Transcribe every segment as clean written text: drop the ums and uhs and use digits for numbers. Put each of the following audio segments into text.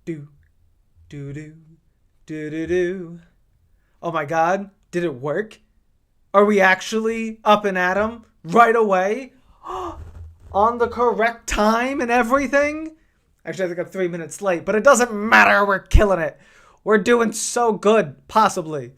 Do, do, do, do, do, do. Oh my god, did it work? Are we actually up and at 'em right away? On the correct time and everything? Actually, I think I'm 3 minutes late, but it doesn't matter. We're killing it. We're doing so good, possibly.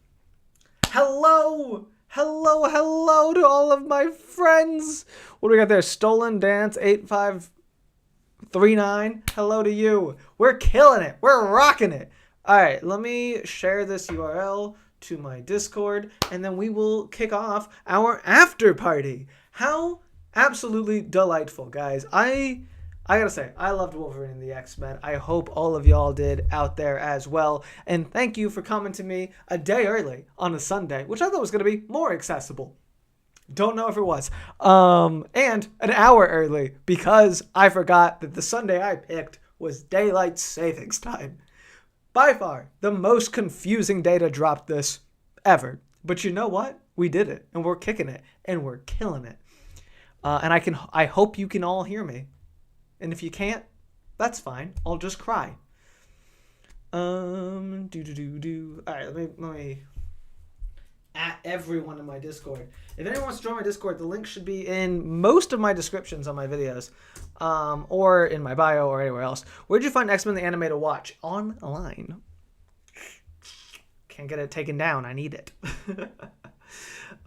Hello! Hello, hello to all of my friends. What do we got there? Stolen Dance 8539. Hello to you. We're killing it. We're rocking it. All right, let me share this URL to my Discord, and then we will kick off our after party. How absolutely delightful, guys. I gotta say, I loved Wolverine and the X-Men. I hope all of y'all did out there as well. And thank you for coming to me a day early on a Sunday, which I thought was gonna be more accessible. Don't know if it was. And an hour early because I forgot that the Sunday I picked was daylight savings time. By far, the most confusing day to drop this ever. But you know what? We did it, and we're kicking it, and we're killing it. And I hope you can all hear me. And if you can't, that's fine. I'll just cry. All right, let me at everyone in my Discord. If anyone wants to join my Discord, the link should be in most of my descriptions on my videos, or in my bio or anywhere else. Where'd you find X-Men the anime to watch? Online. Can't get it taken down. I need it.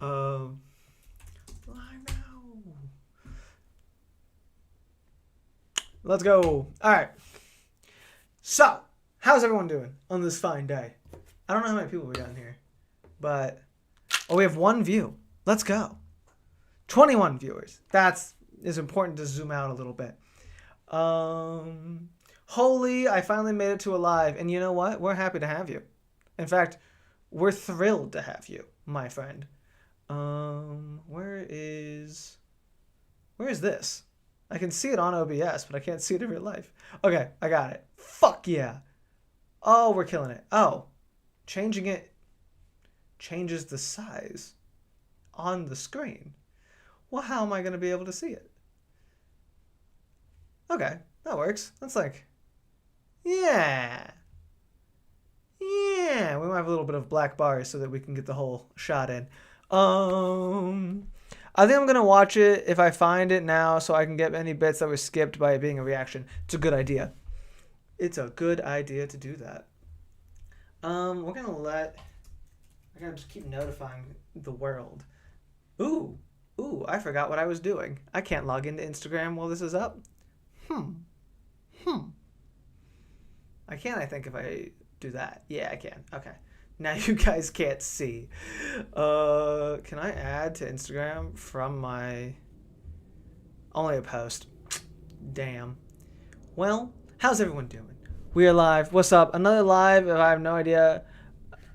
I know. Let's go. All right. So, how's everyone doing on this fine day? I don't know how many people we got in here, but we have one view. Let's go. 21 viewers. That's is important to zoom out a little bit. Holy, I finally made it to a live, and you know what? We're happy to have you. In fact, we're thrilled to have you, my friend. Where is this? I can see it on OBS, but I can't see it in real life. Okay, I got it. Fuck yeah. Oh, we're killing it. Oh, changing it changes the size on the screen. Well, how am I going to be able to see it? Okay, that works. That's like, yeah. Yeah, we might have a little bit of black bars so that we can get the whole shot in. I think I'm going to watch it if I find it now so I can get any bits that were skipped by it being a reaction. It's a good idea. It's a good idea to do that. We're going to I got to just keep notifying the world. Ooh, I forgot what I was doing. I can't log into Instagram while this is up. I can, I think, if I do that. Yeah, I can. Okay. Now you guys can't see. Can I add to Instagram from my... Only a post. Damn. Well, how's everyone doing? We are live. What's up? Another live. I have no idea.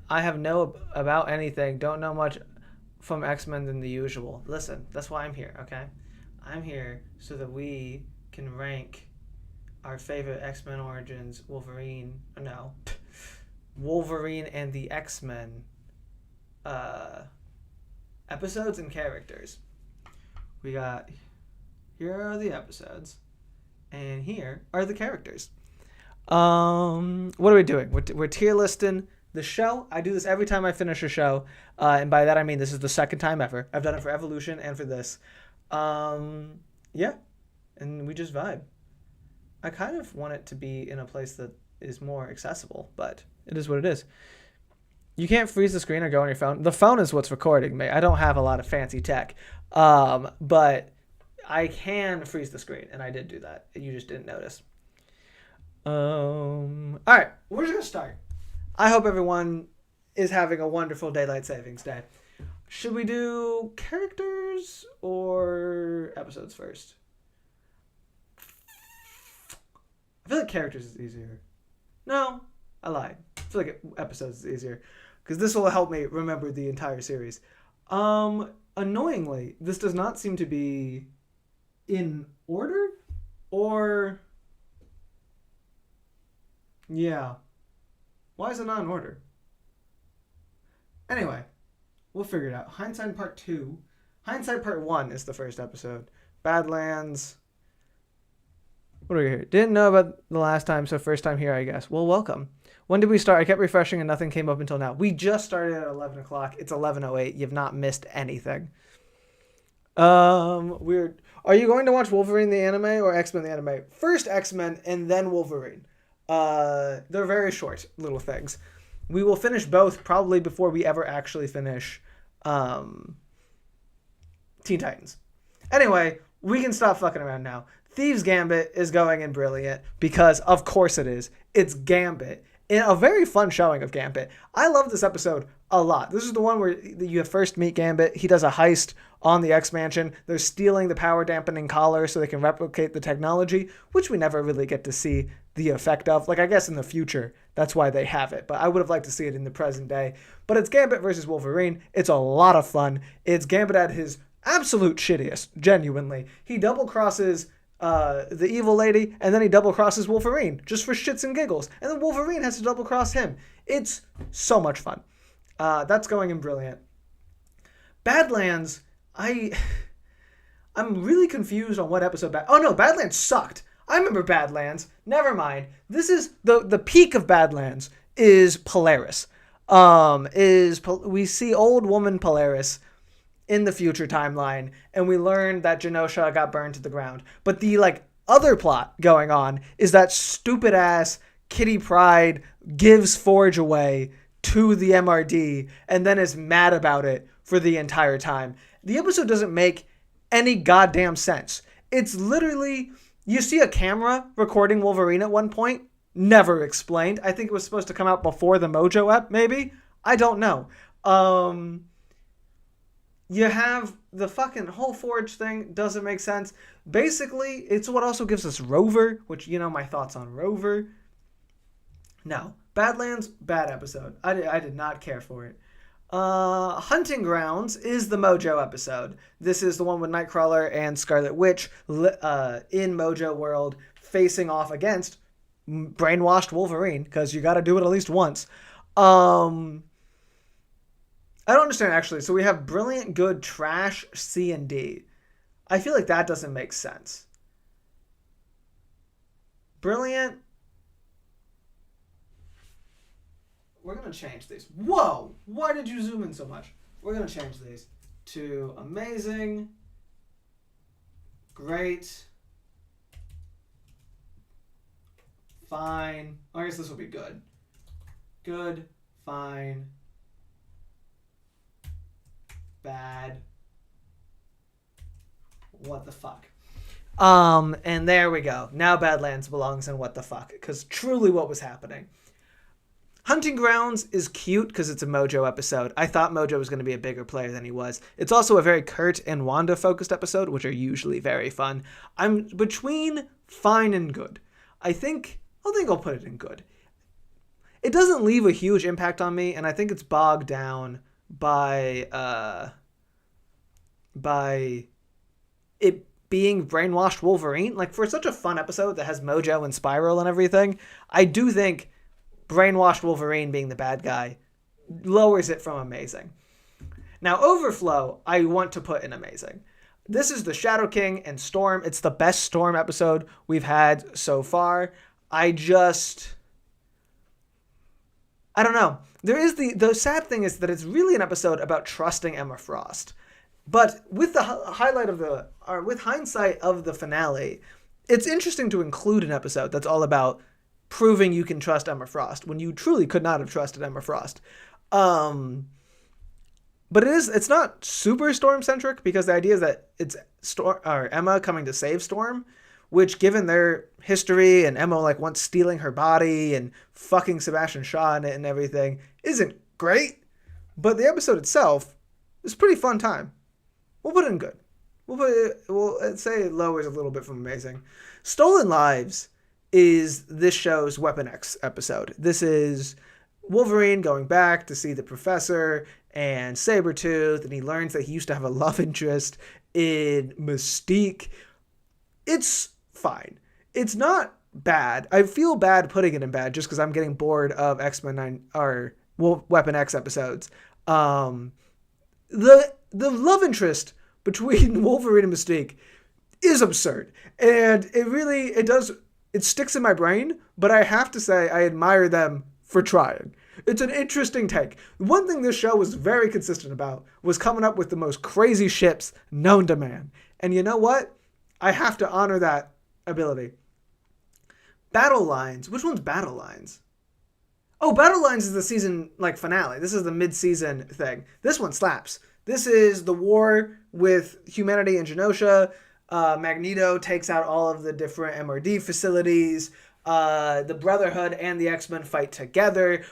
I have no about anything. Don't know much from X-Men than the usual. Listen, that's why I'm here, okay? I'm here so that we can rank our favorite X-Men Origins, Wolverine and the X-Men episodes and characters. We got, here are the episodes, and here are the characters. What are we doing? We're tier listing the show. I do this every time I finish a show, and by that I mean this is the second time ever. I've done it for Evolution and for this. Yeah, and we just vibe. I kind of want it to be in a place that is more accessible, but it is what it is. You can't freeze the screen or go on your phone. The phone is what's recording me. I don't have a lot of fancy tech, but I can freeze the screen, and I did do that. You just didn't notice. All right, we're just gonna start. I hope everyone is having a wonderful daylight savings day. Should we do characters or episodes first? I feel like characters is easier. No, I lied. I feel like episodes is easier because this will help me remember the entire series. Annoyingly, this does not seem to be in order, or yeah. Why is it not in order? Anyway, we'll figure it out. Hindsight Part 2. Hindsight Part 1 is the first episode. Badlands. What are we here? Didn't know about the last time, so first time here, I guess. Well, welcome. When did we start? I kept refreshing and nothing came up until now. We just started at 11 o'clock. It's 11:08. You've not missed anything. Weird. Are you going to watch Wolverine the anime or X-Men the anime? First X-Men and then Wolverine. They're very short little things. We will finish both probably before we ever actually finish Teen Titans. Anyway, we can stop fucking around now. Thieves Gambit is going in brilliant because, of course it is. It's Gambit. In a very fun showing of Gambit. I love this episode a lot. This is the one where you first meet Gambit. He does a heist on the X-Mansion. They're stealing the power dampening collar so they can replicate the technology, which we never really get to see the effect of. Like, I guess in the future, that's why they have it. But I would have liked to see it in the present day. But it's Gambit versus Wolverine. It's a lot of fun. It's Gambit at his absolute shittiest, genuinely. He double crosses the evil lady, and then he double crosses Wolverine just for shits and giggles, and then Wolverine has to double cross him. It's so much fun. That's going in brilliant. Badlands, I'm really confused on what episode. Oh no, Badlands sucked. I remember Badlands. Never mind. This is the peak of Badlands is Polaris. We see old woman Polaris in the future timeline, and we learn that Genosha got burned to the ground. But the other plot going on is that stupid ass Kitty Pryde gives Forge away to the MRD and then is mad about it for the entire time. The episode doesn't make any goddamn sense. It's literally, you see a camera recording Wolverine at one point, never explained. I think it was supposed to come out before the Mojo ep, maybe? I don't know. You have the fucking whole Forge thing, doesn't make sense. Basically, it's what also gives us Rover, which, my thoughts on Rover. No. Badlands, bad episode. I did not care for it. Hunting Grounds is the Mojo episode. This is the one with Nightcrawler and Scarlet Witch in Mojo World facing off against brainwashed Wolverine, because you got to do it at least once. I don't understand, actually. So we have brilliant, good, trash, C, and D. I feel like that doesn't make sense. Brilliant. We're going to change these. Whoa! Why did you zoom in so much? We're going to change these to amazing, great, fine. I guess this will be good. Good, fine, bad, what the fuck. And there we go. Now Badlands belongs in what the fuck, because truly what was happening. Hunting Grounds is cute because it's a Mojo episode. I thought Mojo was going to be a bigger player than he was. It's also a very Kurt and Wanda focused episode, which are usually very fun. I'm between fine and good. I think I'll put it in good. It doesn't leave a huge impact on me, and I think it's bogged down by it being brainwashed Wolverine. Like, for such a fun episode that has Mojo and Spiral and everything, I do think brainwashed Wolverine being the bad guy lowers it from amazing. Now, Overflow, I want to put in amazing. This is the Shadow King and Storm. It's the best Storm episode we've had so far. I don't know. There is the sad thing is that it's really an episode about trusting Emma Frost. But with the with hindsight of the finale, it's interesting to include an episode that's all about proving you can trust Emma Frost when you truly could not have trusted Emma Frost. But it's not super Storm centric, because the idea is that it's Emma coming to save Storm, which, given their history and Emma once stealing her body and fucking Sebastian Shaw in it and everything, isn't great. But the episode itself is a pretty fun time. We'll put it in good. We'll say it lowers a little bit from amazing. Stolen Lives is this show's Weapon X episode. This is Wolverine going back to see the Professor and Sabretooth, and he learns that he used to have a love interest in Mystique. It's fine. It's not bad. I feel bad putting it in bad just because I'm getting bored of X-Men 9 or Weapon X episodes. The love interest between Wolverine and Mystique is absurd. And it sticks in my brain, but I have to say I admire them for trying. It's an interesting take. One thing this show was very consistent about was coming up with the most crazy ships known to man. And you know what? I have to honor that ability. Battle Lines. Which one's Battle Lines? Oh, Battle Lines is the season finale. This is the mid-season thing. This one slaps. This is the war with humanity in Genosha. Magneto takes out all of the different MRD facilities. The Brotherhood and the X-Men fight together.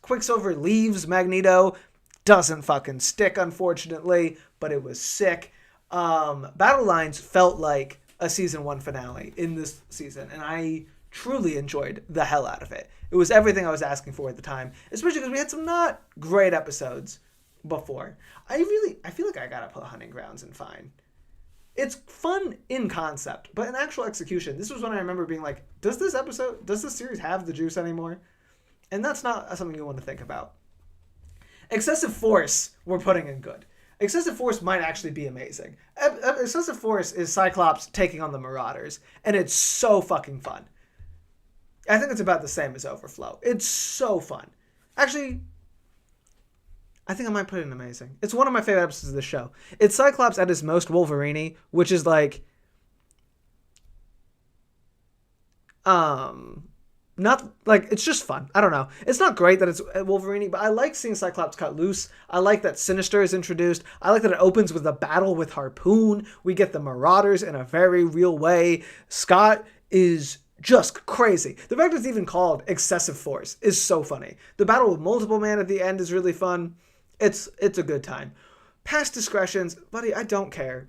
Quicksilver leaves Magneto. Doesn't fucking stick, unfortunately, but it was sick. Battle Lines felt like a season 1 finale in this season, and I truly enjoyed the hell out of it. It was everything I was asking for at the time, especially because we had some not great episodes before. I feel like I gotta put Hunting Grounds in fine. It's fun in concept, but in actual execution, this was when I remember being like, does this series have the juice anymore? And that's not something you want to think about. Excessive Force, we're putting in good. Excessive Force might actually be amazing. Excessive Force is Cyclops taking on the Marauders, and it's so fucking fun. I think it's about the same as Overflow. It's so fun. Actually, I think I might put it in amazing. It's one of my favorite episodes of the show. It's Cyclops at his most Wolverine-y, which is it's just fun. I don't know. It's not great that it's Wolverine, but I like seeing Cyclops cut loose. I like that Sinister is introduced. I like that it opens with a battle with Harpoon. We get the Marauders in a very real way. Scott is just crazy. The fact it's even called Excessive Force is so funny. The battle with Multiple Man at the end is really fun. It's a good time. Past discretions, buddy, I don't care.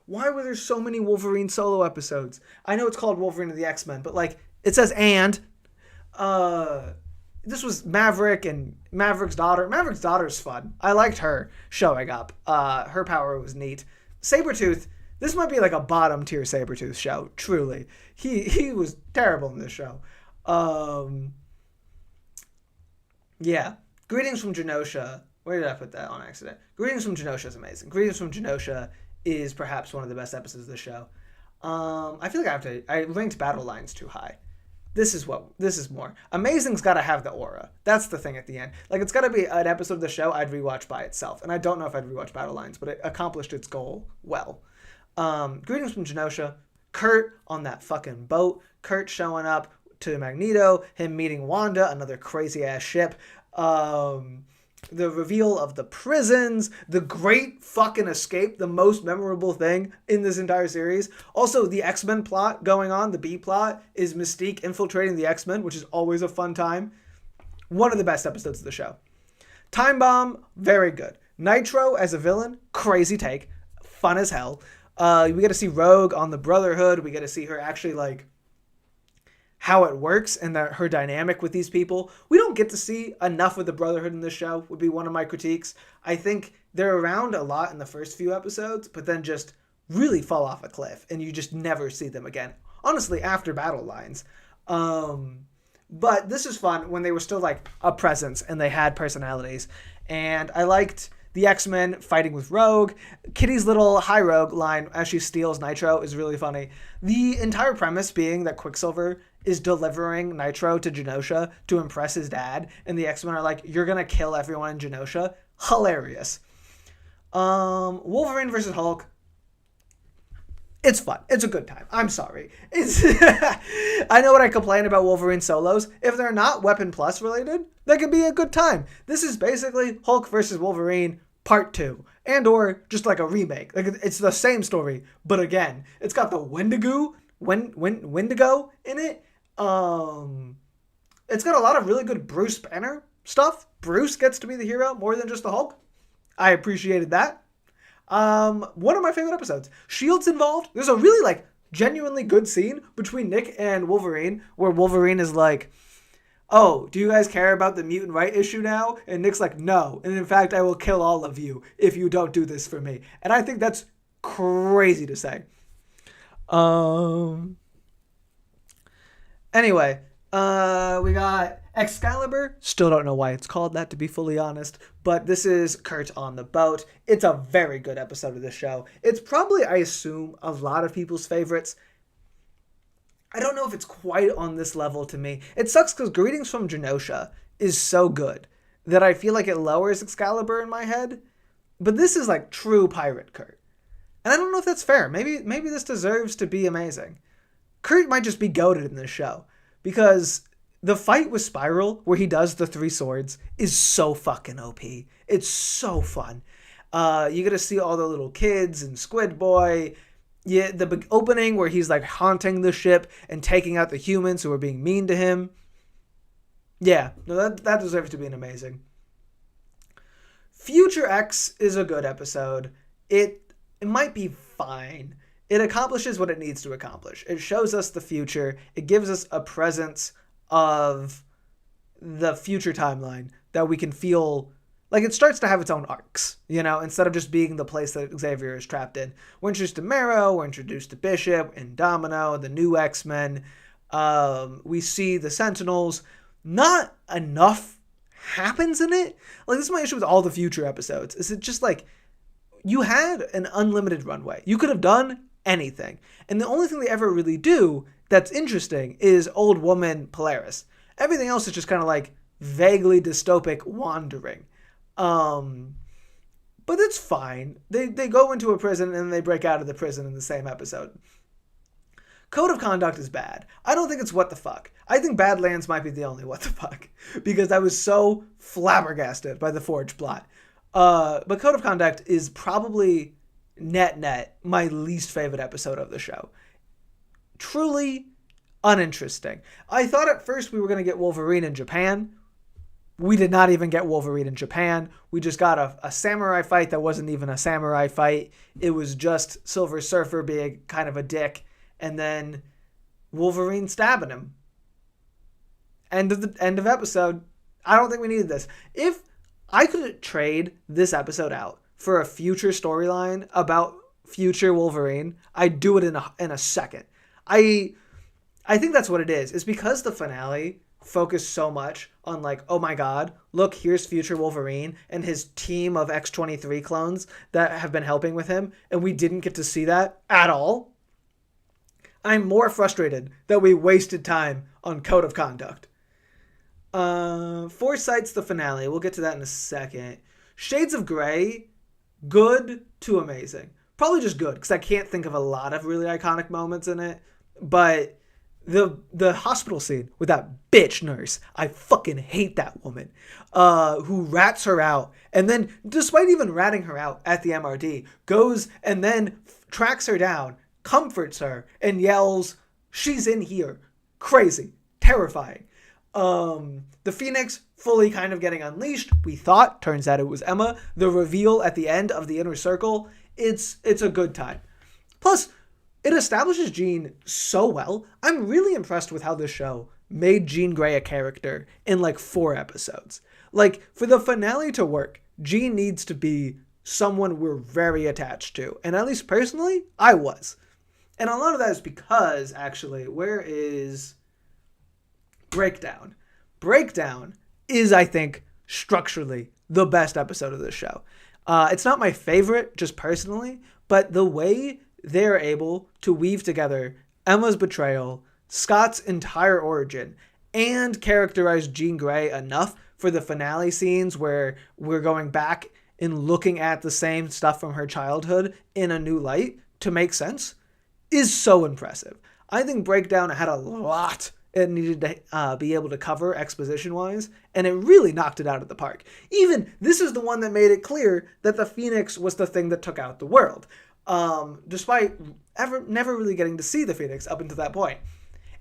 Why were there so many Wolverine solo episodes? I know it's called Wolverine and the X-Men, but it says and. This was Maverick and Maverick's daughter. Maverick's daughter's fun. I liked her showing up. Her power was neat. Sabretooth, this might be a bottom tier Sabretooth show, truly. He was terrible in this show. Yeah. Greetings from Genosha. Where did I put that on accident? Greetings from Genosha is amazing. Greetings from Genosha is perhaps one of the best episodes of the show. I feel like I ranked Battle Lines too high. This is more. Amazing's got to have the aura. That's the thing at the end. It's got to be an episode of the show I'd rewatch by itself. And I don't know if I'd rewatch Battle Lines, but it accomplished its goal well. Greetings from Genosha. Kurt on that fucking boat. Kurt showing up to Magneto. Him meeting Wanda, another crazy ass ship. The reveal of the prisons, the great fucking escape, the most memorable thing in this entire series. Also, the X-Men plot going on, the B plot, is Mystique infiltrating the X-Men, which is always a fun time. One of the best episodes of the show. Time Bomb, very good. Nitro as a villain, crazy take, fun as hell. We get to see Rogue on the Brotherhood. We get to see her actually how it works and her dynamic with these people. We don't get to see enough of the Brotherhood in this show, would be one of my critiques. I think they're around a lot in the first few episodes, but then just really fall off a cliff, and you just never see them again. Honestly, after Battle Lines. But this is fun when they were still a presence and they had personalities. And I liked the X-Men fighting with Rogue. Kitty's little Hi Rogue line as she steals Nitro is really funny. The entire premise being that Quicksilver is delivering Nitro to Genosha to impress his dad, and the X-Men are you're gonna kill everyone in Genosha. Hilarious. Wolverine versus Hulk. It's fun. It's a good time. I'm sorry. I know what I complain about Wolverine solos. If they're not Weapon Plus related, they could be a good time. This is basically Hulk versus Wolverine Part 2. And or just a remake. It's the same story, but again, it's got the Wendigo in it. It's got a lot of really good Bruce Banner stuff. Bruce gets to be the hero more than just the Hulk. I appreciated that. One of my favorite episodes. Shield's involved. There's a really genuinely good scene between Nick and Wolverine where Wolverine is oh, do you guys care about the mutant right issue now? And Nick's no. And in fact, I will kill all of you if you don't do this for me. And I think that's crazy to say. Anyway, we got Excalibur, still don't know why it's called that, to be fully honest, but this is Kurt on the boat. It's a very good episode of the show. It's probably, I assume, a lot of people's favorites. I don't know if it's quite on this level to me. It sucks because Greetings from Genosha is so good that I feel like it lowers Excalibur in my head, but this is like true pirate Kurt. And I don't know if that's fair. Maybe this deserves to be amazing. Kurt might just be goated in this show because the fight with Spiral, where he does the 3 swords, is so fucking OP. It's so fun. You get to see all the little kids and Squid Boy. Yeah, the big opening where he's like haunting the ship and taking out the humans who are being mean to him. Yeah, no, that deserves to be an amazing. Future X is a good episode. It might be fine. It accomplishes what it needs to accomplish. It shows us the future. It gives us a presence of the future timeline that we can feel like it starts to have its own arcs, instead of just being the place that Xavier is trapped in. We're introduced to Marrow, we're introduced to Bishop and Domino, the new X-Men. We see the Sentinels. Not enough happens in it. Like, this is my issue with all the future episodes. Is it just like, you had an unlimited runway. You could have done anything. And the only thing they ever really do that's interesting is Old Woman Polaris. Everything else is just kind of like vaguely dystopic wandering. But it's fine. They go into a prison and they break out of the prison in the same episode. Code of Conduct is bad. I don't think it's what the fuck. I think Badlands might be the only what the fuck, because I was so flabbergasted by the Forge plot. But Code of Conduct is probably net my least favorite episode of the show. Truly uninteresting. I thought at first we were going to get Wolverine in Japan. We did not even get Wolverine in Japan. We just got a samurai fight that wasn't even a samurai fight. It was just Silver Surfer being kind of a dick, and then Wolverine stabbing him. End of episode. I don't think we needed this. If I could trade this episode out for a future storyline about future Wolverine, I'd do it in a second. I think that's what it is. It's because the finale focused so much on like, oh my god, look, here's future Wolverine and his team of X-23 clones that have been helping with him, and we didn't get to see that at all. I'm more frustrated that we wasted time on Code of Conduct. Foresight's the finale. We'll get to that in a second. Shades of Grey, good to amazing. Probably just good, because I can't think of a lot of really iconic moments in it. But the hospital scene with that bitch nurse, I fucking hate that woman, who rats her out. And then, despite even ratting her out at the MRD, goes and then tracks her down, comforts her, and yells, "She's in here." Crazy. Terrifying. The Phoenix fully kind of getting unleashed. We thought, turns out it was Emma. The reveal at the end of the Inner Circle, it's a good time. Plus, it establishes Jean so well. I'm really impressed with how this show made Jean Grey a character in like 4 episodes. Like, for the finale to work, Jean needs to be someone we're very attached to. And at least personally, I was. And a lot of that is because, actually, where is Breakdown? Breakdown is, I think, structurally the best episode of this show. It's not my favorite, just personally, but the way they're able to weave together Emma's betrayal, Scott's entire origin, and characterize Jean Grey enough for the finale scenes where we're going back and looking at the same stuff from her childhood in a new light to make sense, is so impressive. I think Breakdown had a lot it needed to be able to cover exposition-wise, and it really knocked it out of the park. Even, this is the one that made it clear that the Phoenix was the thing that took out the world, despite never really getting to see the Phoenix up until that point.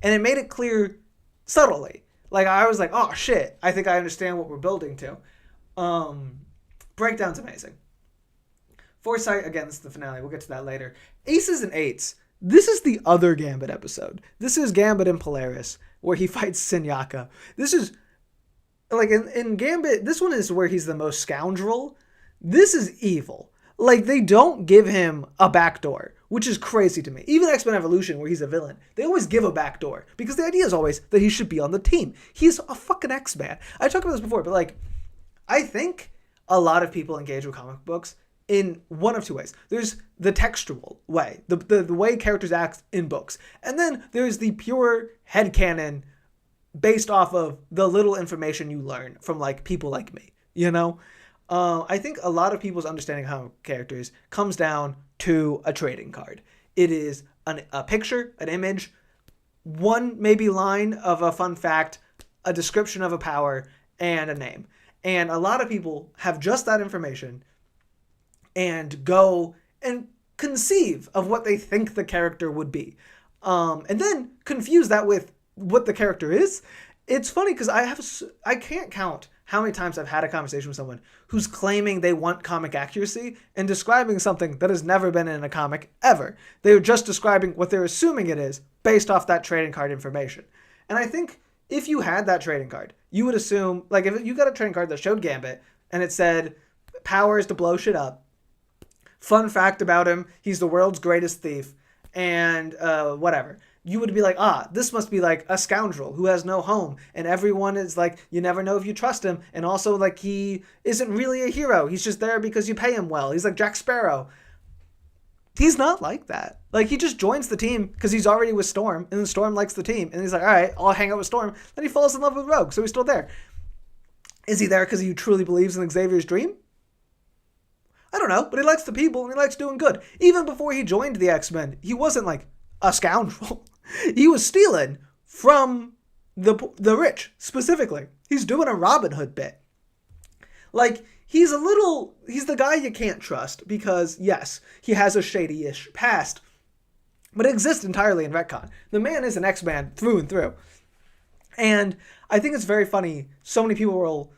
And it made it clear subtly. Like, I was like, oh shit, I think I understand what we're building to. Breakdown's amazing. Foresight, again, this is the finale. We'll get to that later. Aces and Eights. This is the other Gambit episode. This is Gambit and Polaris, where he fights Senyaka. This is, like, in Gambit, this one is where he's the most scoundrel. This is evil. Like, they don't give him a backdoor which is crazy to me. Even X-Men Evolution, where he's a villain, they always give a backdoor because the idea is always that he should be on the team. He's a fucking X-Man. I talked about this before, but like, I think a lot of people engage with comic books in one of two ways. There's the textual way, the way characters act in books. And then there's the pure headcanon based off of the little information you learn from like people like me, you know? I think a lot of people's understanding of comic characters comes down to a trading card. It is a picture, an image, one maybe line of a fun fact, a description of a power, and a name. And a lot of people have just that information and go and conceive of what they think the character would be. And then confuse that with what the character is. It's funny because I can't count how many times I've had a conversation with someone who's claiming they want comic accuracy and describing something that has never been in a comic ever. They're just describing what they're assuming it is based off that trading card information. And I think if you had that trading card, you would assume, like if you got a trading card that showed Gambit and it said powers to blow shit up, fun fact about him, he's the world's greatest thief, and whatever. You would be like, this must be like a scoundrel who has no home, and everyone is like, you never know if you trust him, and also like he isn't really a hero. He's just there because you pay him well. He's like Jack Sparrow. He's not like that. Like, he just joins the team because he's already with Storm, and then Storm likes the team, and he's like, all right, I'll hang out with Storm. Then he falls in love with Rogue, so he's still there. Is he there because he truly believes in Xavier's dream? I don't know, but he likes the people and he likes doing good. Even before he joined the X-Men, he wasn't like a scoundrel. He was stealing from the rich, specifically. He's doing a Robin Hood bit. Like, he's the guy you can't trust because, yes, he has a shady-ish past, but it exists entirely in retcon. The man is an X-Man through and through. And I think it's very funny. So many people will...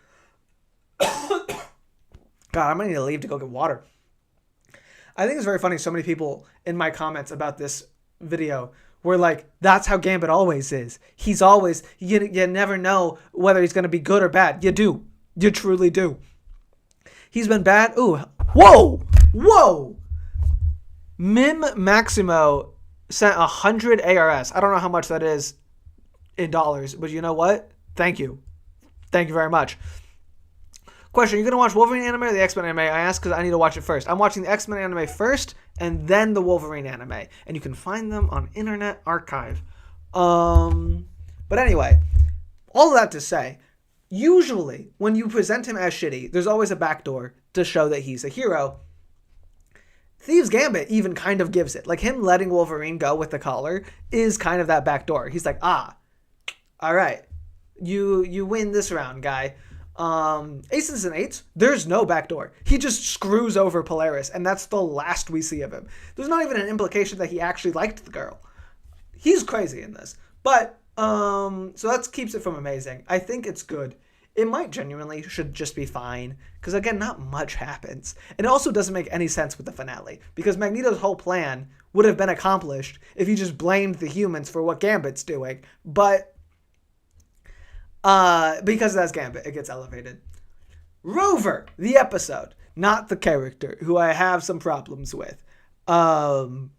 God, I'm going to need to leave to go get water. I think it's very funny. So many people in my comments about this video were like, that's how Gambit always is. He's always, you never know whether he's going to be good or bad. You do. You truly do. He's been bad. Ooh. Whoa. Mim Maximo sent 100 ARS. I don't know how much that is in dollars, but you know what? Thank you. Thank you very much. Question, you going to watch Wolverine anime or the X-Men anime? I asked because I need to watch it first. I'm watching the X-Men anime first and then the Wolverine anime. And you can find them on Internet Archive. But anyway, all of that to say, usually when you present him as shitty, there's always a backdoor to show that he's a hero. Thieves Gambit even kind of gives it. Like, him letting Wolverine go with the collar is kind of that backdoor. He's like, all right, you win this round, guy. Aces and Eights, there's no backdoor. He just screws over Polaris, and that's the last we see of him. There's not even an implication that he actually liked the girl. He's crazy in this. But, so that keeps it from amazing. I think it's good. It might genuinely should just be fine, because again, not much happens. And it also doesn't make any sense with the finale, because Magneto's whole plan would have been accomplished if he just blamed the humans for what Gambit's doing. But because that's Gambit, it gets elevated. Rover, the episode, not the character, who I have some problems with. The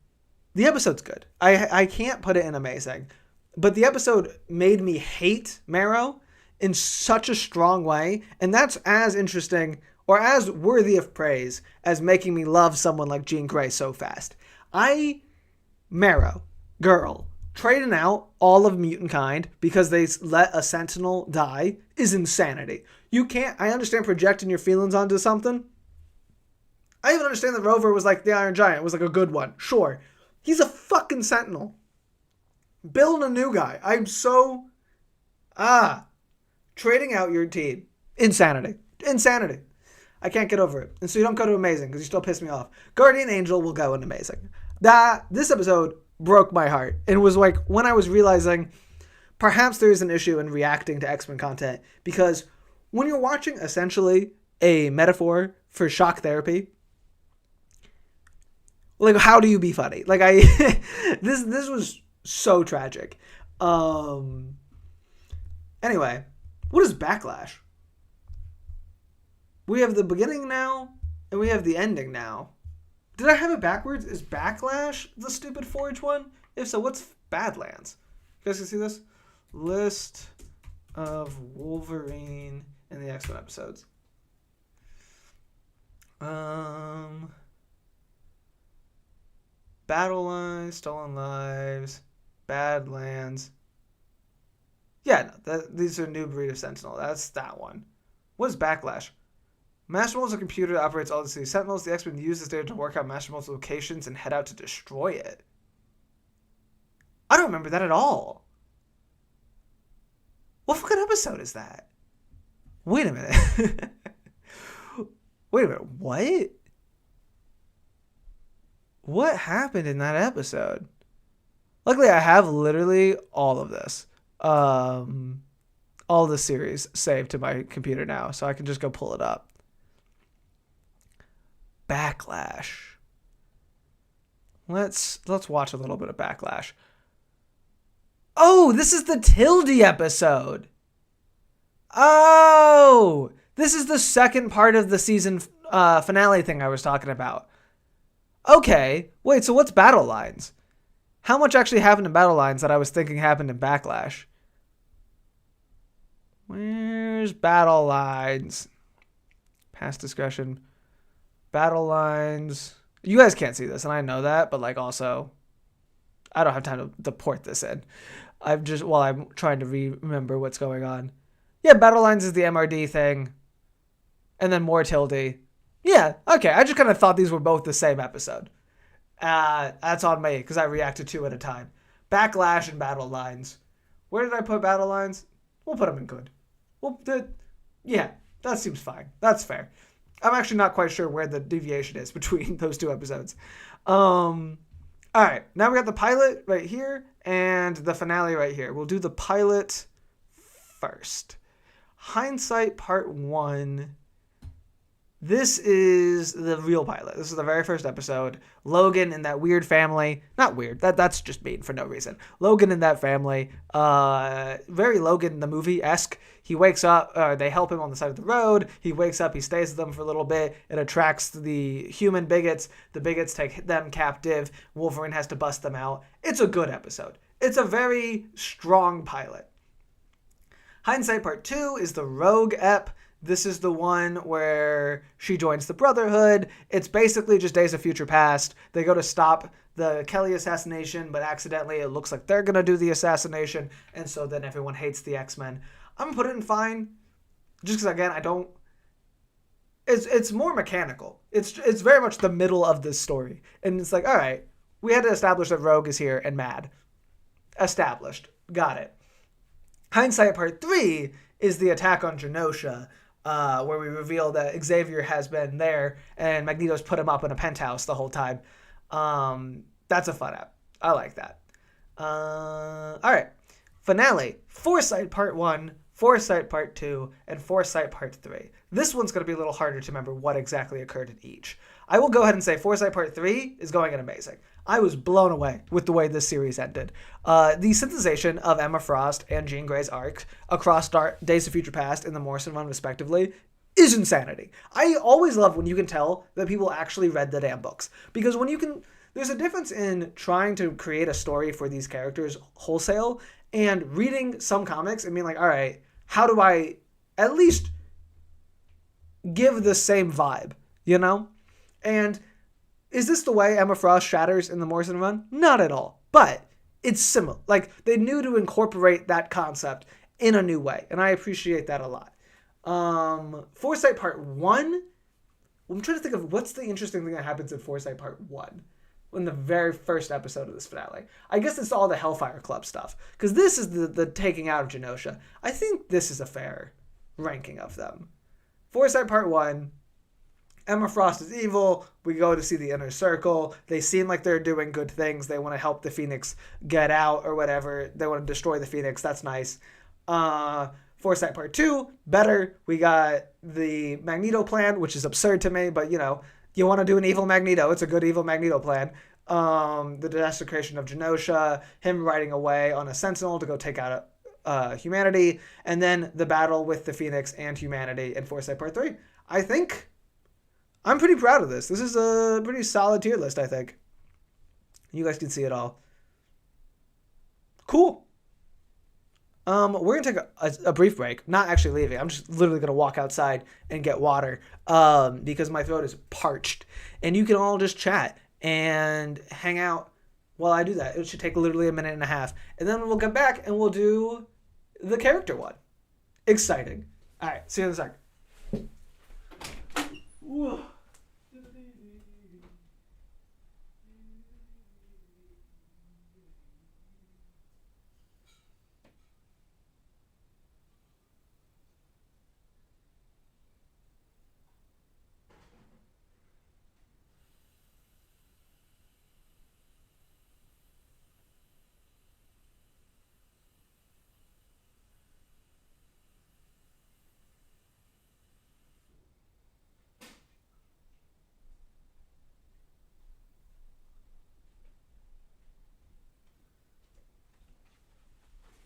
episode's good. I can't put it in amazing, but the episode made me hate Marrow in such a strong way, and that's as interesting or as worthy of praise as making me love someone like Jean Grey so fast. Marrow, girl, trading out all of mutant kind because they let a Sentinel die is insanity. You can't, I understand projecting your feelings onto something. I even understand that Rover was like the Iron Giant, was like a good one. Sure. He's a fucking Sentinel. Build a new guy. I'm so... Trading out your team. Insanity. I can't get over it. And so you don't go to Amazing because you still piss me off. Guardian Angel will go in Amazing. This episode broke my heart. It was like when I was realizing perhaps there is an issue in reacting to X-Men content, because when you're watching essentially a metaphor for shock therapy, like, how do you be funny? Like, this was so tragic. Anyway, what is Backlash? We have the beginning now, and we have the ending now. Did I have it backwards? Is Backlash the stupid Forge one? If so, what's Badlands? You guys can see this? List of Wolverine and the X-Men episodes. Battle Lines, Stolen Lives, Badlands. Yeah, no, these are New Breed of Sentinel. That's that one. What is Backlash? Master Mold's a computer that operates all the city Sentinels. The X-Men use this data to work out Master Mold's locations and head out to destroy it. I don't remember that at all. What fucking episode is that? Wait a minute. Wait a minute. What? What happened in that episode? Luckily, I have literally all of this. All the series saved to my computer now, so I can just go pull it up. Backlash. Let's watch a little bit of Backlash. Oh, this is the Tilde episode. Oh, this is the second part of the season finale thing I was talking about. Okay, wait, so what's Battle Lines? How much actually happened in Battle Lines that I was thinking happened in Backlash? Where's Battle Lines? Past discussion. Battle Lines. You guys can't see this, and I know that, but like also, I don't have time to port this in. I'm trying to remember what's going on. Yeah, Battle Lines is the MRD thing. And then more Tilde. Yeah, okay. I just kind of thought these were both the same episode. That's on me, because I reacted two at a time. Backlash and Battle Lines. Where did I put Battle Lines? We'll put them in good. Yeah, that seems fine. That's fair. I'm actually not quite sure where the deviation is between those two episodes. All right, now we got the pilot right here and the finale right here. We'll do the pilot first. Hindsight Part 1. This is the real pilot. This is the very first episode. Logan and that weird family. Not weird. That's just mean for no reason. Logan and that family. Very Logan the movie-esque. He wakes up. They help him on the side of the road. He wakes up. He stays with them for a little bit. It attracts the human bigots. The bigots take them captive. Wolverine has to bust them out. It's a good episode. It's a very strong pilot. Hindsight Part 2 is the Rogue ep. This is the one where she joins the Brotherhood. It's basically just Days of Future Past. They go to stop the Kelly assassination, but accidentally it looks like they're going to do the assassination, and so then everyone hates the X-Men. I'm going to put it in fine, just because, again, I don't... It's more mechanical. It's very much the middle of this story. And it's like, all right, we had to establish that Rogue is here and mad. Established. Got it. Hindsight Part 3 is the attack on Genosha, where we reveal that Xavier has been there and Magneto's put him up in a penthouse the whole time. That's a fun app. I like that. All right. Finale. Foresight Part 1, Foresight Part 2, and Foresight Part 3. This one's going to be a little harder to remember what exactly occurred in each. I will go ahead and say Foresight Part 3 is going in amazing. I was blown away with the way this series ended. The synthesization of Emma Frost and Jean Grey's arcs across Days of Future Past and the Morrison run, respectively, is insanity. I always love when you can tell that people actually read the damn books. Because when you can... There's a difference in trying to create a story for these characters wholesale and reading some comics and being like, all right, how do I at least give the same vibe, you know? And is this the way Emma Frost shatters in the Morrison run? Not at all. But it's similar. Like, they knew to incorporate that concept in a new way. And I appreciate that a lot. Foresight Part 1. I'm trying to think of what's the interesting thing that happens in Foresight Part 1. In the very first episode of this finale. I guess it's all the Hellfire Club stuff. Because this is the taking out of Genosha. I think this is a fair ranking of them. Foresight Part 1. Emma Frost is evil. We go to see the Inner Circle. They seem like they're doing good things. They want to help the Phoenix get out or whatever. They want to destroy the Phoenix. That's nice. Foresight Part 2, better. We got the Magneto plan, which is absurd to me, but, you know, you want to do an evil Magneto. It's a good evil Magneto plan. The desecration of Genosha, him riding away on a Sentinel to go take out humanity, and then the battle with the Phoenix and humanity in Foresight Part 3. I think I'm pretty proud of this. This is a pretty solid tier list, I think. You guys can see it all. Cool. We're gonna take a brief break. Not actually leaving. I'm just literally gonna walk outside and get water. Because my throat is parched. And you can all just chat and hang out while I do that. It should take literally a minute and a half. And then we'll get back and we'll do the character one. Exciting. Alright, see you in a sec. Whoa.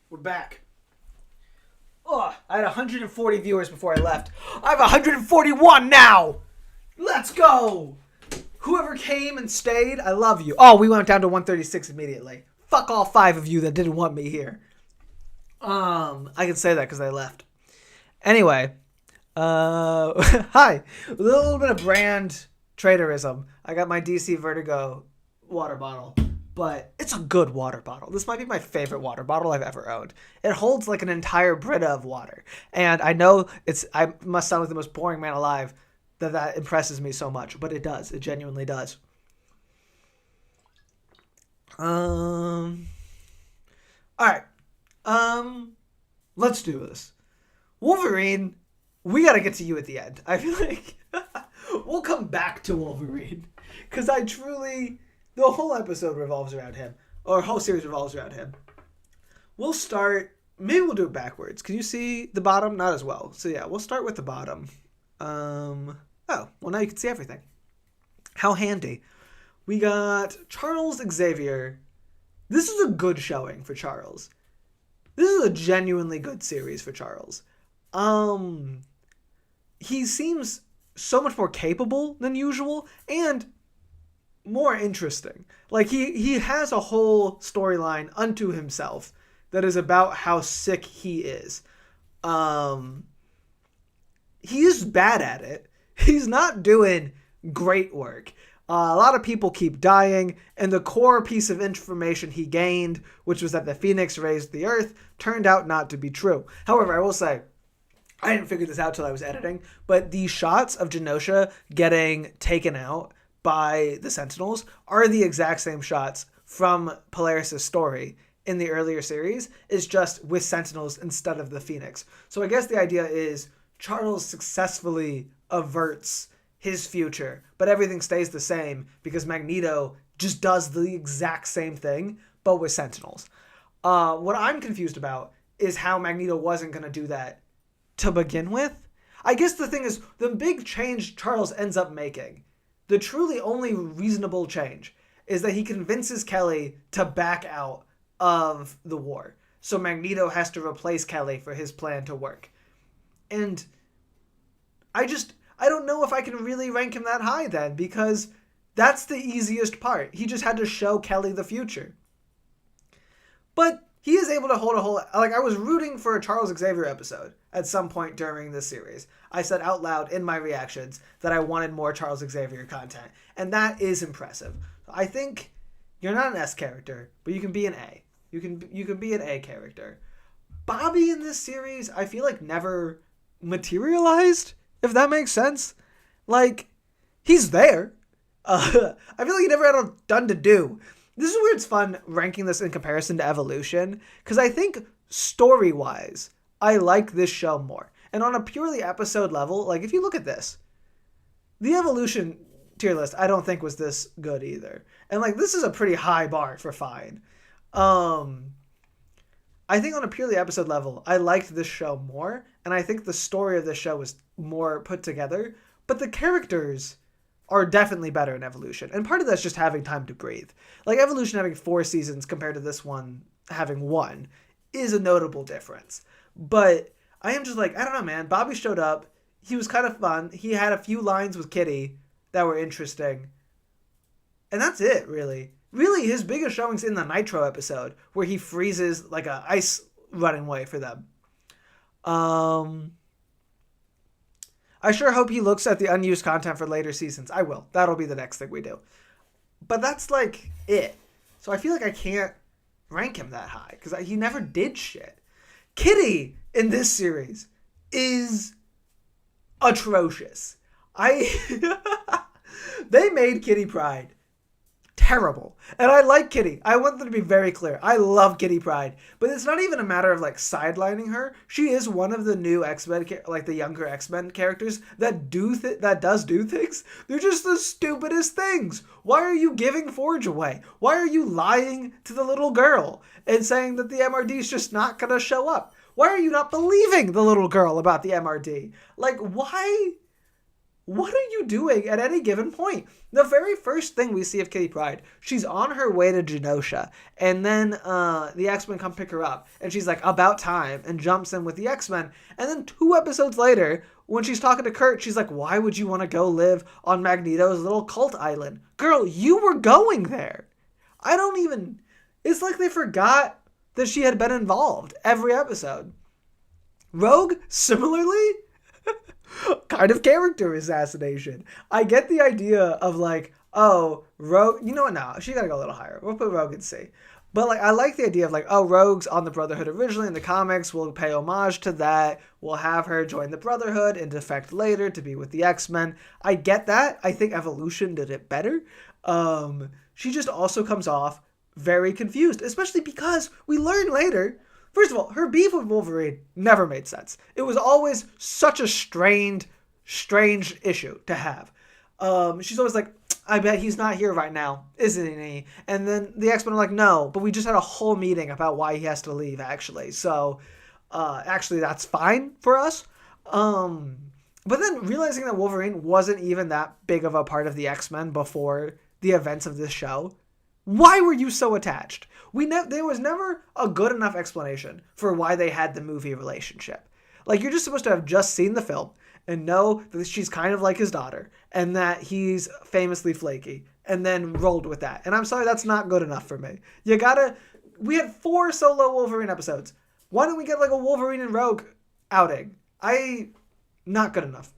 We're back. Oh, I had 140 viewers before I left. I have 141 now. Let's go. Whoever came and stayed, I love you. Oh, we went down to 136 immediately. Fuck all 5 of you that didn't want me here. I can say that because I left. Anyway, hi. A little bit of brand traderism. I got my DC Vertigo water bottle. But it's a good water bottle. This might be my favorite water bottle I've ever owned. It holds like an entire Brita of water. And I know I must sound like the most boring man alive that impresses me so much. But it does. It genuinely does. Alright. Let's do this. Wolverine, we gotta get to you at the end. I feel like we'll come back to Wolverine. Because the whole episode revolves around him. Or whole series revolves around him. We'll start... Maybe we'll do it backwards. Can you see the bottom? Not as well. So yeah, we'll start with the bottom. Oh, well now you can see everything. How handy. We got Charles Xavier. This is a good showing for Charles. This is a genuinely good series for Charles. He seems so much more capable than usual. And... more interesting. Like he has a whole storyline unto himself that is about how sick he is. He is bad at it. He's not doing great work. A lot of people keep dying, and the core piece of information he gained, which was that the Phoenix raised the Earth, turned out not to be true. However, I will say, I didn't figure this out till I was editing, but the shots of Genosha getting taken out by the Sentinels are the exact same shots from Polaris' story in the earlier series. It's just with Sentinels instead of the Phoenix. So I guess the idea is Charles successfully averts his future, but everything stays the same because Magneto just does the exact same thing, but with Sentinels. What I'm confused about is how Magneto wasn't going to do that to begin with. I guess the thing is, the big change Charles ends up making, the truly only reasonable change, is that he convinces Kelly to back out of the war. So Magneto has to replace Kelly for his plan to work. And I don't know if I can really rank him that high then, because that's the easiest part. He just had to show Kelly the future. But he is able to hold a whole... Like, I was rooting for a Charles Xavier episode at some point during this series. I said out loud in my reactions that I wanted more Charles Xavier content. And that is impressive. I think you're not an S character, but you can be an A. You can be an A character. Bobby in this series, I feel like never materialized, if that makes sense. Like, he's there. I feel like he never had a done to do. This is where it's fun ranking this in comparison to Evolution, because I think story-wise, I like this show more. And on a purely episode level, like, if you look at this, the Evolution tier list, I don't think was this good either. And, like, this is a pretty high bar for fine. I think on a purely episode level, I liked this show more, and I think the story of this show was more put together, but the characters are definitely better in Evolution. And part of that's just having time to breathe. Like, Evolution having 4 seasons compared to this one having 1 is a notable difference. But I am just like, I don't know, man. Bobby showed up. He was kind of fun. He had a few lines with Kitty, that were interesting. And that's it, really. Really, his biggest showing's in the Nitro episode, where he freezes like a ice running way for them. I sure hope he looks at the unused content for later seasons. I will. That'll be the next thing we do. But that's like it. So I feel like I can't rank him that high because he never did shit. Kitty in this series is atrocious. They made Kitty Pryde terrible. And I like Kitty. I want them to be very clear. I love Kitty Pryde. But it's not even a matter of like sidelining her. She is one of the new X-Men, like the younger X-Men characters that does do things. They're just the stupidest things. Why are you giving Forge away? Why are you lying to the little girl and saying that the MRD is just not going to show up? Why are you not believing the little girl about the MRD? Like, why? What are you doing at any given point? The very first thing we see of Kitty Pryde, she's on her way to Genosha, and then the X-Men come pick her up, and she's like, about time, and jumps in with the X-Men. And then 2 episodes later, when she's talking to Kurt, she's like, why would you want to go live on Magneto's little cult island? Girl, you were going there. It's like they forgot that she had been involved every episode. Rogue, similarly, kind of character assassination. I get the idea of like, oh, Rogue, you know what, no, she gotta go a little higher. We'll put Rogue in C. But like, I like the idea of like, oh, Rogue's on the Brotherhood originally in the comics. We'll pay homage to that. We'll have her join the Brotherhood and defect later to be with the X-Men. I get that. I think Evolution did it better. She just also comes off very confused, especially because we learn later. First of all, her beef with Wolverine never made sense. It was always such a strange issue to have. She's always like, I bet he's not here right now, isn't he? And then the X-Men are like, no, but we just had a whole meeting about why he has to leave, actually. So, actually, that's fine for us. But then realizing that Wolverine wasn't even that big of a part of the X-Men before the events of this show, why were you so attached? There was never a good enough explanation for why they had the movie relationship. Like, you're just supposed to have just seen the film and know that she's kind of like his daughter and that he's famously flaky and then rolled with that. And I'm sorry, that's not good enough for me. We had 4 solo Wolverine episodes. Why don't we get like a Wolverine and Rogue outing? Not good enough.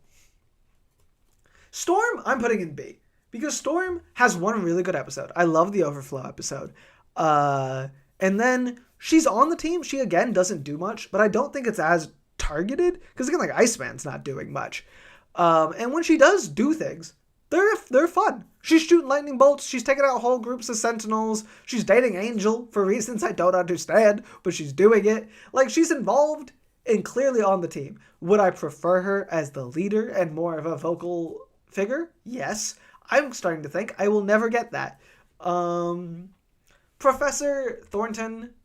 Storm, I'm putting in B. Because Storm has one really good episode. I love the Overflow episode. And then she's on the team. She, again, doesn't do much. But I don't think it's as targeted. Because, again, like, Iceman's not doing much. And when she does do things, they're fun. She's shooting lightning bolts. She's taking out whole groups of Sentinels. She's dating Angel for reasons I don't understand. But she's doing it. Like, she's involved and clearly on the team. Would I prefer her as the leader and more of a vocal figure? Yes. I'm starting to think I will never get that. Professor Thornton,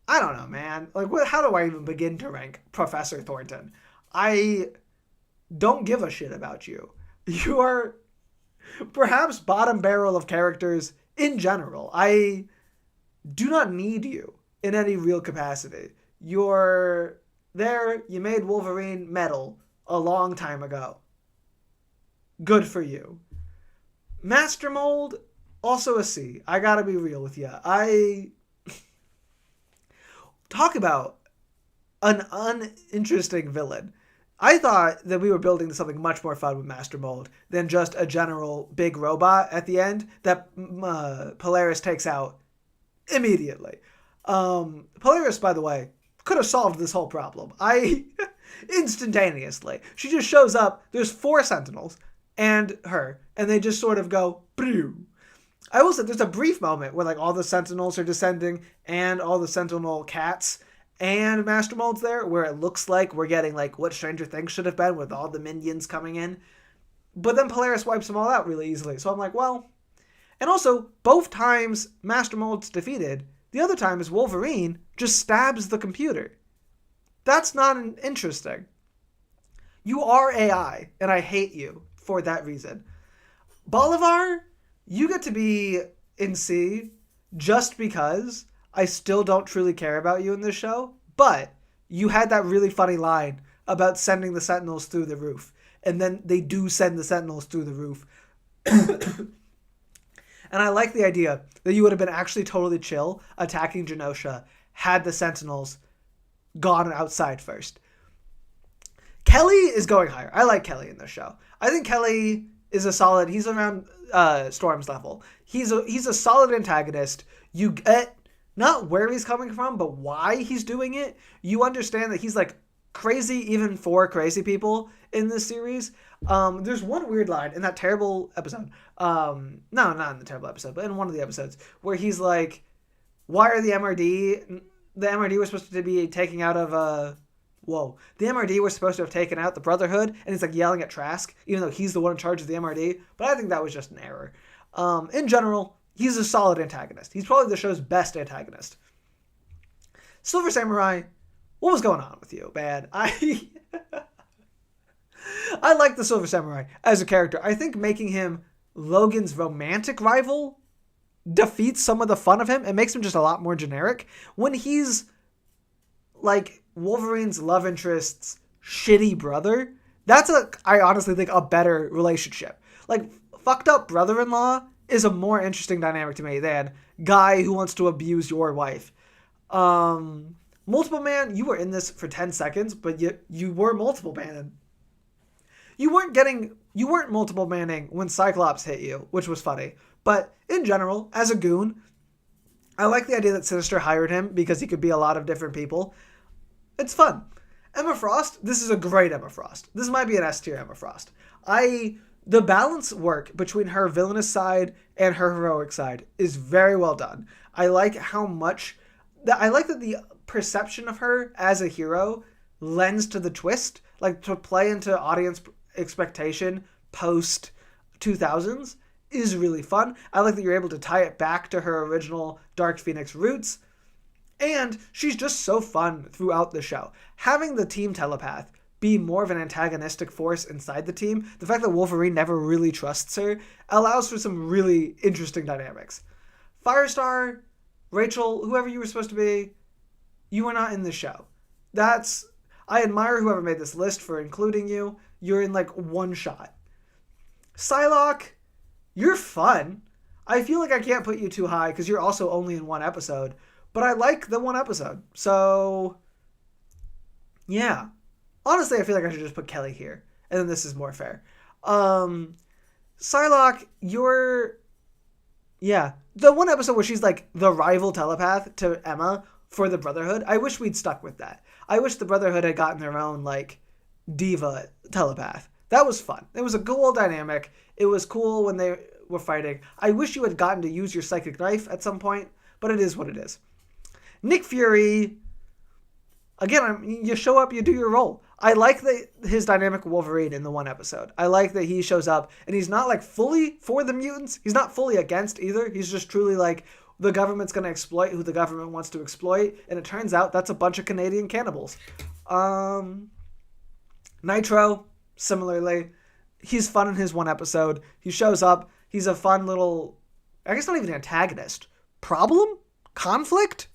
I don't know, man. Like, how do I even begin to rank Professor Thornton? I don't give a shit about you. You are perhaps bottom barrel of characters in general. I do not need you in any real capacity. You're there. You made Wolverine metal a long time ago. Good for you. Master Mold, also a C. I gotta be real with you. Talk about an uninteresting villain. I thought that we were building something much more fun with Master Mold than just a general big robot at the end that Polaris takes out immediately. Polaris, by the way, could have solved this whole problem. Instantaneously. She just shows up, there's 4 Sentinels, and her, and they just sort of go, Brew. I will say there's a brief moment where like all the Sentinels are descending and all the Sentinel cats and Master Mold's there, where it looks like we're getting like what Stranger Things should have been with all the minions coming in. But then Polaris wipes them all out really easily. So I'm like, well, and also both times Master Mold's defeated, the other time is Wolverine just stabs the computer. That's not interesting. You are AI, and I hate you for that reason. Bolivar, you get to be in C just because I still don't truly care about you in this show, but you had that really funny line about sending the Sentinels through the roof. and then they do send the Sentinels through the roof. And I like the idea that you would have been actually totally chill attacking Genosha had the Sentinels gone outside first. Kelly is going higher. I like Kelly in this show. I think Kelly is a solid. He's around Storm's level. He's a solid antagonist. You get not where he's coming from, but why he's doing it. You understand that he's like crazy even for crazy people in this series. There's one weird line in that terrible episode. No, not in the terrible episode, but in one of the episodes where he's like, why are the MRD? The MRD was supposed to be taking out of the MRD was supposed to have taken out the Brotherhood, and he's like yelling at Trask, even though he's the one in charge of the MRD. But I think that was just an error. In general, he's a solid antagonist. He's probably the show's best antagonist. Silver Samurai, what was going on with you, man? I like the Silver Samurai as a character. I think making him Logan's romantic rival defeats some of the fun of him and makes him just a lot more generic. When he's like Wolverine's love interest's shitty brother, that's I honestly think a better relationship. Like, fucked up brother-in-law is a more interesting dynamic to me than guy who wants to abuse your wife. Multiple man, you were in this for 10 seconds, but you were multiple manning. You weren't multiple manning when Cyclops hit you, which was funny. But in general, as a goon, I like the idea that Sinister hired him because he could be a lot of different people. It's fun. Emma Frost, this is a great Emma Frost. This might be an S tier Emma Frost. The balance work between her villainous side and her heroic side is very well done. I like that the perception of her as a hero lends to the twist, like to play into audience expectation post 2000s is really fun. I like that you're able to tie it back to her original Dark Phoenix roots. And she's just so fun throughout the show. Having the team telepath be more of an antagonistic force inside the team, the fact that Wolverine never really trusts her, allows for some really interesting dynamics. Firestar, Rachel, whoever you were supposed to be, you were not in the show. I admire whoever made this list for including you. You're in like one shot. Psylocke, you're fun. I feel like I can't put you too high because you're also only in one episode. But I like the one episode. So, yeah. Honestly, I feel like I should just put Kelly here. And then this is more fair. Psylocke, yeah. The one episode where she's like the rival telepath to Emma for the Brotherhood, I wish we'd stuck with that. I wish the Brotherhood had gotten their own like diva telepath. That was fun. It was a cool dynamic. It was cool when they were fighting. I wish you had gotten to use your psychic knife at some point, but it is what it is. Nick Fury, again, you show up, you do your role. I like his dynamic Wolverine in the one episode. I like that he shows up, and he's not like fully for the mutants. He's not fully against either. He's just truly like, the government's going to exploit who the government wants to exploit, and it turns out that's a bunch of Canadian cannibals. Nitro, similarly, he's fun in his one episode. He shows up. He's a fun little, I guess not even antagonist. Problem? Conflict?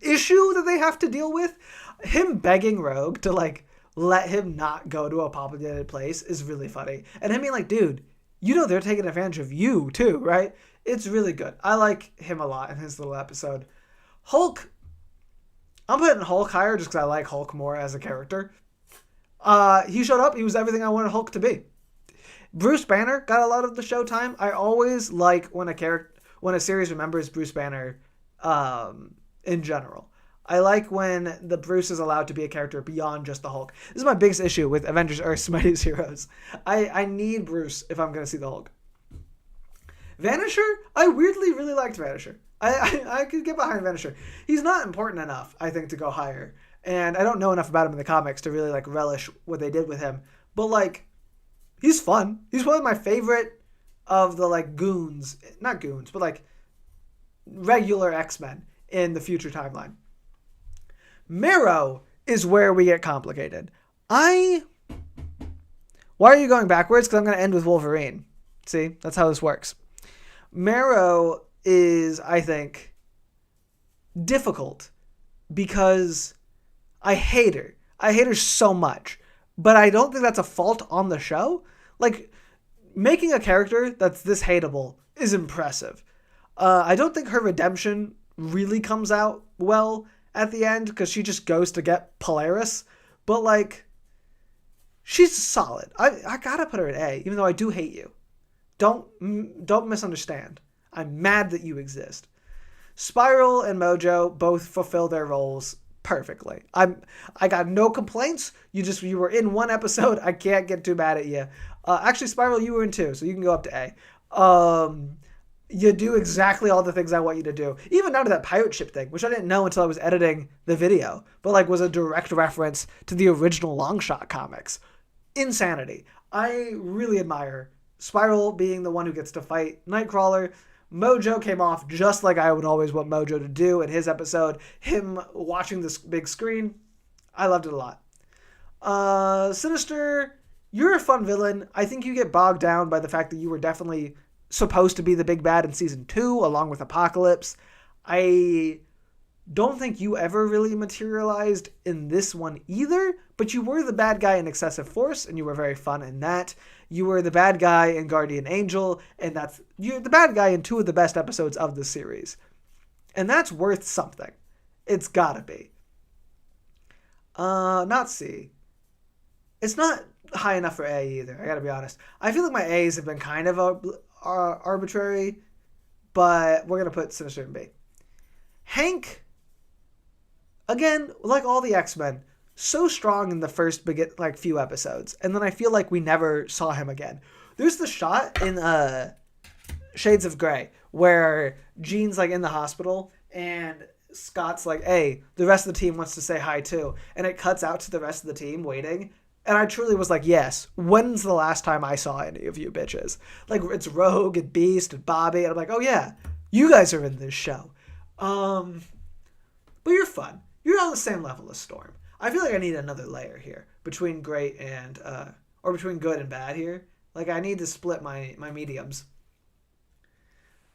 Issue that they have to deal with. Him begging Rogue to like let him not go to a populated place is really funny. And him being like, dude, you know they're taking advantage of you too, right? It's really good. I like him a lot in his little episode. Hulk, I'm putting Hulk higher just because I like Hulk more as a character. He showed up. He was everything I wanted Hulk to be. Bruce Banner got a lot of the showtime. I always like when a series remembers Bruce Banner in general. I like when the Bruce is allowed to be a character beyond just the Hulk. This is my biggest issue with Avengers Earth's Mightiest Heroes. I need Bruce if I'm going to see the Hulk. Vanisher, I weirdly really liked Vanisher. I could get behind Vanisher. He's not important enough, I think, to go higher. And I don't know enough about him in the comics to really like relish what they did with him. But like, he's fun. He's one of my favorite of the like goons. Not goons, but like regular X-Men in the future timeline. Marrow is where we get complicated. Why are you going backwards? Because I'm going to end with Wolverine. See, that's how this works. Marrow is, I think, difficult because I hate her. I hate her so much. but I don't think that's a fault on the show. Like, making a character that's this hateable is impressive. I don't think her redemption really comes out well at the end because she just goes to get Polaris. But, like, she's solid. I gotta put her at A, even though I do hate you. Don't misunderstand. I'm mad that you exist. Spiral and Mojo both fulfill their roles perfectly. I got no complaints. You were in one episode. I can't get too mad at you. Actually, Spiral, you were in two, so you can go up to A. You do exactly all the things I want you to do. Even down to that pirate ship thing, which I didn't know until I was editing the video, but like was a direct reference to the original Longshot comics. Insanity. I really admire Spiral being the one who gets to fight Nightcrawler. Mojo came off just like I would always want Mojo to do in his episode. Him watching this big screen. I loved it a lot. Sinister, you're a fun villain. I think you get bogged down by the fact that you were definitely supposed to be the big bad in season 2 along with Apocalypse. I don't think you ever really materialized in this one either, but you were the bad guy in Excessive Force, and you were very fun in that. You were the bad guy in Guardian Angel, and you're the bad guy in 2 of the best episodes of the series. And that's worth something. It's gotta be. Not C. It's not high enough for A either, I gotta be honest. I feel like my A's have been kind of arbitrary, but we're gonna put Sinister in B. Hank, again, like all the X-Men, so strong in the first few episodes, and then I feel like we never saw him again. There's the shot in Shades of Grey where Jean's like in the hospital and Scott's like, hey, the rest of the team wants to say hi too, and it cuts out to the rest of the team waiting, and I truly was like, yes, when's the last time I saw any of you bitches? Like, it's Rogue and Beast and Bobby, and I'm like, oh yeah, you guys are in this show. But you're fun. You're on the same level as Storm. I feel like I need another layer here between great and, or between good and bad here. Like, I need to split my mediums.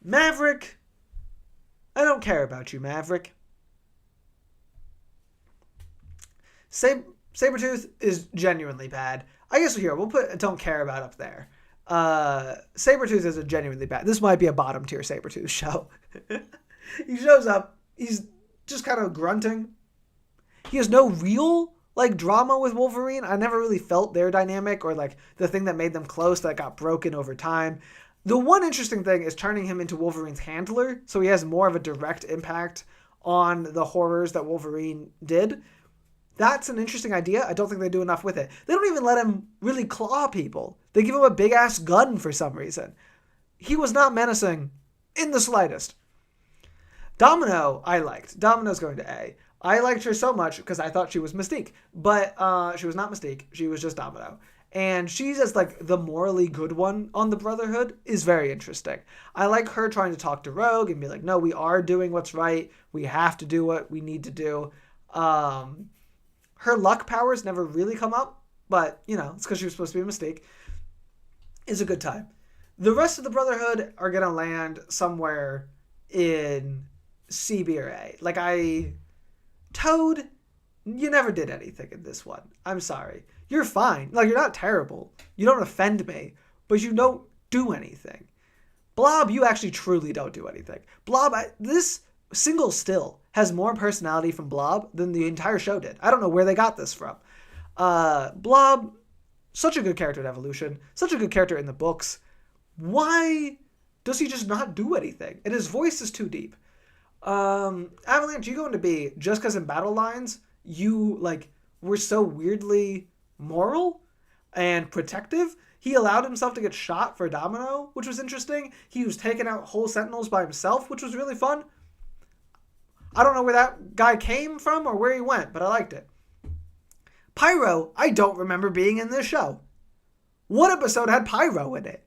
Maverick. I don't care about you, Maverick. Sabretooth is genuinely bad. I guess here, we'll put don't care about up there. Sabretooth is a genuinely bad. This might be a bottom tier Sabretooth show. He shows up. He's just kind of grunting. He has no real drama with Wolverine. I never really felt their dynamic or the thing that made them close that got broken over time. The one interesting thing is turning him into Wolverine's handler, so he has more of a direct impact on the horrors that Wolverine did. That's an interesting idea. I don't think they do enough with it. They don't even let him really claw people. They give him a big-ass gun for some reason. He was not menacing in the slightest. Domino, I liked. Domino's going to A. I liked her so much because I thought she was Mystique. But she was not Mystique. She was just Domino. And she's as the morally good one on the Brotherhood is very interesting. I like her trying to talk to Rogue and be like, no, we are doing what's right. We have to do what we need to do. Her luck powers never really come up, but, it's because she was supposed to be a Mystique. It's a good time. The rest of the Brotherhood are going to land somewhere in C, B, or A. Toad, you never did anything in this one. I'm sorry. You're fine. You're not terrible. You don't offend me, but you don't do anything. Blob, you actually truly don't do anything. Blob, this single still has more personality from Blob than the entire show did. I don't know where they got this from. Blob, such a good character in Evolution, such a good character in the books. Why does he just not do anything? And his voice is too deep. Avalanche, you go into B just because in battle lines, you, were so weirdly moral and protective. He allowed himself to get shot for Domino, which was interesting. He was taking out whole Sentinels by himself, which was really fun. I don't know where that guy came from or where he went, but I liked it. Pyro, I don't remember being in this show. What episode had Pyro in it?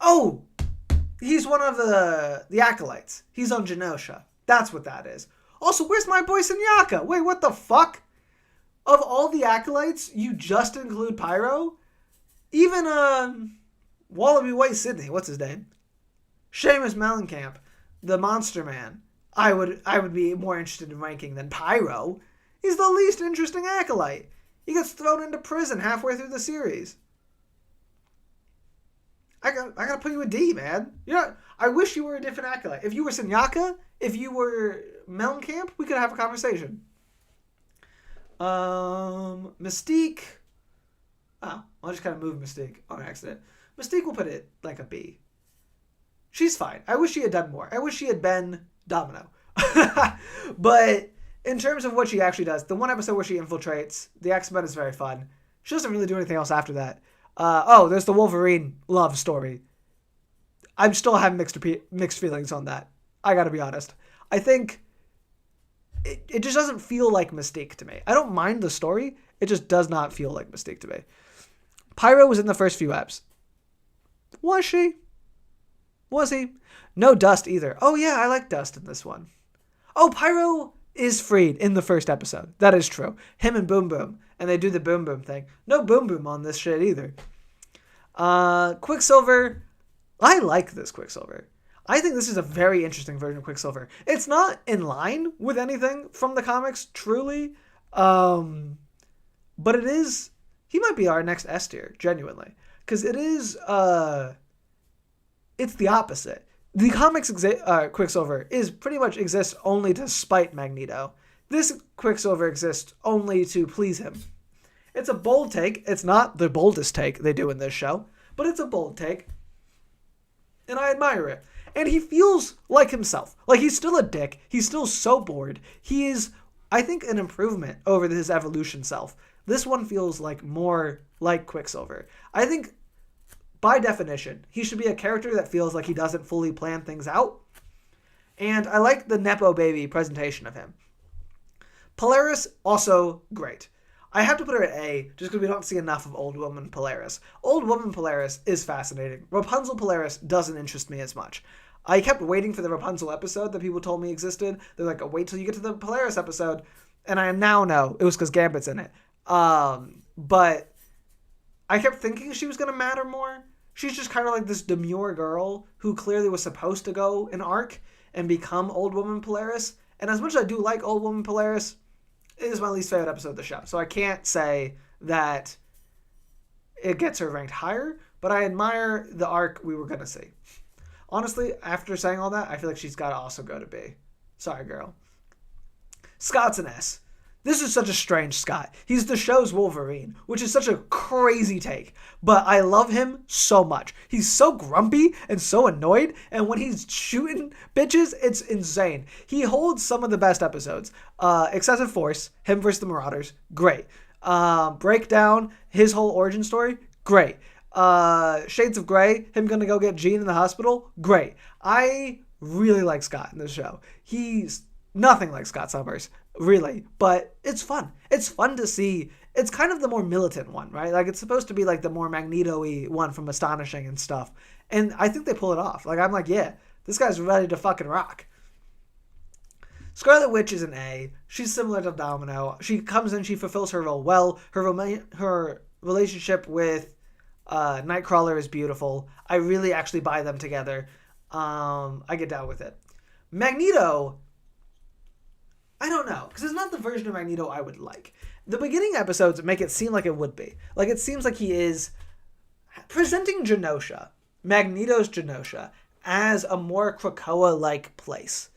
Oh, he's one of the Acolytes. He's on Genosha. That's what that is. Also, where's my boy Sunyaka? Wait, what the fuck? Of all the Acolytes, you just include Pyro? Even, Wallaby White Sydney, what's his name? Seamus Mellencamp, the Monster Man. I would be more interested in ranking than Pyro. He's the least interesting Acolyte. He gets thrown into prison halfway through the series. I gotta put you a D, man. I wish you were a different acolyte. If you were Sunyaka, if you were Mellencamp, we could have a conversation. Mystique. Oh, I'll just kind of move Mystique on accident. Mystique will put it like a B. She's fine. I wish she had done more. I wish she had been Domino. But in terms of what she actually does, the one episode where she infiltrates the X-Men is very fun. She doesn't really do anything else after that. There's the Wolverine love story. I'm still having mixed feelings on that. I gotta be honest. I think it just doesn't feel like Mystique to me. I don't mind the story. It just does not feel like Mystique to me. Pyro was in the first few eps. Was she? Was he? No Dust either. Oh yeah, I like Dust in this one. Oh, Pyro is freed in the first episode. That is true. Him and Boom Boom. And they do the Boom Boom thing. No Boom Boom on this shit either. Quicksilver. I like this Quicksilver. I think this is a very interesting version of Quicksilver. It's not in line with anything from the comics, truly. But it is... He might be our next S tier, genuinely. Because it is... It's the opposite. The comics Quicksilver is pretty much exists only to spite Magneto. This Quicksilver exists only to please him. It's a bold take. It's not the boldest take they do in this show, but it's a bold take. And I admire it. And he feels like himself. Like, he's still a dick. He's still so bored. He is, I think, an improvement over his evolution self. This one feels like more like Quicksilver. I think, by definition, he should be a character that feels like he doesn't fully plan things out. And I like the Nepo baby presentation of him. Polaris, also great. I have to put her at A, just because we don't see enough of Old Woman Polaris. Old Woman Polaris is fascinating. Rapunzel Polaris doesn't interest me as much. I kept waiting for the Rapunzel episode that people told me existed. They're like, oh, wait till you get to the Polaris episode. And I now know it was because Gambit's in it. But I kept thinking she was going to matter more. She's just kind of like this demure girl who clearly was supposed to go an arc and become Old Woman Polaris. And as much as I do like Old Woman Polaris, it is my least favorite episode of the show. So I can't say that it gets her ranked higher, but I admire the arc we were going to see. Honestly, after saying all that, I feel like she's got to also go to B. Sorry, girl. Scott's an S. This is such a strange Scott. He's the show's Wolverine, which is such a crazy take. But I love him so much. He's so grumpy and so annoyed, and when he's shooting bitches, it's insane. He holds some of the best episodes. Excessive Force, him versus the Marauders, great. Breakdown, his whole origin story, great. Shades of Grey, him gonna go get Jean in the hospital, great. I really like Scott in this show. He's nothing like Scott Summers, really, but it's fun. It's fun to see. It's kind of the more militant one, right? Like, it's supposed to be like the more Magneto-y one from Astonishing and stuff. And I think they pull it off. Like, I'm like, yeah, this guy's ready to fucking rock. Scarlet Witch is an A. She's similar to Domino. She comes in, she fulfills her role well. Her relationship with Nightcrawler is beautiful. I really actually buy them together. I get down with it. Magneto, I don't know, because it's not the version of Magneto I would like. The beginning episodes make it seem like it would be. Like, it seems like he is presenting Genosha, Magneto's Genosha, as a more Krakoa-like place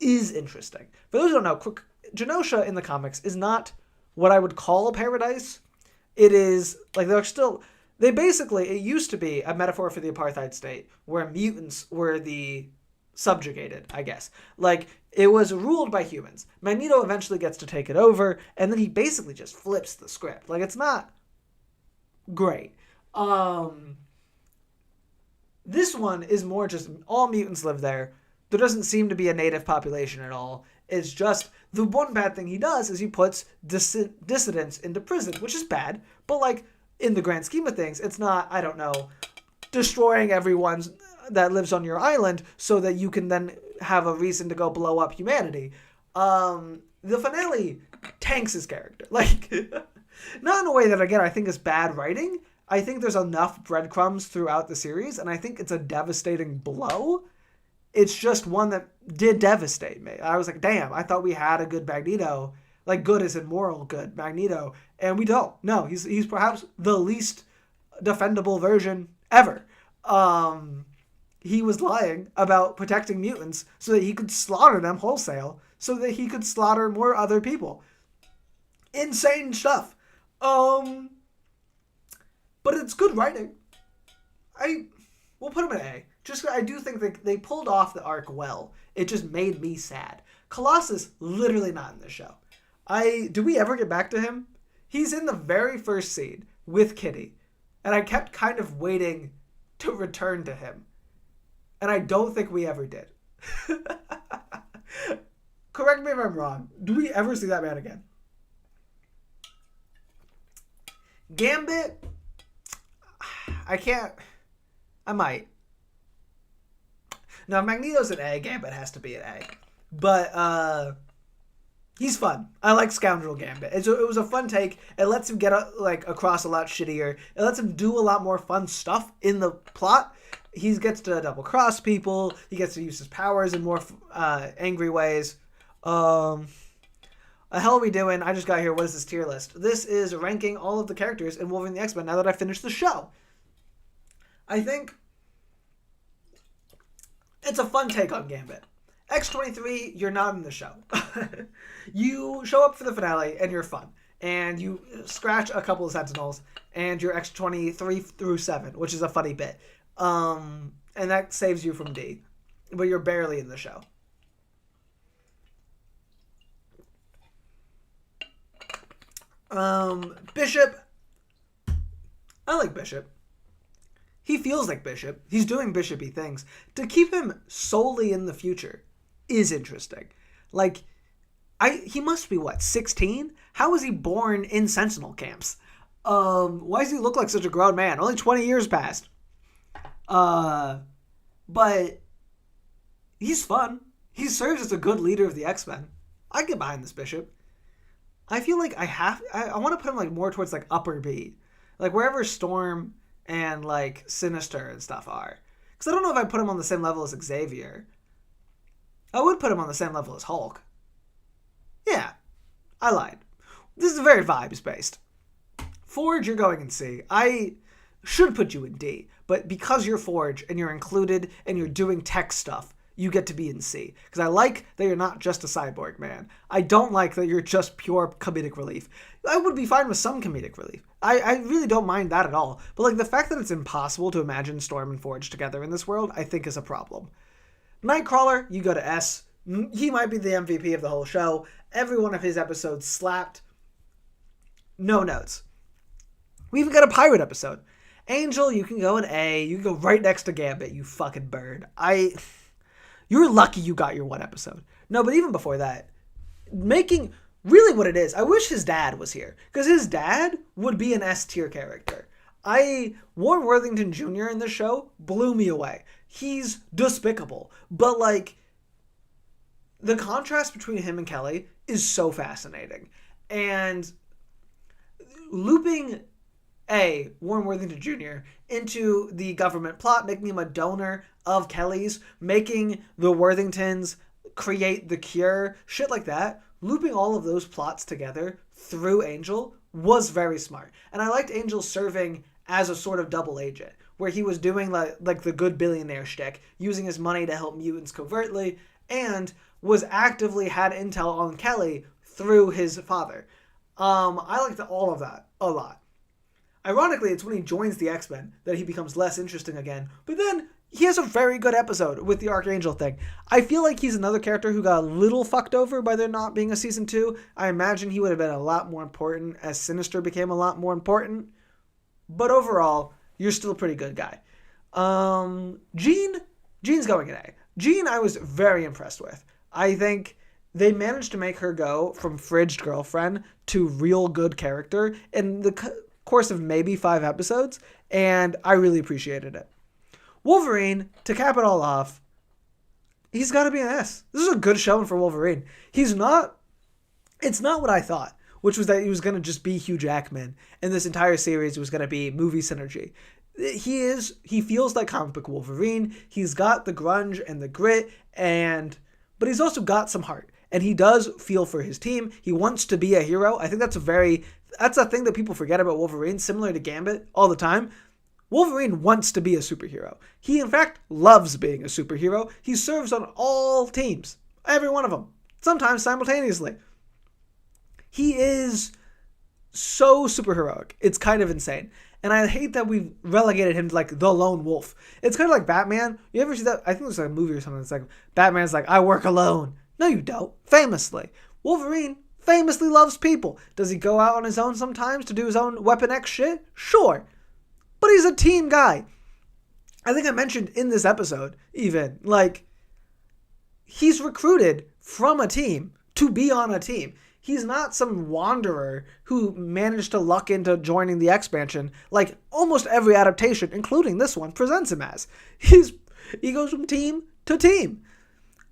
is interesting. For those who don't know, Genosha in the comics is not what I would call a paradise. It is, like, it used to be a metaphor for the apartheid state, where mutants were the subjugated, I guess. Like, it was ruled by humans. Magneto eventually gets to take it over, and then he basically just flips the script. Like, it's not great. This one is more just all mutants live there. There doesn't seem to be a native population at all. It's just the one bad thing he does is he puts dissidents into prison, which is bad. But, like, in the grand scheme of things, it's not, I don't know, destroying everyone that lives on your island so that you can then have a reason to go blow up humanity. The finale tanks his character. Like, not in a way that, again, I think is bad writing. I think there's enough breadcrumbs throughout the series, and I think it's a devastating blow. It's just one that did devastate me. I was like, damn, I thought we had a good Magneto. Like good as in moral good, Magneto, and we don't. No, he's perhaps the least defendable version ever. He was lying about protecting mutants so that he could slaughter them wholesale, so that he could slaughter more other people. Insane stuff. But it's good writing. We'll put him in A. Just I do think they pulled off the arc well. It just made me sad. Colossus literally not in this show. Do we ever get back to him? He's in the very first scene with Kitty, and I kept kind of waiting to return to him. And I don't think we ever did. Correct me if I'm wrong. Do we ever see that man again? Gambit, I might. Now, Magneto's an A. Gambit has to be an A. But, he's fun. I like Scoundrel Gambit. It was a fun take. It lets him get across a lot shittier. It lets him do a lot more fun stuff in the plot. He gets to double cross people. He gets to use his powers in more angry ways. The hell are we doing? I just got here. What is this tier list? This is ranking all of the characters in Wolverine the X-Men now that I finished the show. I think it's a fun take on Gambit. X-23, you're not in the show. You show up for the finale and you're fun. And you scratch a couple of Sentinels and you're X-23 through 7, which is a funny bit. And that saves you from D. But you're barely in the show. Bishop. I like Bishop. He feels like Bishop. He's doing Bishop-y things. To keep him solely in the future is interesting. Like, he must be, 16? How was he born in Sentinel camps? Why does he look like such a grown man? Only 20 years passed. But he's fun. He serves as a good leader of the X-Men. I get behind this Bishop. I feel like I want to put him more towards upper B. Wherever Storm and Sinister and stuff are. Because I don't know if I put him on the same level as Xavier. I would put him on the same level as Hulk. Yeah, I lied. This is very vibes-based. Forge, you're going in C. I should put you in D, but because you're Forge and you're included and you're doing tech stuff, you get to be in C. Because I like that you're not just a cyborg man. I don't like that you're just pure comedic relief. I would be fine with some comedic relief. I really don't mind that at all. But the fact that it's impossible to imagine Storm and Forge together in this world, I think is a problem. Nightcrawler, you go to S. He might be the MVP of the whole show. Every one of his episodes slapped. No notes. We even got a pirate episode. Angel, you can go in A. You can go right next to Gambit, you fucking bird. You're lucky you got your one episode. No, but even before that, making really what it is, I wish his dad was here. Because his dad would be an S tier character. Warren Worthington Jr. in this show blew me away. He's despicable. But the contrast between him and Kelly is so fascinating. And looping Warren Worthington Jr. into the government plot, making him a donor of Kelly's, making the Worthingtons create the cure, shit like that, looping all of those plots together through Angel was very smart. And I liked Angel serving as a sort of double agent, where he was doing the good billionaire shtick, using his money to help mutants covertly, and was actively had intel on Kelly through his father. I liked all of that a lot. Ironically, it's when he joins the X-Men that he becomes less interesting again, but then he has a very good episode with the Archangel thing. I feel like he's another character who got a little fucked over by there not being a season 2. I imagine he would have been a lot more important as Sinister became a lot more important. But overall, you're still a pretty good guy. Jean's going in A. Jean I was very impressed with. I think they managed to make her go from fridged girlfriend to real good character in the course of maybe 5 episodes, and I really appreciated it. Wolverine, to cap it all off, he's got to be an S. This is a good showing for Wolverine. It's not what I thought, which was that he was going to just be Hugh Jackman, and this entire series was going to be movie synergy. He feels like comic book Wolverine. He's got the grunge and the grit, but he's also got some heart. And he does feel for his team. He wants to be a hero. I think that's a thing that people forget about Wolverine, similar to Gambit all the time. Wolverine wants to be a superhero. He, in fact, loves being a superhero. He serves on all teams, every one of them, sometimes simultaneously. He is so superheroic. It's kind of insane. And I hate that we've relegated him to like the lone wolf. It's kind of like Batman. You ever see that? I think there's like a movie or something that's like, Batman's like, I work alone. No, you don't. Famously. Wolverine famously loves people. Does he go out on his own sometimes to do his own Weapon X shit? Sure. But he's a team guy. I think I mentioned in this episode, even, like, he's recruited from a team to be on a team. He's not some wanderer who managed to luck into joining the expansion like almost every adaptation, including this one, presents him as. He goes from team to team.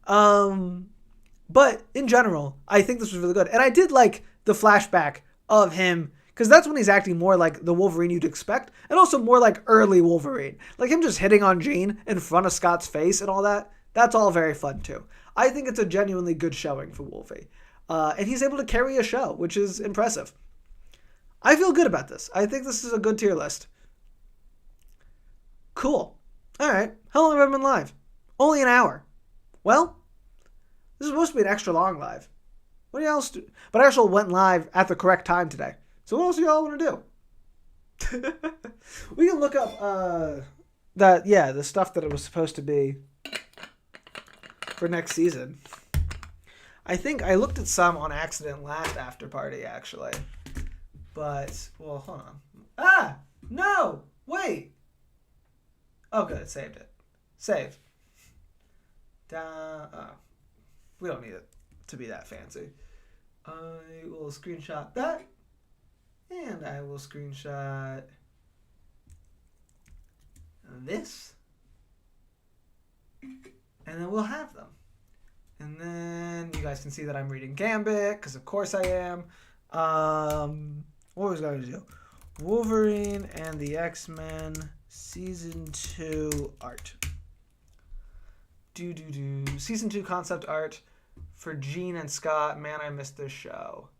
But in general, I think this was really good. And I did like the flashback of him, because that's when he's acting more like the Wolverine you'd expect, and also more like early Wolverine. Like him just hitting on Jean in front of Scott's face and all that. That's all very fun too. I think it's a genuinely good showing for Wolfie. And he's able to carry a show, which is impressive. I feel good about this. I think this is a good tier list. Cool. All right. How long have I been live? Only an hour. Well, this is supposed to be an extra long live. What else do? But I actually went live at the correct time today. So what else do y'all want to do? We can look up the stuff that it was supposed to be for next season. I think I looked at some on accident last after party, actually. But, well, hold on. Ah! No! Wait! Oh, good. It saved it. Save. We don't need it to be that fancy. I will screenshot that. And I will screenshot this. And then we'll have them. And then you guys can see that I'm reading Gambit, because of course I am. What was I going to do? Wolverine and the X-Men Season 2 art. Season 2 concept art for Jean and Scott. Man, I missed this show.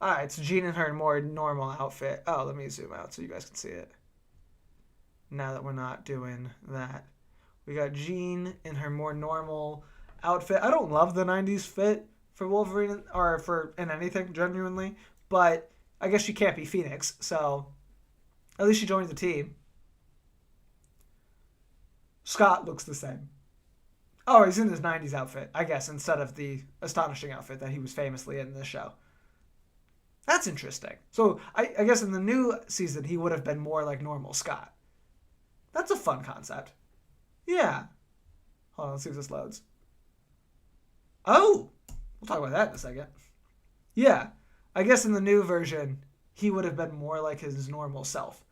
Alright, so Jean in her more normal outfit. Oh, let me zoom out so you guys can see it. Now that we're not doing that. We got Jean in her more normal outfit. I don't love the 90s fit for Wolverine or in anything, genuinely. But I guess she can't be Phoenix, so at least she joins the team. Scott looks the same. Oh, he's in his 90s outfit, I guess, instead of the astonishing outfit that he was famously in this show. That's interesting. So I guess in the new season, he would have been more like normal Scott. That's a fun concept. Yeah. Hold on, let's see if this loads. Oh! We'll talk about that in a second. Yeah. I guess in the new version, he would have been more like his normal self.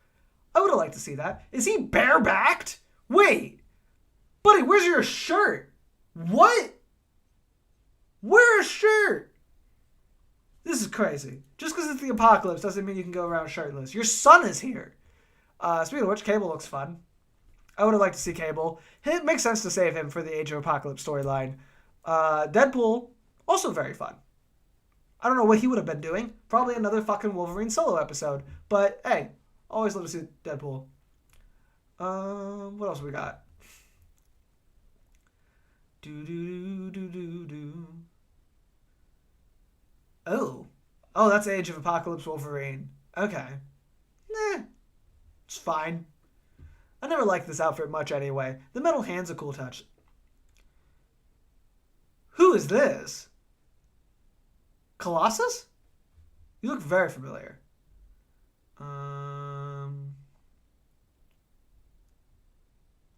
I would have liked to see that. Is he barebacked? Wait! Buddy, where's your shirt? What? Wear a shirt! This is crazy. Just because it's the apocalypse doesn't mean you can go around shirtless. Your son is here. Speaking of which, Cable looks fun. I would have liked to see Cable. It makes sense to save him for the Age of Apocalypse storyline. Deadpool, also very fun. I don't know what he would have been doing. Probably another fucking Wolverine solo episode. But, hey, always love to see Deadpool. What else we got? Oh, that's Age of Apocalypse Wolverine. Okay. It's fine. I never liked this outfit much anyway. The metal hand's a cool touch. Who is this? Colossus? You look very familiar.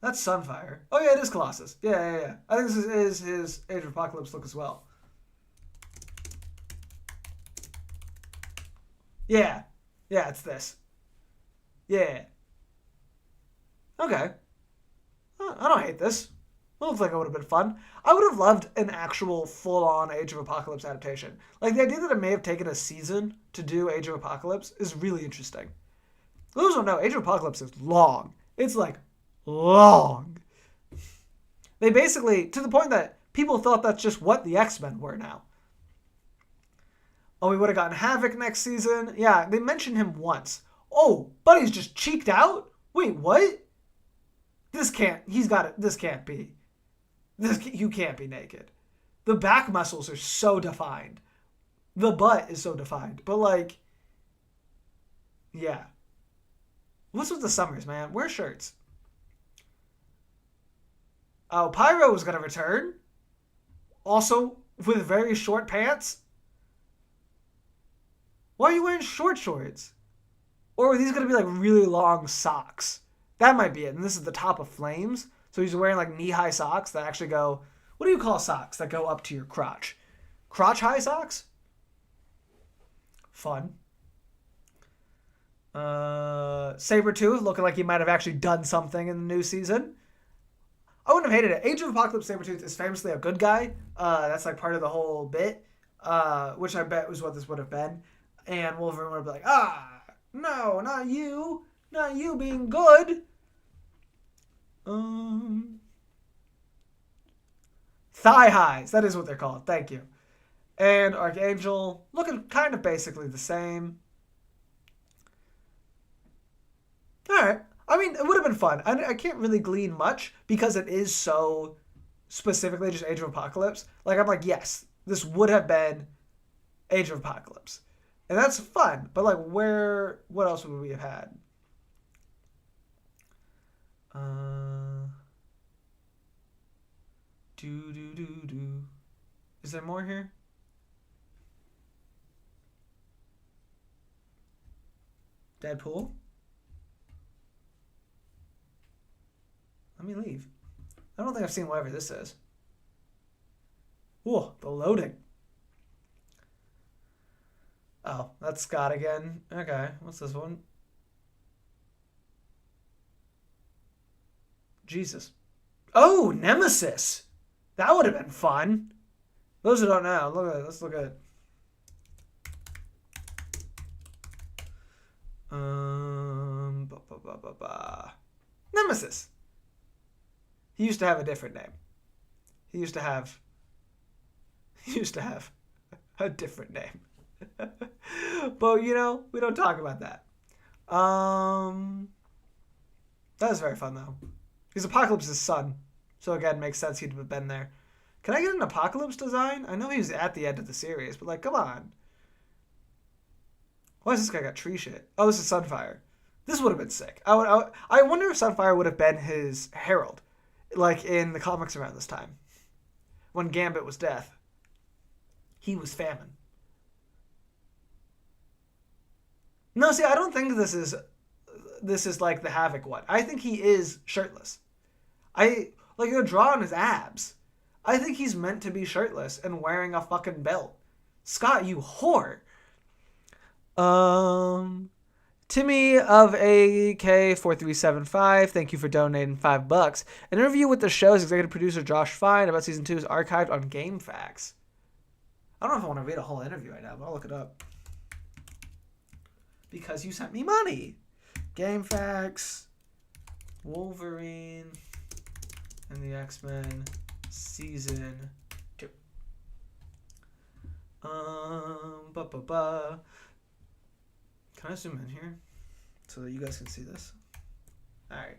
That's Sunfire. Oh yeah, it is Colossus. Yeah. I think this is his Age of Apocalypse look as well. Yeah, it's this. Yeah. Okay. I don't hate this. It looks like it would have been fun. I would have loved an actual full-on Age of Apocalypse adaptation. Like, the idea that it may have taken a season to do Age of Apocalypse is really interesting. Those don't know, Age of Apocalypse is long. It's, like, long. They basically, to the point that People thought that's just what the X-Men were now. Oh, we would have gotten Havoc next season. Yeah, they mentioned him once. Oh, Buddy's just cheeked out? Wait, what? This can't be. You can't be naked. The back muscles are so defined. The butt is so defined. But, like, yeah. What's with the summers, man? Wear shirts. Oh, Pyro was going to return. Also, with very short pants. Why are you wearing shorts? Or are these going to be, like, really long socks? That might be it. And this is the top of Flames. So he's wearing, like, knee-high socks that actually go... What do you call socks that go up to your crotch? Crotch-high socks? Fun. Sabretooth looking like he might have actually done something in the new season. I wouldn't have hated it. Age of Apocalypse Sabretooth is famously a good guy. That's like part of the whole bit, which I bet was what this would have been. And Wolverine would be like, no, not you. Not you being good. Thigh highs. That is what they're called. Thank you. And Archangel looking kind of basically the same. All right. I mean, it would have been fun. I can't really glean much because it is so specifically just Age of Apocalypse. Like, I'm like, yes, this would have been Age of Apocalypse. And that's fun. But, like, what else would we have had? Is there more here? Deadpool? Let me leave. I don't think I've seen whatever this is. Whoa, the loading. Oh, that's Scott again. Okay, what's this one? Jesus. Oh, Nemesis. That would have been fun. Those who don't know, let's look at it. Nemesis. He used to have a different name. He used to have a different name. But, you know, we don't talk about that. That was very fun, though. He's Apocalypse's son. So, again, makes sense he'd have been there. Can I get an Apocalypse design? I know he was at the end of the series, but, like, come on. Why has this guy got tree shit? Oh, this is Sunfire. This would have been sick. I wonder if Sunfire would have been his herald, like in the comics around this time. When Gambit was death, he was famine. No, see, I don't think this is like the Havoc one. I think he is shirtless. They're drawing his abs. I think he's meant to be shirtless and wearing a fucking belt. Scott, you whore. Timmy of AK4375, thank you for donating $5. An interview with the show's executive producer Josh Fine about season 2 is archived on GameFAQs. I don't know if I want to read a whole interview right now, but I'll look it up. Because you sent me money. GameFAQs, Wolverine, and the X-Men season 2. Can I zoom in here so that you guys can see this? All right.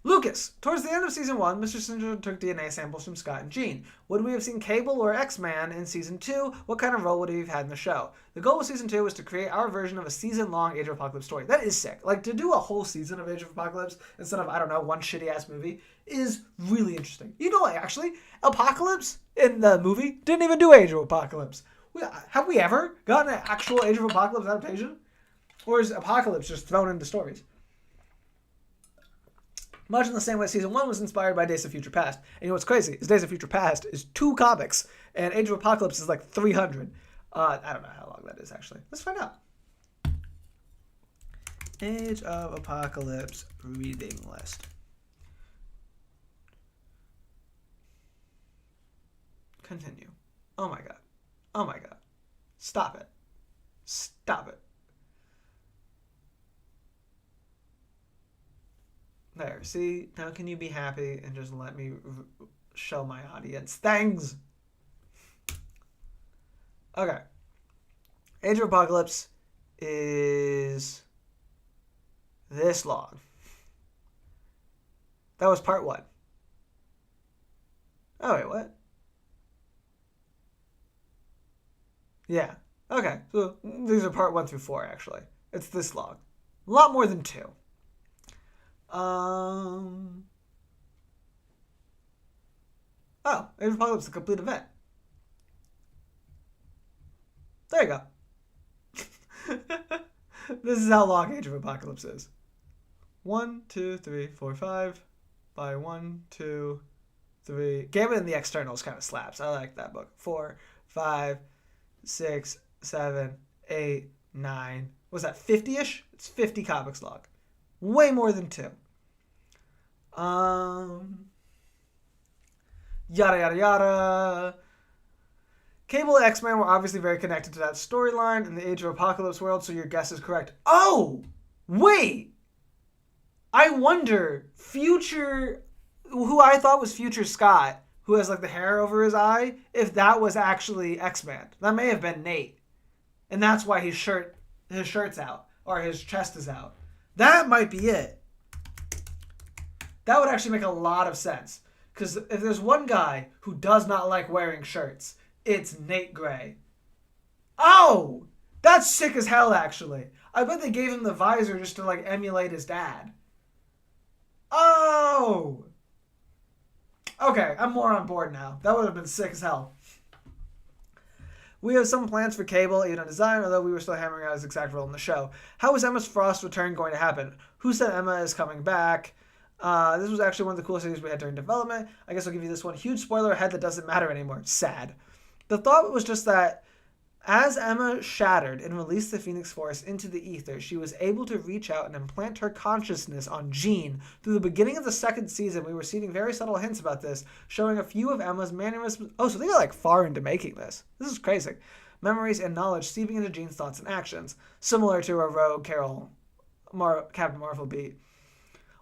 Lucas. Towards the end of season 1, Mr. Syndrome took DNA samples from Scott and Jean. Would we have seen Cable or X-Man in season 2? What kind of role would he have had in the show? The goal with season 2 was to create our version of a season-long Age of Apocalypse story. That is sick. Like, to do a whole season of Age of Apocalypse instead of, I don't know, one shitty-ass movie is really interesting. You know what, actually? Apocalypse in the movie didn't even do Age of Apocalypse. Have we ever gotten an actual Age of Apocalypse adaptation? Or is Apocalypse just thrown into stories? Much in the same way Season 1 was inspired by Days of Future Past. And you know what's crazy? Is Days of Future Past is 2 comics, and Age of Apocalypse is like 300. I don't know how long that is, actually. Let's find out. Age of Apocalypse reading list. Continue. Oh my god. Oh my god. Stop it. Stop it. There. See? Now can you be happy and just let me show my audience things. Okay. Age of Apocalypse is this long. That was part 1. Oh, wait, what? Yeah. Okay. So these are part 1 through 4, actually. It's this long. A lot more than 2. Oh, Age of Apocalypse is a complete event. There you go. This is how long Age of Apocalypse is. 1, 2, 3, 4, 5. By 1, 2, 3. Gambit and the Externals kind of slaps. I like that book. 4, 5, 6, 7, 8, 9. Was that 50-ish? It's 50 comics long. Way more than 2. Yada, yada, yada. Cable and X-Men were obviously very connected to that storyline in the Age of Apocalypse world, so your guess is correct. Oh! Wait! I wonder, who I thought was Future Scott, who has like the hair over his eye, if that was actually X-Men. That may have been Nate. And that's why his shirt's out, or his chest is out. That might be it. That would actually make a lot of sense. Because if there's one guy who does not like wearing shirts, it's Nate Gray. Oh! That's sick as hell, actually. I bet they gave him the visor just to like emulate his dad. Oh! Okay, I'm more on board now. That would have been sick as hell. We have some plans for Cable, even on design, although we were still hammering out his exact role in the show. How is Emma Frost's return going to happen? Who said Emma is coming back? This was actually one of the coolest things we had during development. I guess I'll give you this one. Huge spoiler ahead that doesn't matter anymore. Sad. The thought was just that as Emma shattered and released the Phoenix Force into the ether, she was able to reach out and implant her consciousness on Jean. Through the beginning of the 2nd season, we were seeing very subtle hints about this, showing a few of Emma's mannerisms. Oh, so they got like far into making this. This is crazy. Memories and knowledge seeping into Jean's thoughts and actions, similar to a rogue Captain Marvel beat.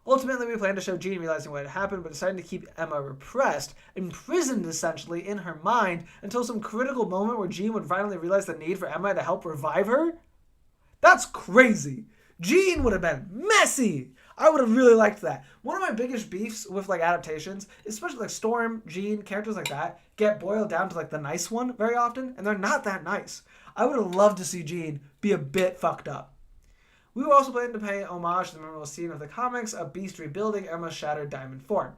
Ultimately, we planned to show Jean realizing what had happened, but deciding to keep Emma repressed, imprisoned essentially in her mind, until some critical moment where Jean would finally realize the need for Emma to help revive her? That's crazy. Jean would have been messy. I would have really liked that. One of my biggest beefs with like adaptations, especially like Storm, Jean, characters like that, get boiled down to like the nice one very often, and they're not that nice. I would have loved to see Jean be a bit fucked up. We were also planning to pay homage to the memorable scene of the comics of Beast rebuilding Emma's shattered diamond form.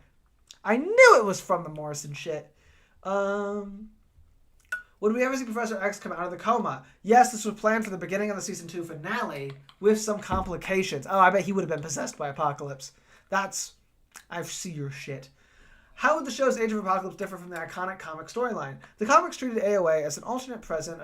I knew it was from the Morrison shit. Would we ever see Professor X come out of the coma? Yes, this was planned for the beginning of the season 2 finale with some complications. Oh, I bet he would have been possessed by Apocalypse. I see your shit. How would the show's Age of Apocalypse differ from the iconic comic storyline? The comics treated AOA as an alternate present,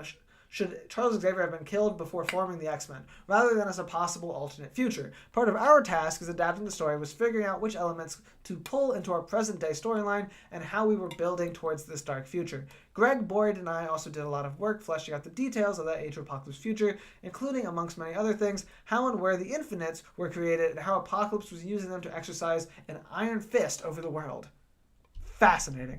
should Charles Xavier have been killed before forming the X-Men, rather than as a possible alternate future. Part of our task as adapting the story was figuring out which elements to pull into our present-day storyline and how we were building towards this dark future. Greg Boyd and I also did a lot of work fleshing out the details of that Age of Apocalypse future, including, amongst many other things, how and where the Infinites were created and how Apocalypse was using them to exercise an iron fist over the world. Fascinating.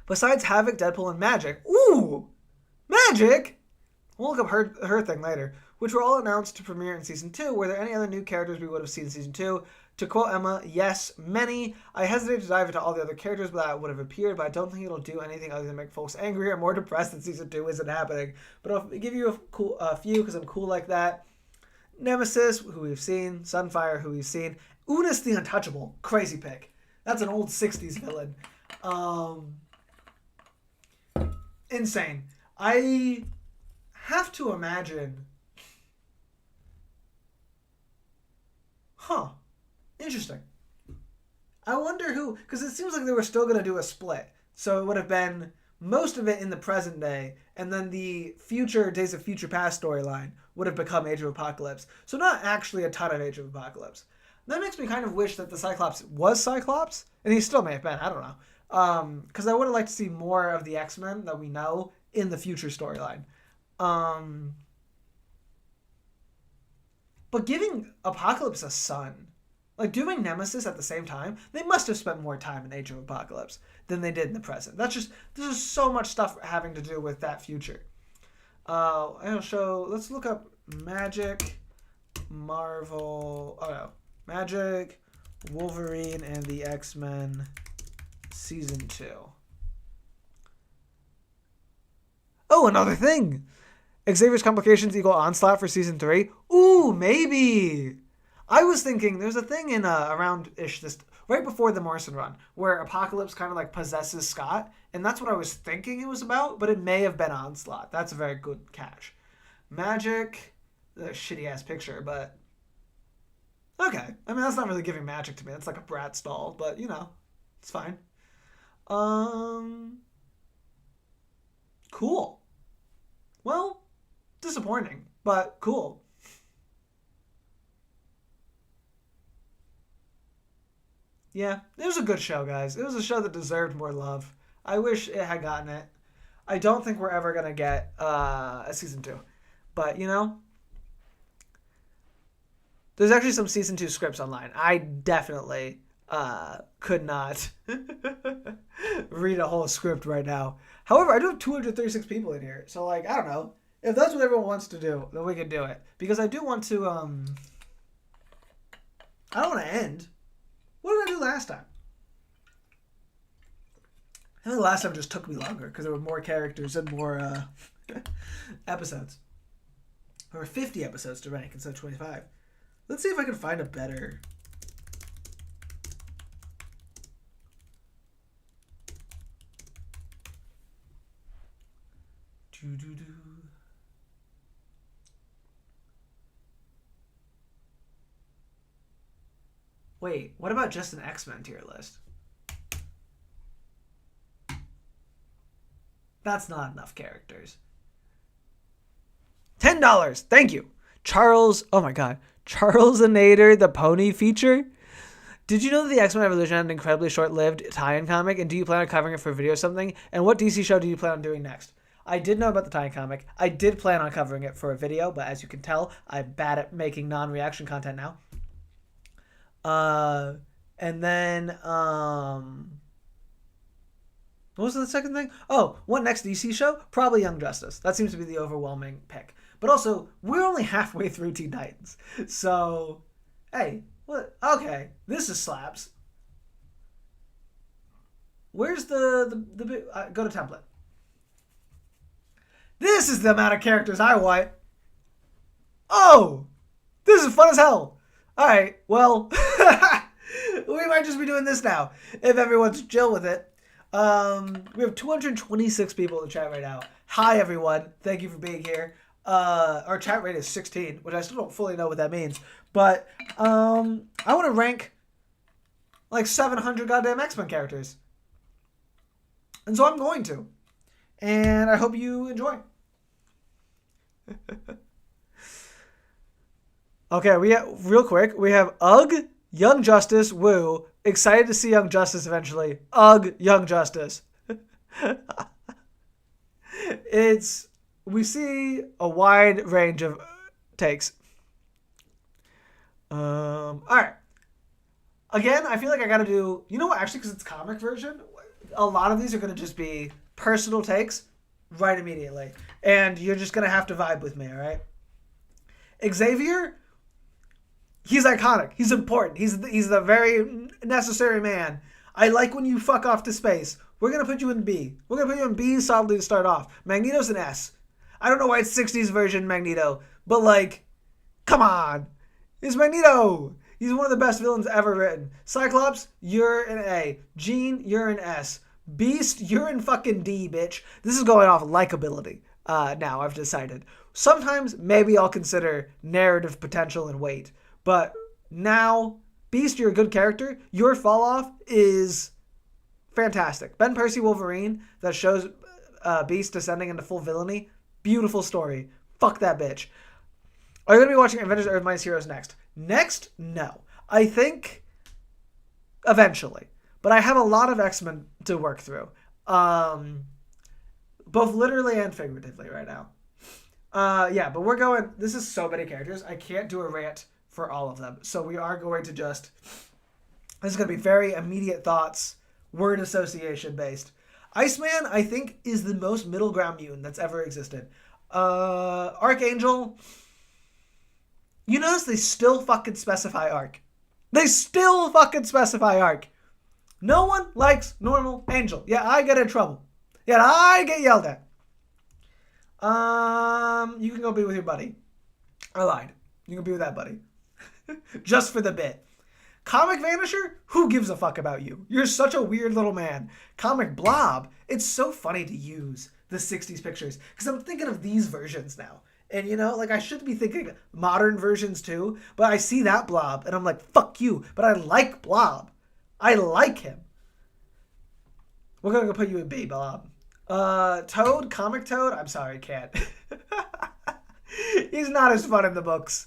Besides Havoc, Deadpool, and Magic. Ooh! Magic? We'll look up her thing later. Which were all announced to premiere in Season 2. Were there any other new characters we would have seen in Season 2? To quote Emma, yes, many. I hesitate to dive into all the other characters that would have appeared, but I don't think it'll do anything other than make folks angry or more depressed that Season 2 isn't happening. But I'll give you a few because I'm cool like that. Nemesis, who we've seen. Sunfire, who we've seen. Unis the Untouchable. Crazy pick. That's an old 60s villain. Insane. I have to imagine. Interesting. I wonder who, because it seems like they were still going to do a split. So it would have been most of it in the present day, and then the future Days of Future Past storyline would have become Age of Apocalypse. So not actually a ton of Age of Apocalypse. That makes me kind of wish that the Cyclops was Cyclops, and he still may have been. I don't know. Because I would have liked to see more of the X-Men that we know in the future storyline. But giving Apocalypse a son, Like, doing Nemesis at the same time, they must have spent more time in Age of Apocalypse than they did in the present. There's just so much stuff having to do with that future. Let's look up Magic, Marvel, Magic, Wolverine, and the X-Men Season 2. Oh, another thing! Xavier's Complications equal Onslaught for Season 3? Ooh, maybe! I was thinking there's a thing in around-ish this right before the Morrison run where Apocalypse kind of like possesses Scott, and that's what I was thinking it was about, but it may have been Onslaught. That's a very good catch. Magic, a shitty-ass picture, but okay. I mean, that's not really giving magic to me. That's like a Bratz doll, but, it's fine. Cool. Well, disappointing, but cool. Yeah, it was a good show, guys. It was a show that deserved more love. I wish it had gotten it. I don't think we're ever going to get a Season 2. But, there's actually some Season 2 scripts online. I definitely could not read a whole script right now. However, I do have 236 people in here. So, I don't know. If that's what everyone wants to do, then we can do it. Because I do want to, I don't want to end. What did I do last time? I think the last time just took me longer because there were more characters and more episodes. There were 50 episodes to rank instead of 25. Let's see if I can find a better... Wait, what about just an X-Men tier list? That's not enough characters. $10! Thank you! Charles, oh my god. Charles Nader, the pony feature? Did you know that the X-Men Evolution had an incredibly short-lived tie-in comic, and do you plan on covering it for a video or something? And what DC show do you plan on doing next? I did know about the tie-in comic. I did plan on covering it for a video, but as you can tell, I'm bad at making non-reaction content now. And then, what was the second thing? Oh, what next DC show? Probably Young Justice. That seems to be the overwhelming pick. But also, we're only halfway through Teen Titans. So, hey, what? Okay, this is slaps. Where's the go to template. This is the amount of characters I want. Oh, this is fun as hell. All right, well, we might just be doing this now if everyone's chill with it. We have 226 people in the chat right now. Hi, everyone. Thank you for being here. Our chat rate is 16, which I still don't fully know what that means. But I want to rank like 700 goddamn X-Men characters. And so I'm going to. And I hope you enjoy. Okay, real quick, we have Ugh, Young Justice, woo. Excited to see Young Justice eventually. Ugh, Young Justice. We see a wide range of takes. All right. Again, I feel like I got to do, you know what, actually, because it's comic version, a lot of these are going to just be personal takes right immediately. And you're just going to have to vibe with me, all right? Xavier, he's iconic. He's important. He's the very necessary man. I like when you fuck off to space. We're going to put you in B. We're going to put you in B solidly to start off. Magneto's an S. I don't know why it's 60s version Magneto, but like, come on. It's Magneto. He's one of the best villains ever written. Cyclops, you're an A. Jean, you're an S. Beast, you're in fucking D, bitch. This is going off likability. Now, I've decided. Sometimes, maybe I'll consider narrative potential and weight. But now, Beast, you're a good character. Your fall off is fantastic. Ben Percy Wolverine that shows Beast descending into full villainy. Beautiful story. Fuck that bitch. Are you going to be watching Avengers Earth Minus Heroes next? Next? No. I think eventually. But I have a lot of X-Men to work through. Both literally and figuratively right now. Yeah, but we're going... This is so many characters. I can't do a rant for all of them. So we are going to this is going to be very immediate thoughts, word association based. Iceman, I think, is the most middle ground mutant that's ever existed. Archangel, you notice they still fucking specify Arc. They still fucking specify Arc. No one likes normal Angel. Yeah, I get in trouble. Yeah, I get yelled at. You can go be with your buddy. I lied. You can be with that buddy. Just for the bit. Comic Vanisher? Who gives a fuck about you? You're such a weird little man. Comic Blob? It's so funny to use the 60s pictures. Because I'm thinking of these versions now. And, you know, like, I should be thinking modern versions too. But I see that Blob, and I'm like, fuck you. But I like Blob. I like him. We're going to go put you in B, Blob. Toad? Comic Toad? I'm sorry, can't. He's not as fun in the books.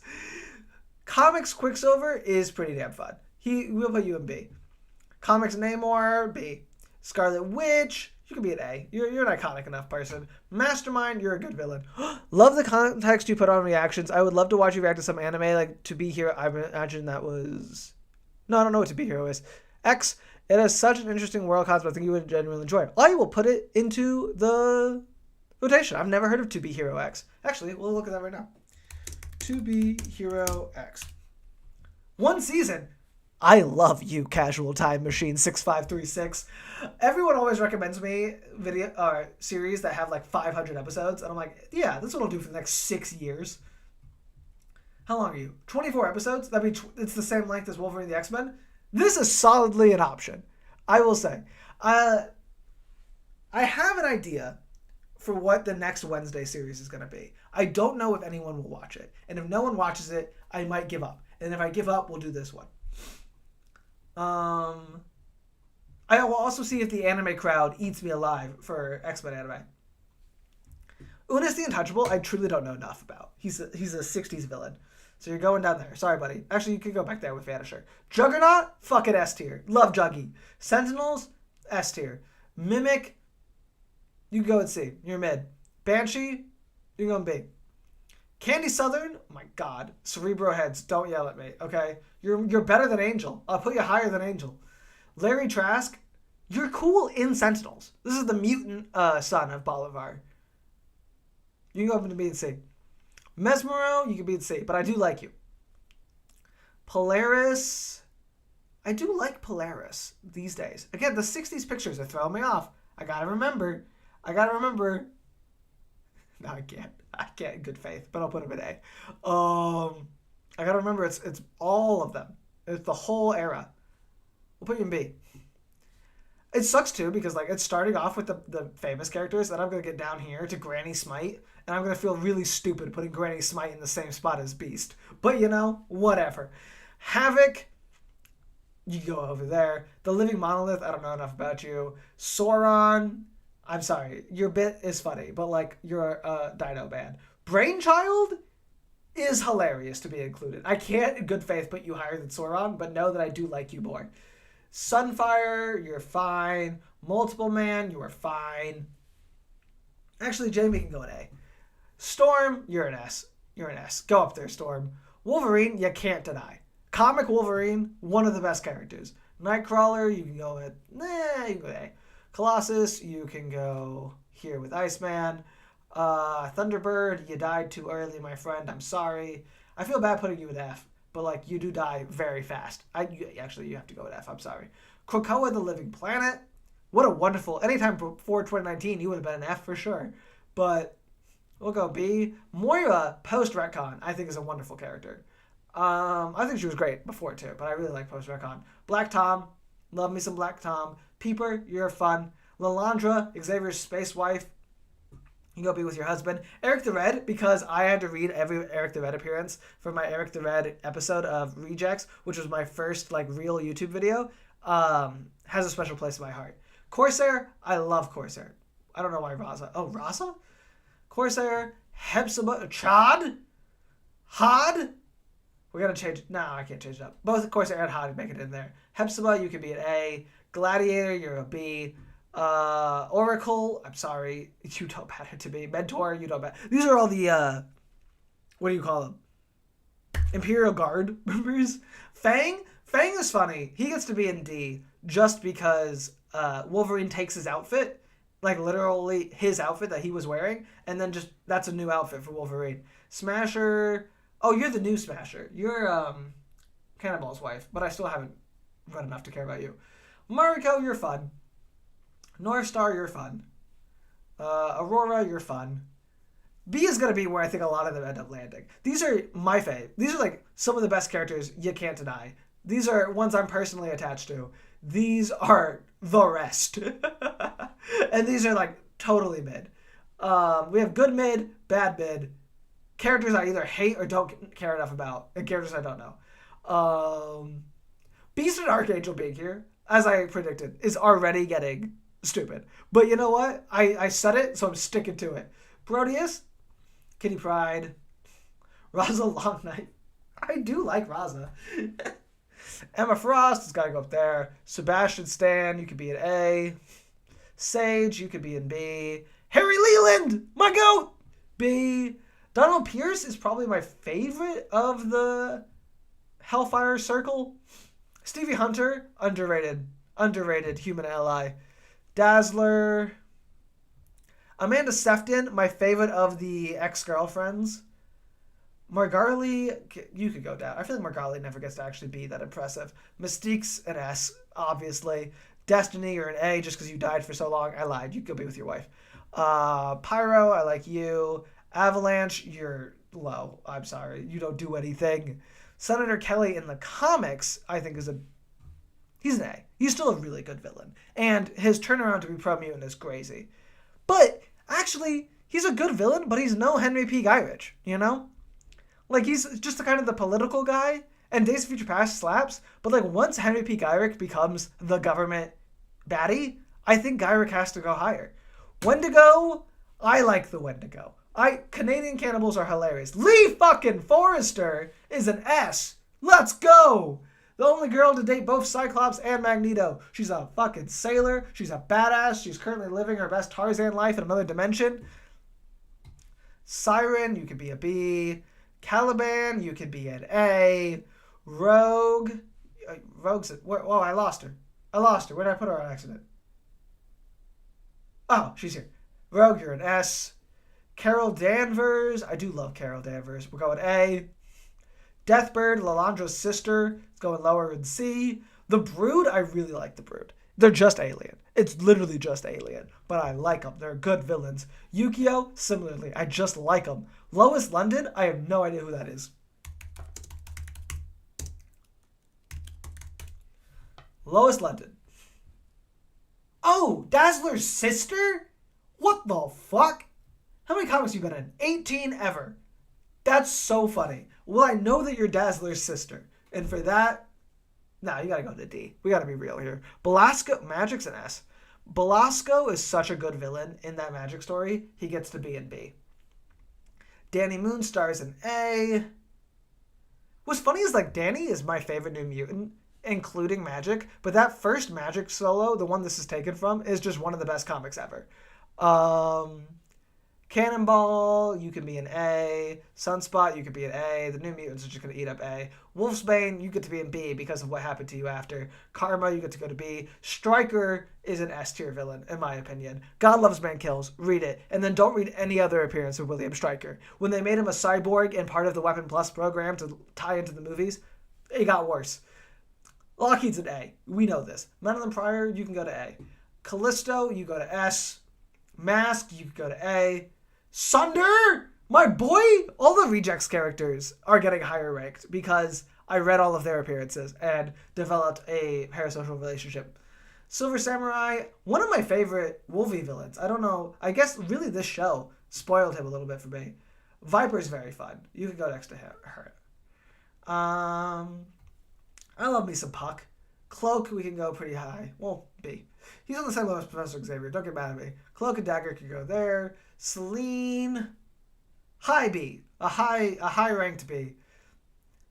Comics Quicksilver is pretty damn fun. We'll put you in B. Comics Namor, B. Scarlet Witch, you can be an A. You're an iconic enough person. Mastermind, you're a good villain. Love the context you put on reactions. I would love to watch you react to some anime, like To Be Hero. I imagine that was... No, I don't know what To Be Hero is. X, it has such an interesting world concept. I think you would genuinely enjoy it. I will put it into the rotation. I've never heard of To Be Hero X. Actually, we'll look at that right now. To Be Hero X. 1 season. I love you, Casual Time Machine 6536. Everyone always recommends me series that have like 500 episodes, and I'm like, yeah, this is what I'll do for the next 6 years. How long are you? 24 episodes? That means it's the same length as Wolverine the X-Men. This is solidly an option, I will say. I have an idea for what the next Wednesday series is going to be. I don't know if anyone will watch it. And if no one watches it, I might give up. And if I give up, we'll do this one. I will also see if the anime crowd eats me alive for X-Men anime. Unis the Untouchable, I truly don't know enough about. He's a 60s villain. So you're going down there. Sorry, buddy. Actually, you could go back there with Vanisher. Juggernaut, fucking S tier. Love Juggy. Sentinels, S tier. Mimic, you can go and C. You're mid. Banshee, you can go and B. Candy Southern, oh my god. Cerebro Heads, don't yell at me, okay? You're better than Angel. I'll put you higher than Angel. Larry Trask, you're cool in Sentinels. This is the mutant son of Bolivar. You can go up into B and C. Mesmero, you can be in C, but I do like you. Polaris, I do like Polaris these days. Again, the 60s pictures are throwing me off. I gotta remember. No, I can't in good faith, but I'll put him in A. I gotta remember it's all of them. It's the whole era. We'll put you in B. It sucks too because like it's starting off with the famous characters, then I'm gonna get down here to Granny Smite, and I'm gonna feel really stupid putting Granny Smite in the same spot as Beast. But you know, whatever. Havoc, you go over there. The Living Monolith, I don't know enough about you. Sauron, I'm sorry, your bit is funny, but like you're a Dino Man. Brainchild is hilarious to be included. I can't in good faith put you higher than Sauron, but know that I do like you more. Sunfire, you're fine. Multiple Man, you are fine. Actually, Jamie can go in A. Storm, you're an S. You're an S. Go up there, Storm. Wolverine, you can't deny. Comic Wolverine, one of the best characters. Nightcrawler, you can go with, you can go with A. Colossus, you can go here with Iceman. Thunderbird, you died too early, my friend. I'm sorry. I feel bad putting you in F, but like you do die very fast. Actually, you have to go with F. I'm sorry. Krakoa, the Living Planet. What a wonderful. Anytime before 2019, you would have been an F for sure. But we'll go B. Moira, post retcon, I think is a wonderful character. I think she was great before too, but I really like post retcon. Black Tom, love me some Black Tom. Peeper, you're fun. Lalandra, Xavier's space wife. You go be with your husband. Eric the Red, because I had to read every Eric the Red appearance for my Eric the Red episode of Rejects, which was my first like real YouTube video, has a special place in my heart. Corsair, I love Corsair. I don't know why Raza. Oh, Raza? Corsair, Hepzibah, Chad? Hod? We're going to change. No, I can't change it up. Both Corsair and Hod make it in there. Hepzibah, you could be an A. Gladiator, you're a B. Oracle, I'm sorry, you don't matter to me. Mentor, you don't matter. These are all the, what do you call them? Imperial Guard members. Fang is funny. He gets to be in D just because Wolverine takes his outfit, like literally his outfit that he was wearing, and then just that's a new outfit for Wolverine. Smasher. Oh, you're the new Smasher. You're Cannonball's wife, but I still haven't read enough to care about you. Mariko, you're fun. North Star, you're fun. Aurora, you're fun. B is going to be where I think a lot of them end up landing. These are my fave. These are like some of the best characters you can't deny. These are ones I'm personally attached to. These are the rest. And these are like totally mid. We have good mid, bad mid. Characters I either hate or don't care enough about. And characters I don't know. Beast and Archangel being here, as I predicted, is already getting stupid. But you know what? I said it, so I'm sticking to it. Proteus, Kitty Pryde, Raza Longnight. I do like Raza. Emma Frost has got to go up there. Sebastian Stan, you could be an A. Sage, you could be in B. Harry Leland, my goat, B. Donald Pierce is probably my favorite of the Hellfire Circle. Stevie Hunter, underrated human ally. Dazzler. Amanda Sefton, my favorite of the ex-girlfriends. Margarly, you could go down. I feel like Margarly never gets to actually be that impressive. Mystique's an S, obviously. Destiny, you're an A just because you died for so long. I lied. You could go be with your wife. Pyro, I like you. Avalanche, you're low. I'm sorry. You don't do anything. Senator Kelly in the comics, I think he's an A. He's still a really good villain. And his turnaround to be pro-mutant is crazy. But, actually, he's a good villain, but he's no Henry P. Gyrich, you know? Like, he's just the political guy, and Days of Future Past slaps, but, like, once Henry P. Gyrich becomes the government baddie, I think Gyrich has to go higher. Wendigo, I like the Wendigo. Canadian cannibals are hilarious. Lee fucking Forrester is an S. Let's go! The only girl to date both Cyclops and Magneto. She's a fucking sailor. She's a badass. She's currently living her best Tarzan life in another dimension. Siren, you could be a B. Caliban, you could be an A. Rogue. Oh, I lost her. Where did I put her on accident? Oh, she's here. Rogue, you're an S. Carol Danvers. I do love Carol Danvers. We're going A. Deathbird, Lalandra's sister, is going lower in C. The Brood, I really like the Brood. They're just alien. It's literally just alien. But I like them. They're good villains. Yukio, similarly. I just like them. Lois London, I have no idea who that is. Lois London. Oh, Dazzler's sister? What the fuck? How many comics you been in? 18 ever. That's so funny. Well, I know that you're Dazzler's sister. And for that, you gotta go to D. We gotta be real here. Belasco, Magic's an S. Belasco is such a good villain in that Magic story. He gets to be in B. Danny Moonstar's an A. What's funny is, like, Danny is my favorite New Mutant, including Magic. But that first Magic solo, the one this is taken from, is just one of the best comics ever. Cannonball, you can be an A. Sunspot, you could be an A. The New Mutants are just going to eat up A. Wolfsbane, you get to be in B because of what happened to you after. Karma, you get to go to B. Stryker is an S tier villain, in my opinion. God Loves Man Kills. Read it. And then don't read any other appearance of William Stryker. When they made him a cyborg and part of the Weapon Plus program to tie into the movies, it got worse. Lockheed's an A. We know this. Madeline Pryor, you can go to A. Callisto, you go to S. Mask, you can go to A. Sunder, my boy, all the Rejects characters are getting higher ranked because I read all of their appearances and developed a parasocial relationship. Silver Samurai, one of my favorite Wolvie villains. I don't know. I guess really this show spoiled him a little bit for me. Viper's very fun. You can go next to her. I love me some Puck. Cloak, we can go pretty high. Well, B. He's on the same level as Professor Xavier. Don't get mad at me. Cloak and Dagger can go there. Celine, high B. A high ranked B.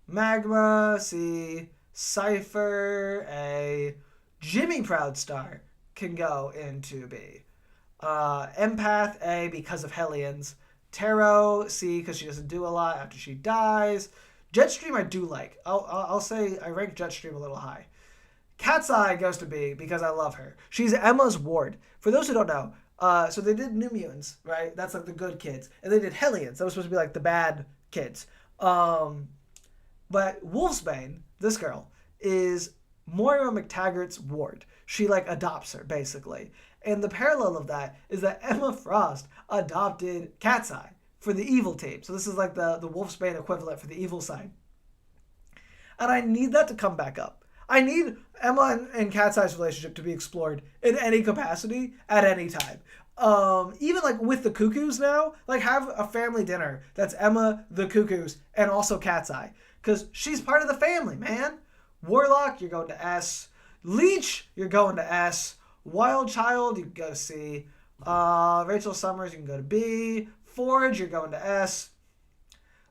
Magma, C. Cypher, A. Jimmy Proudstar can go into B. Empath, A, because of Hellions. Tarot, C, because she doesn't do a lot after she dies. Jetstream I do like. I'll say I rank Jetstream a little high. Cat's Eye goes to B because I love her. She's Emma's ward. For those who don't know, so they did New Mutants, right? That's like the good kids. And they did Hellions. That was supposed to be like the bad kids. But Wolfsbane, this girl, is Moira McTaggart's ward. She like adopts her, basically. And the parallel of that is that Emma Frost adopted Cat's Eye for the evil team. So this is like the Wolfsbane equivalent for the evil side. And I need that to come back up. I need Emma and Cat's Eye's relationship to be explored in any capacity at any time. Even like with the Cuckoos now, like have a family dinner that's Emma, the Cuckoos, and also Cat's Eye. Because she's part of the family, man. Warlock, you're going to S. Leech, you're going to S. Wild Child, you can go to C. Rachel Summers, you can go to B. Forge, you're going to S.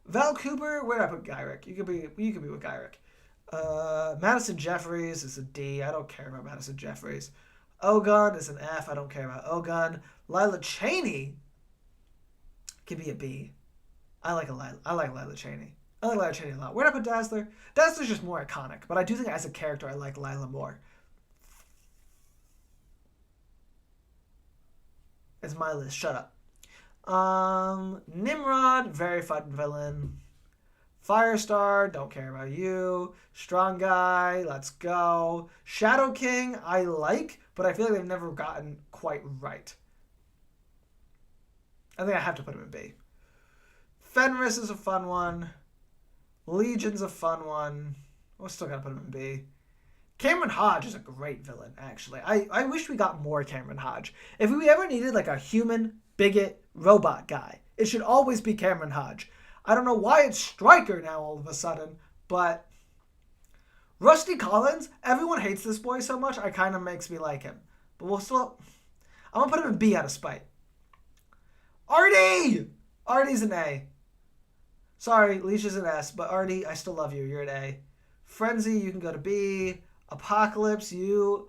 Val Cooper, where did I put Gyrick? You could be with Gyrick. Madison Jeffries is a D. I don't care about Madison Jeffries. Ogun is an F. I don't care about Ogun. Lila Cheney could be a B. I like Lila Cheney. I like Lila Cheney a lot. Where did I put Dazzler? Dazzler's just more iconic, but I do think as a character I like Lila more. It's my list. Shut up. Nimrod, very fun villain. Firestar, don't care about you. Strong Guy, let's go. Shadow King, I like, but I feel like they've never gotten quite right. I think I have to put him in B. Fenris is a fun one. Legion's a fun one. We're still gotta put him in B. Cameron Hodge is a great villain, actually. I wish we got more Cameron Hodge. If we ever needed like a human, bigot, robot guy, it should always be Cameron Hodge. I don't know why it's Stryker now all of a sudden, but Rusty Collins, everyone hates this boy so much, it kind of makes me like him. But we'll still, I'm going to put him in B out of spite. Artie! Artie's an A. Sorry, Leash is an S, but Artie, I still love you. You're an A. Frenzy, you can go to B. Apocalypse,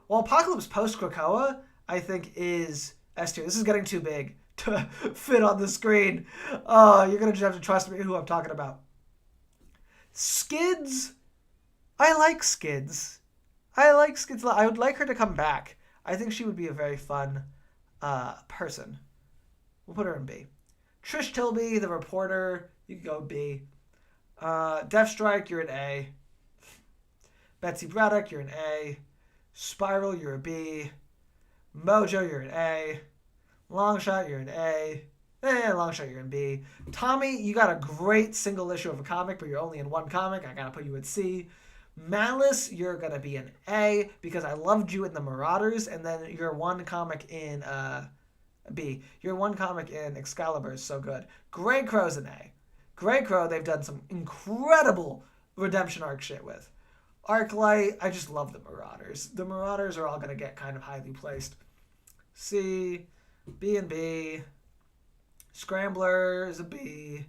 Apocalypse post Krakoa, I think is S tier. This is getting too big to fit on the screen. Oh, you're going to just have to trust me who I'm talking about. Skids. I like Skids. I would like her to come back. I think she would be a very fun person. We'll put her in B. Trish Tilby, the reporter, you can go B. Deathstrike, you're an A. Betsy Braddock, you're an A. Spiral, you're a B. Mojo, you're an A. Longshot, you're an A. Longshot, you're in B. Tommy, you got a great single issue of a comic, but you're only in one comic. I gotta put you at C. Malice, you're gonna be an A because I loved you in the Marauders, and then your one comic in B. Your one comic in Excalibur is so good. Grey Crow's an A. Grey Crow, they've done some incredible redemption arc shit with. Arclight, I just love the Marauders. The Marauders are all gonna get kind of highly placed. C. B and B. Scrambler is a B.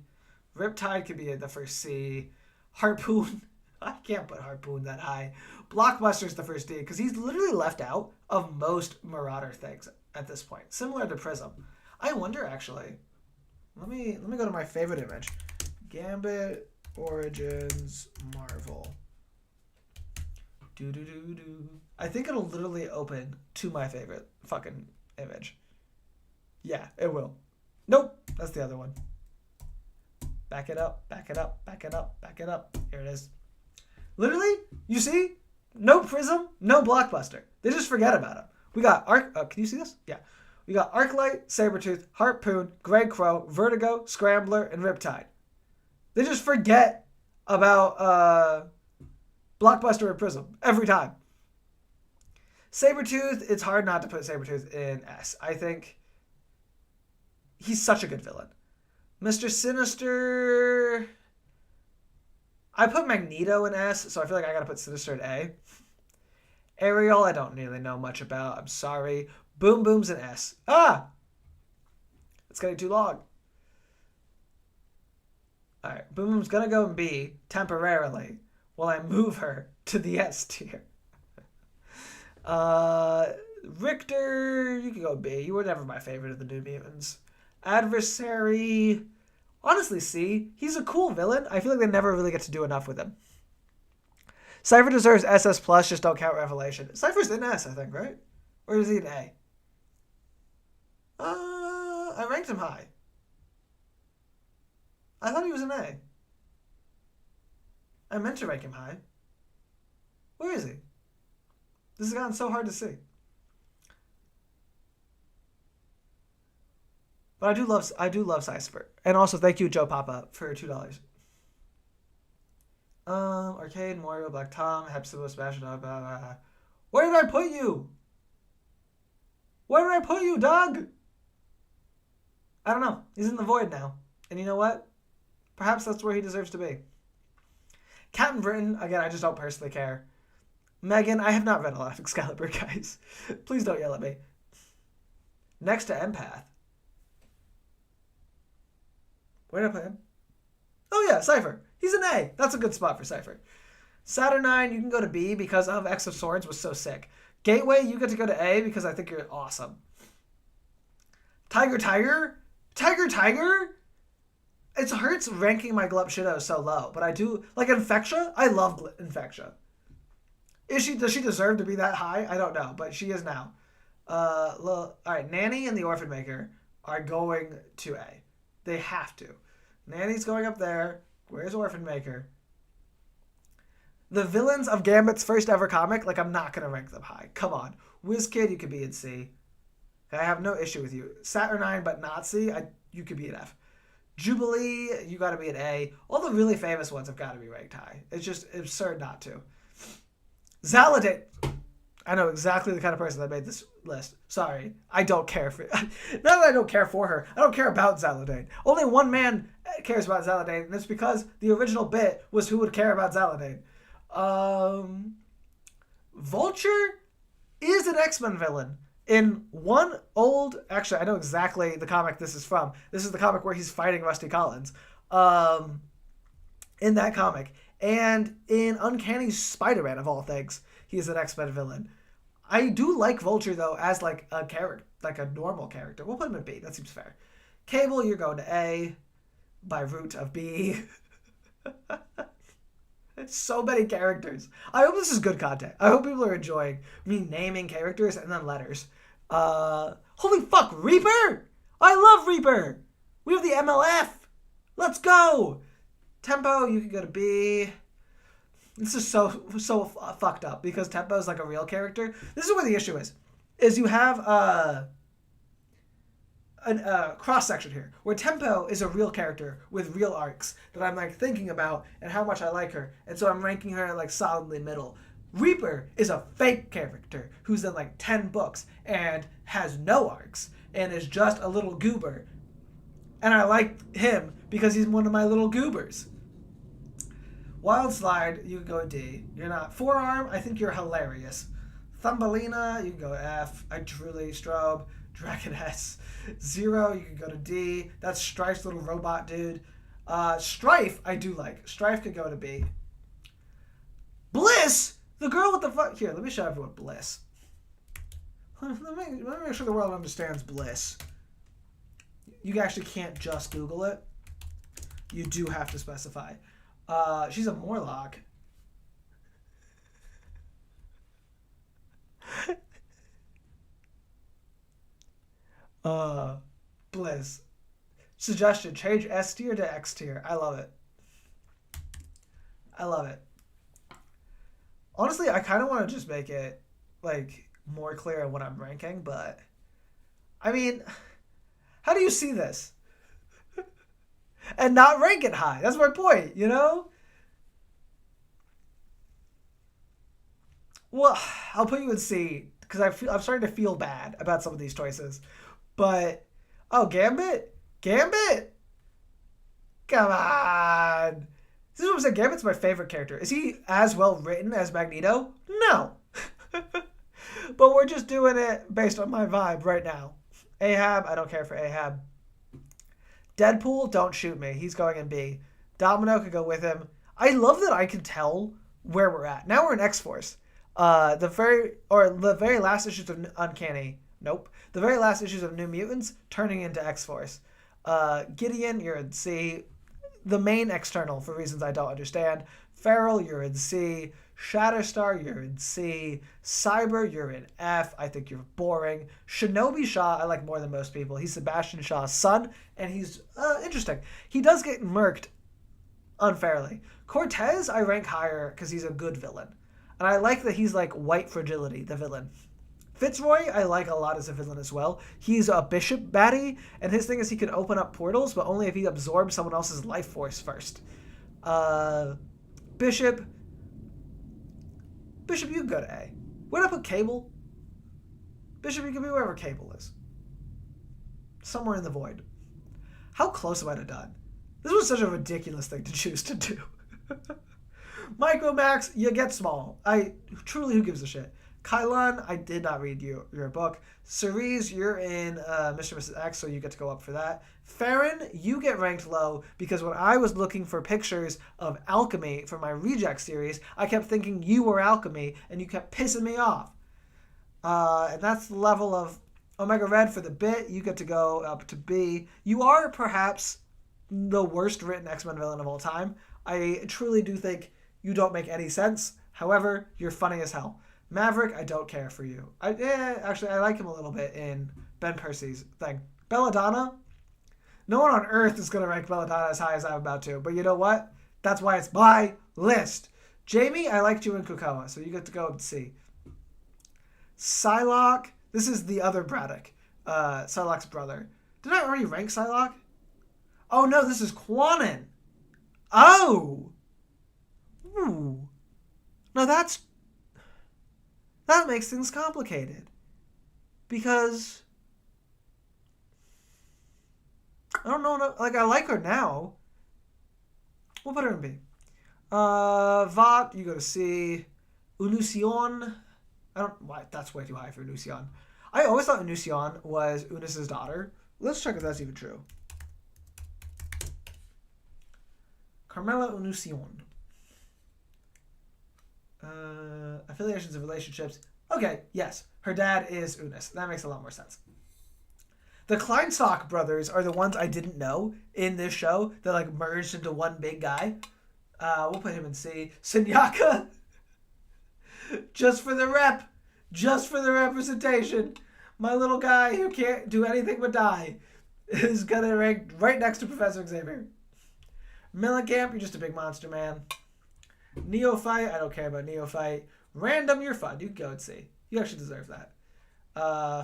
Riptide could be the first C. Harpoon, I can't put Harpoon that high. Blockbuster's the first D because he's literally left out of most Marauder things at this point. Similar to Prism. I wonder actually. Let me go to my favorite image. Gambit Origins Marvel. I think it'll literally open to my favorite fucking image. Yeah, it will. Nope, that's the other one. Back it up, back it up, back it up, back it up. Here it is. Literally, you see? No Prism, no Blockbuster. They just forget about him. We got can you see this? Yeah. We got Arclight, Sabretooth, Harpoon, Grey Crow, Vertigo, Scrambler, and Riptide. They just forget about Blockbuster and Prism every time. Sabretooth, it's hard not to put Sabretooth in S. I think he's such a good villain. Mr. Sinister, I put Magneto in S, so I feel like I gotta put Sinister in A. Ariel, I don't really know much about. I'm sorry. Boom Boom's in S. It's getting too long. Alright, Boom Boom's gonna go in B temporarily while I move her to the S tier. Richter, you can go B. You were never my favorite of the New Mutants. Adversary, Honestly, C. He's a cool villain. I feel like they never really get to do enough with him. Cypher deserves SS+, just don't count Revelation. Cypher's in S, I think, right? Or is he an A? I ranked him high. I thought he was an A. I meant to rank him high. Where is he? This has gotten so hard to see. But I do love Cypher. And also thank you, Joe Papa, for $2. Arcade, Mario, Black Tom, Hepzibah, Smash Dog, blah, blah, blah. Where did I put you? Where did I put you, dog? I don't know. He's in the void now. And you know what? Perhaps that's where he deserves to be. Captain Britain, again, I just don't personally care. Megan, I have not read a lot of Excalibur, guys. Please don't yell at me. Next to Empath. Where did I put him? Oh yeah, Cypher. He's an A. That's a good spot for Cypher. Saturnine, you can go to B because of X of Swords was so sick. Gateway, you get to go to A because I think you're awesome. Tiger. It hurts ranking my Glup Shido so low, but I do like Infectia. I love Infectia. Does she deserve to be that high? I don't know, but she is now. All right, Nanny and the Orphan Maker are going to A. They have to. Nanny's going up there. Where's Orphan Maker? The villains of Gambit's first ever comic, like I'm not gonna rank them high. Come on, WizKid, you could be in C. I have no issue with you. Saturnine, but not C. You could be an F. Jubilee, you got to be an A. All the really famous ones have got to be ranked high. It's just absurd not to. Zaladane. I know exactly the kind of person that made this list. Sorry. I don't care for not that I don't care for her. I don't care about Zaladane. Only one man cares about Zaladane, and it's because the original bit was who would care about Zaladane. Vulture is an X-Men villain. In one old... Actually, I know exactly the comic this is from. This is the comic where he's fighting Rusty Collins. In that comic. And in Uncanny Spider-Man, of all things, he's an X-Men villain. I do like Vulture, though, as like a character, like a normal character. We'll put him in B. That seems fair. Cable, you're going to A by root of B. It's so many characters. I hope this is good content. I hope people are enjoying me naming characters and then letters. Holy fuck, Reaper! I love Reaper! We have the MLF! Let's go! Tempo, you can go to B. This is so fucked up because Tempo is like a real character. This is where the issue is. Is you have a cross section here where Tempo is a real character with real arcs that I'm like thinking about and how much I like her, and so I'm ranking her like solidly middle. Reaper is a fake character who's in like 10 books and has no arcs and is just a little goober, and I like him because he's one of my little goobers. Wild Slide, you can go D. You're not. Forearm, I think you're hilarious. Thumbelina, you can go F. I truly Strobe. Dragon S. Zero, you can go to D. That's Strife's little robot dude. Strife, I do like. Strife could go to B. Bliss, the girl with the fuck. Here, let me show everyone Bliss. Let me make sure the world understands Bliss. You actually can't just Google it. You do have to specify. She's a Morlock. Bliss. Suggestion, change S tier to X tier. I love it. I love it. Honestly, I kind of want to just make it like more clear on what I'm ranking, but I mean, how do you see this? And not rank it high? That's my point, you know? Well, I'll put you in C because I'm starting to feel bad about some of these choices. But, oh, Gambit? Gambit? Come on. This is what I'm saying. Gambit's my favorite character. Is he as well written as Magneto? No. But we're just doing it based on my vibe right now. Ahab, I don't care for Ahab. Deadpool, don't shoot me. He's going in B. Domino could go with him. I love that I can tell where we're at. Now we're in X-Force. The very last issues of Uncanny. Nope. The very last issues of New Mutants turning into X-Force. Gideon, you're in C. The main external, for reasons I don't understand. Feral, you're in C. Shatterstar, you're in C. Cyber, you're in F. I think you're boring. Shinobi Shaw, I like more than most people. He's Sebastian Shaw's son, and he's interesting. He does get murked unfairly. Cortez, I rank higher because he's a good villain. And I like that he's like White Fragility, the villain. Fitzroy, I like a lot as a villain as well. He's a bishop baddie, and his thing is he can open up portals, but only if he absorbs someone else's life force first. Bishop, you can go to A. Where did I put Cable? Bishop, you can be wherever Cable is. Somewhere in the void. How close am I to done? This was such a ridiculous thing to choose to do. Micromax, you get small. Truly, who gives a shit? Kylon, I did not read your book. Cerise, you're in Mr. and Mrs. X, so you get to go up for that. Farron, you get ranked low because when I was looking for pictures of Alchemy for my Reject series, I kept thinking you were Alchemy, and you kept pissing me off. And that's the level of Omega Red for the bit. You get to go up to B. You are perhaps the worst written X-Men villain of all time. I truly do think you don't make any sense. However, you're funny as hell. Maverick, I don't care for you. Actually, I like him a little bit in Ben Percy's thing. Belladonna, no one on Earth is going to rank Belladonna as high as I'm about to. But you know what? That's why it's my list. Jamie, I liked you in Krakoa, so you get to go and see. Psylocke, this is the other Braddock, Psylocke's brother. Did I already rank Psylocke? Oh, no, this is Quanon. Oh! Ooh. Now that makes things complicated. Because I don't know, like I like her now. We'll put her in B. Vought, you go to C. Unusion, that's way too high for Unusion. I always thought Unusion was Unis's daughter. Let's check if that's even true. Carmela Unusion. Affiliations and relationships. Okay, yes. Her dad is Unis. That makes a lot more sense. The Kleinstock brothers are the ones I didn't know in this show that like merged into one big guy. We'll put him in C. Sunyaka. Just for the rep. Just for the representation. My little guy who can't do anything but die is gonna rank right next to Professor Xavier. Millicamp, you're just a big monster, man. Neophyte, I don't care about Neophyte. Random, you're fun. You can go and see. You actually deserve that.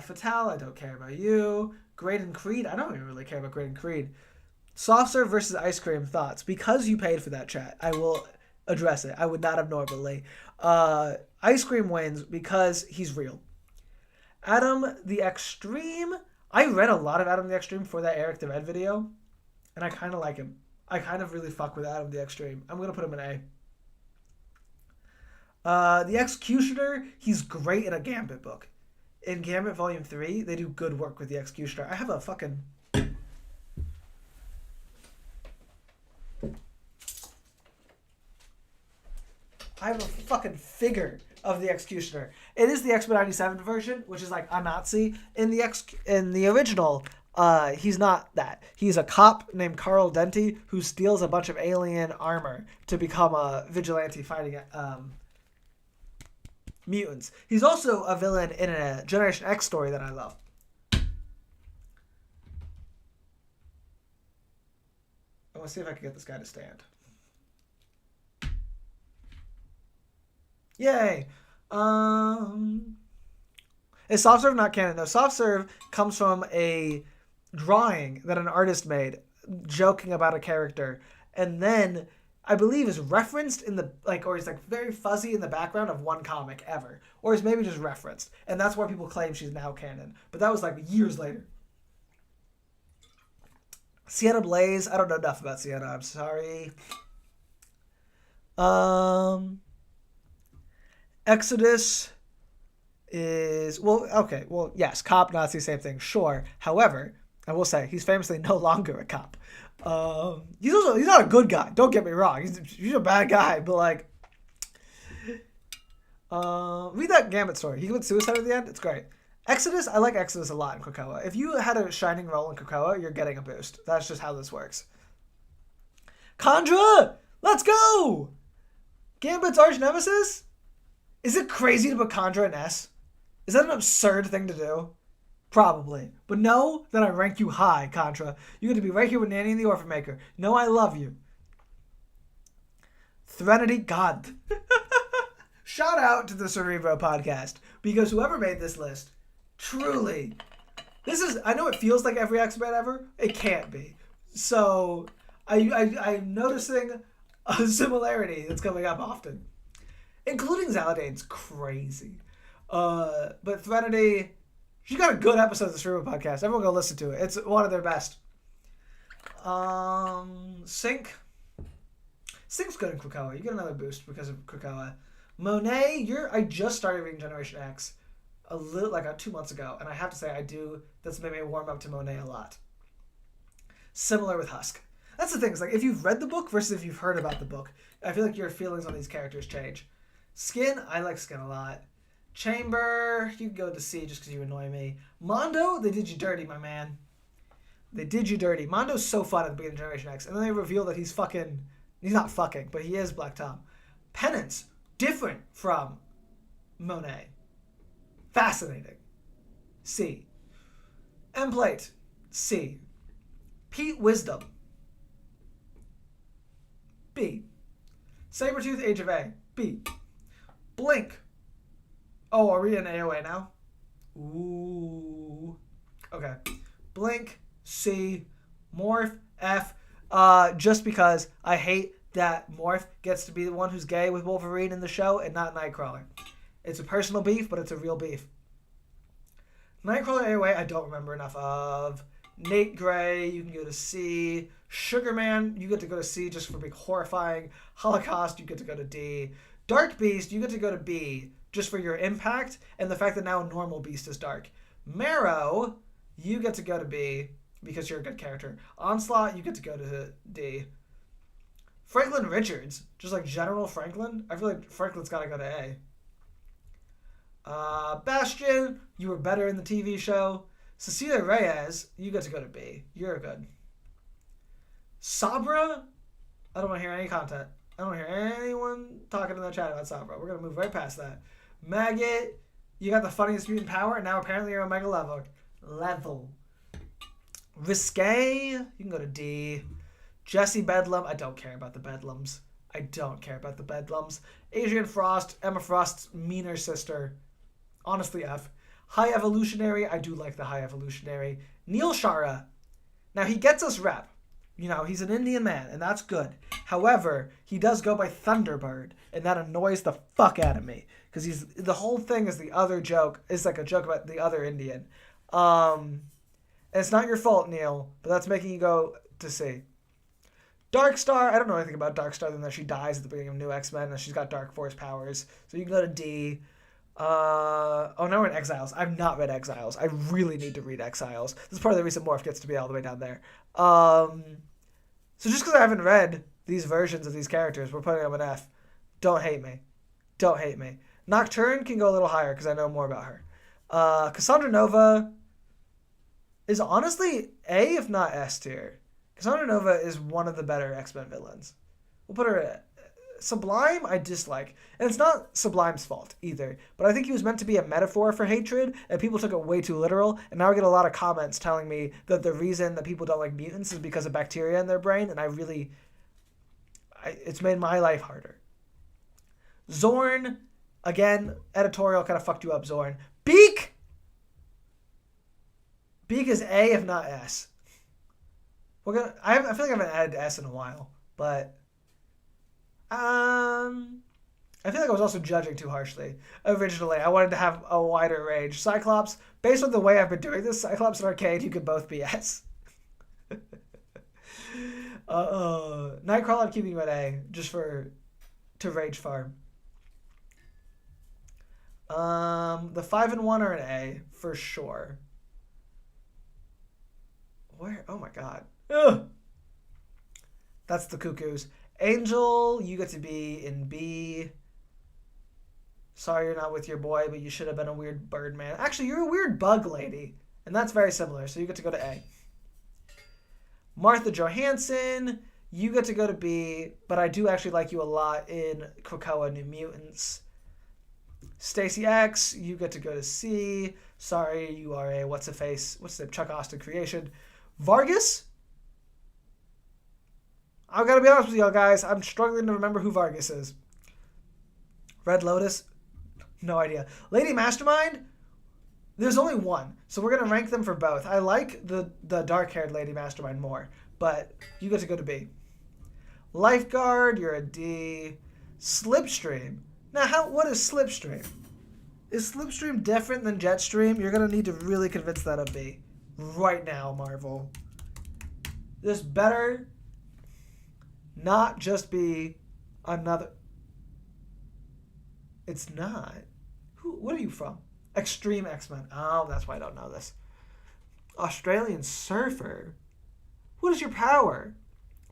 Fatale, I don't care about you. Graydon Creed, I don't even really care about Graydon Creed. Soft serve versus ice cream, thoughts. Because you paid for that chat, I will address it. I would not have normally. Ice cream wins because he's real. Adam the Extreme, I read a lot of Adam the Extreme for that Eric the Red video, and I kind of like him. I kind of really fuck with Adam the Extreme. I'm going to put him in A. The Executioner, he's great in a Gambit book. In Gambit Volume 3, they do good work with the Executioner. I have a fucking figure of the Executioner. It is the X-Men 97 version, which is like a Nazi. In the original, he's not that. He's a cop named Carl Denti who steals a bunch of alien armor to become a vigilante fighting mutants. He's also a villain in a Generation X story that I love. I want to see if I can get this guy to stand. Yay! Is soft serve not canon? No, soft serve comes from a drawing that an artist made joking about a character, and then I believe is referenced in the or is like very fuzzy in the background of one comic ever, or is maybe just referenced, and that's why people claim she's now canon. But that was like years later. Sienna Blaze, I don't know enough about Sienna. I'm sorry. Exodus is yes, cop, Nazi, same thing, sure. However, I will say he's famously no longer a cop. He's not a good guy. Don't get me wrong. He's a bad guy, but like, read that Gambit story. He commits suicide at the end. It's great. Exodus, I like Exodus a lot in Krakoa. If you had a shining role in Krakoa, you're getting a boost. That's just how this works. Kandra! Let's go! Gambit's arch nemesis? Is it crazy to put Kandra in S? Is that an absurd thing to do? Probably. But know that I rank you high, Kandra. You get to be right here with Nanny and the Orphan Maker. Know I love you. Threnody, God. Shout out to the Cerebro podcast, because whoever made this list, truly, I know it feels like every X-Men ever. It can't be. So I'm noticing a similarity that's coming up often. Including Zaladain's crazy. But Threnody, she got a good episode of the Cerebro podcast. Everyone go listen to it. It's one of their best. Sync. Sync's good in Krakoa. You get another boost because of Krakoa. Monet, I just started reading Generation X a little, like 2 months ago, and I have to say that's made me warm up to Monet a lot. Similar with Husk. That's the thing, it's like if you've read the book versus if you've heard about the book, I feel like your feelings on these characters change. Skin, I like Skin a lot. Chamber, you can go to C just because you annoy me. Mondo, they did you dirty, my man. They did you dirty. Mondo's so fun at the beginning of Generation X, and then they reveal that he's not fucking, but he is Black Tom. Penance, different from Monet. Fascinating. C. Emplate, C. Pete Wisdom, B. Sabretooth, Age of A, B. Blink. Oh, are we in AOA now? Ooh. Okay. Blink, C. Morph, F. Just because I hate that Morph gets to be the one who's gay with Wolverine in the show and not Nightcrawler. It's a personal beef, but it's a real beef. Nightcrawler AOA, I don't remember enough of. Nate Gray, you can go to C. Sugarman, you get to go to C just for being horrifying. Holocaust, you get to go to D. Dark Beast, you get to go to B just for your impact and the fact that now normal Beast is dark. Marrow, you get to go to B because you're a good character. Onslaught, you get to go to D. Franklin Richards, just like General Franklin, I feel like Franklin's got to go to A. Bastion, you were better in the TV show. Cecilia Reyes, you get to go to B. You're good. Sabra, I don't want to hear any content. I don't want to hear anyone talking in the chat about Sabra. We're going to move right past that. Maggot, you got the funniest mutant power, and now apparently you're Omega level. Risque, you can go to D. Jesse Bedlam, I don't care about the Bedlams. Adrian Frost, Emma Frost's meaner sister. Honestly, F. High Evolutionary, I do like the High Evolutionary. Neil Shara, now he gets us rep. You know, he's an Indian man, and that's good. However, he does go by Thunderbird, and that annoys the fuck out of me. Because the whole thing is the other joke, is like a joke about the other Indian. And it's not your fault, Neil, but that's making you go to C. Darkstar, I don't know anything about Darkstar than that she dies at the beginning of New X-Men, and she's got Dark Force powers. So you can go to D. Now we're in Exiles. I've not read Exiles. I really need to read Exiles. This is part of the reason Morph gets to be all the way down there. So just because I haven't read these versions of these characters, we're putting them an F. Don't hate me. Nocturne can go a little higher because I know more about her. Cassandra Nova is honestly A, if not S tier. Cassandra Nova is one of the better X-Men villains. We'll put her at Sublime, I dislike. And it's not Sublime's fault either. But I think he was meant to be a metaphor for hatred, and people took it way too literal. And now I get a lot of comments telling me that the reason that people don't like mutants is because of bacteria in their brain. And it's made my life harder. Zorn, again, editorial kind of fucked you up, Zorn. Beak! Beak is A, if not S. I feel like I haven't added S in a while, but I feel like I was also judging too harshly. Originally, I wanted to have a wider range. Cyclops, based on the way I've been doing this, Cyclops and Arcade, you could both be S. Nightcrawler, I'm keeping you at A, just to rage farm. The 5 and 1 are an A, for sure. Where? Oh my god. Ugh. That's the Cuckoos. Angel, you get to be in B. Sorry you're not with your boy, but you should have been a weird bird man. Actually, you're a weird bug lady. And that's very similar, so you get to go to A. Martha Johansson, you get to go to B, but I do actually like you a lot in Krakoa New Mutants. Stacy X, you get to go to C. Sorry, you are a what's the Chuck Austin creation. Vargas? I've got to be honest with y'all guys, I'm struggling to remember who Vargas is. Red Lotus? No idea. Lady Mastermind? There's only one, so we're going to rank them for both. I like the dark-haired Lady Mastermind more, but you get to go to B. Lifeguard, you're a D. Slipstream. Now, what is Slipstream? Is Slipstream different than Jetstream? You're going to need to really convince that of B. Right now, Marvel. This better not just be another... It's not. What are you from? Extreme X-Men. Oh, that's why I don't know this. Australian Surfer. What is your power?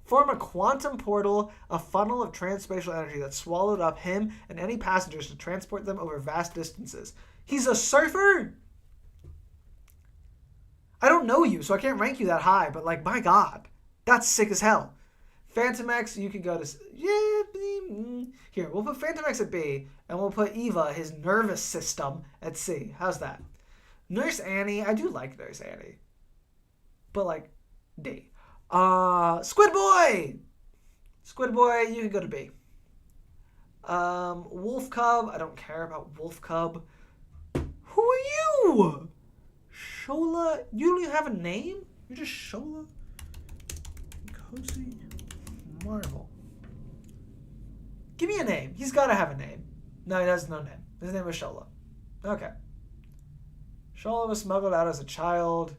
Form a quantum portal, a funnel of transspatial energy that swallowed up him and any passengers to transport them over vast distances. He's a surfer? I don't know you, so I can't rank you that high, but like, my God, that's sick as hell. Phantom X, you can go to... Here, we'll put Phantom X at B, and we'll put Eva, his nervous system, at C. How's that? Nurse Annie, I do like Nurse Annie. But, like, D. Squid Boy! Squid Boy, you can go to B. Wolf Cub, I don't care about Wolf Cub. Who are you? Shola? You don't even have a name? You're just Shola? Cozy Marvel. Give me a name. He's got to have a name. No, he has no name. His name is Shola. Okay. Shola was smuggled out as a child.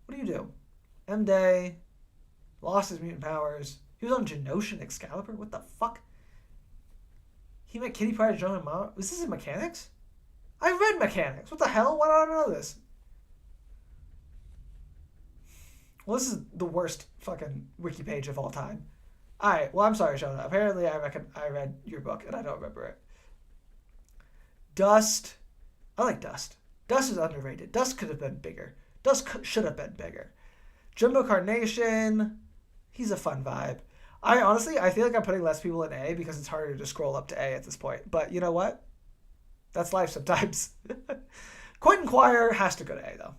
What do you do? M-Day. Lost his mutant powers. He was on Genoshan Excalibur? What the fuck? He met Kitty Pryde, John and Mom. Was this in Mechanics? I read Mechanics. What the hell? Why don't I know this? Well, this is the worst fucking wiki page of all time. Alright, well, I'm sorry, Shona. Apparently, I read your book, and I don't remember it. Dust. I like Dust. Dust is underrated. Dust could have been bigger. Dust should have been bigger. Jumbo Carnation. He's a fun vibe. I feel like I'm putting less people in A because it's harder to scroll up to A at this point. But you know what? That's life sometimes. Quentin Quire has to go to A, though.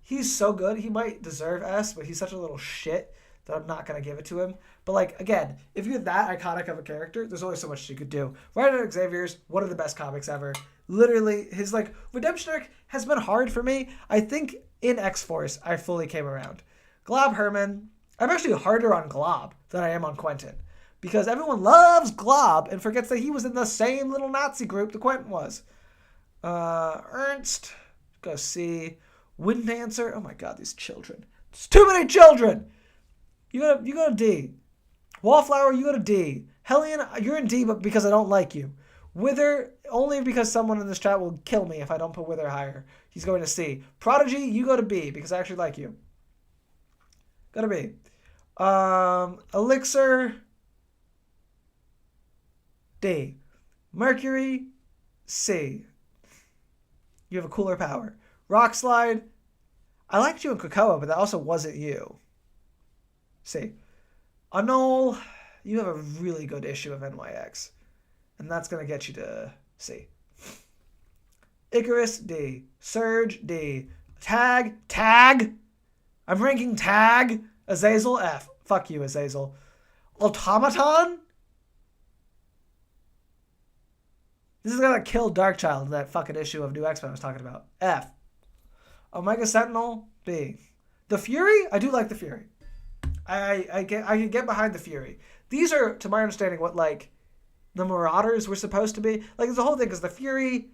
He's so good. He might deserve S, but he's such a little shit that I'm not going to give it to him. But, like, again, if you're that iconic of a character, there's only so much you could do. Right Out of Xavier's, one of the best comics ever. Literally, his, like, redemption arc has been hard for me. I think in X-Force, I fully came around. Glob Herman, I'm actually harder on Glob than I am on Quentin. Because everyone loves Glob and forgets that he was in the same little Nazi group that Quentin was. Ernst, go C. Wind Dancer, oh my God, these children. There's too many children! You go to D. Wallflower, you go to D. Hellion, you're in D, but because I don't like you. Wither, only because someone in this chat will kill me if I don't put Wither higher. He's going to C. Prodigy, you go to B, because I actually like you. Go to B. Elixir, D. Mercury, C. You have a cooler power. Rock Slide, I liked you in Krakoa, but that also wasn't you. C. Anole, you have a really good issue of NYX. And that's going to get you to C. Icarus, D. Surge, D. Tag. I'm ranking Tag. Azazel, F. Fuck you, Azazel. Automaton? This is going to kill Darkchild in that fucking issue of New X-Men I was talking about. F. Omega Sentinel, B. The Fury? I do like the Fury. I can get behind the Fury. These are, to my understanding, what, like, the Marauders were supposed to be. Like, it's the whole thing, because the Fury,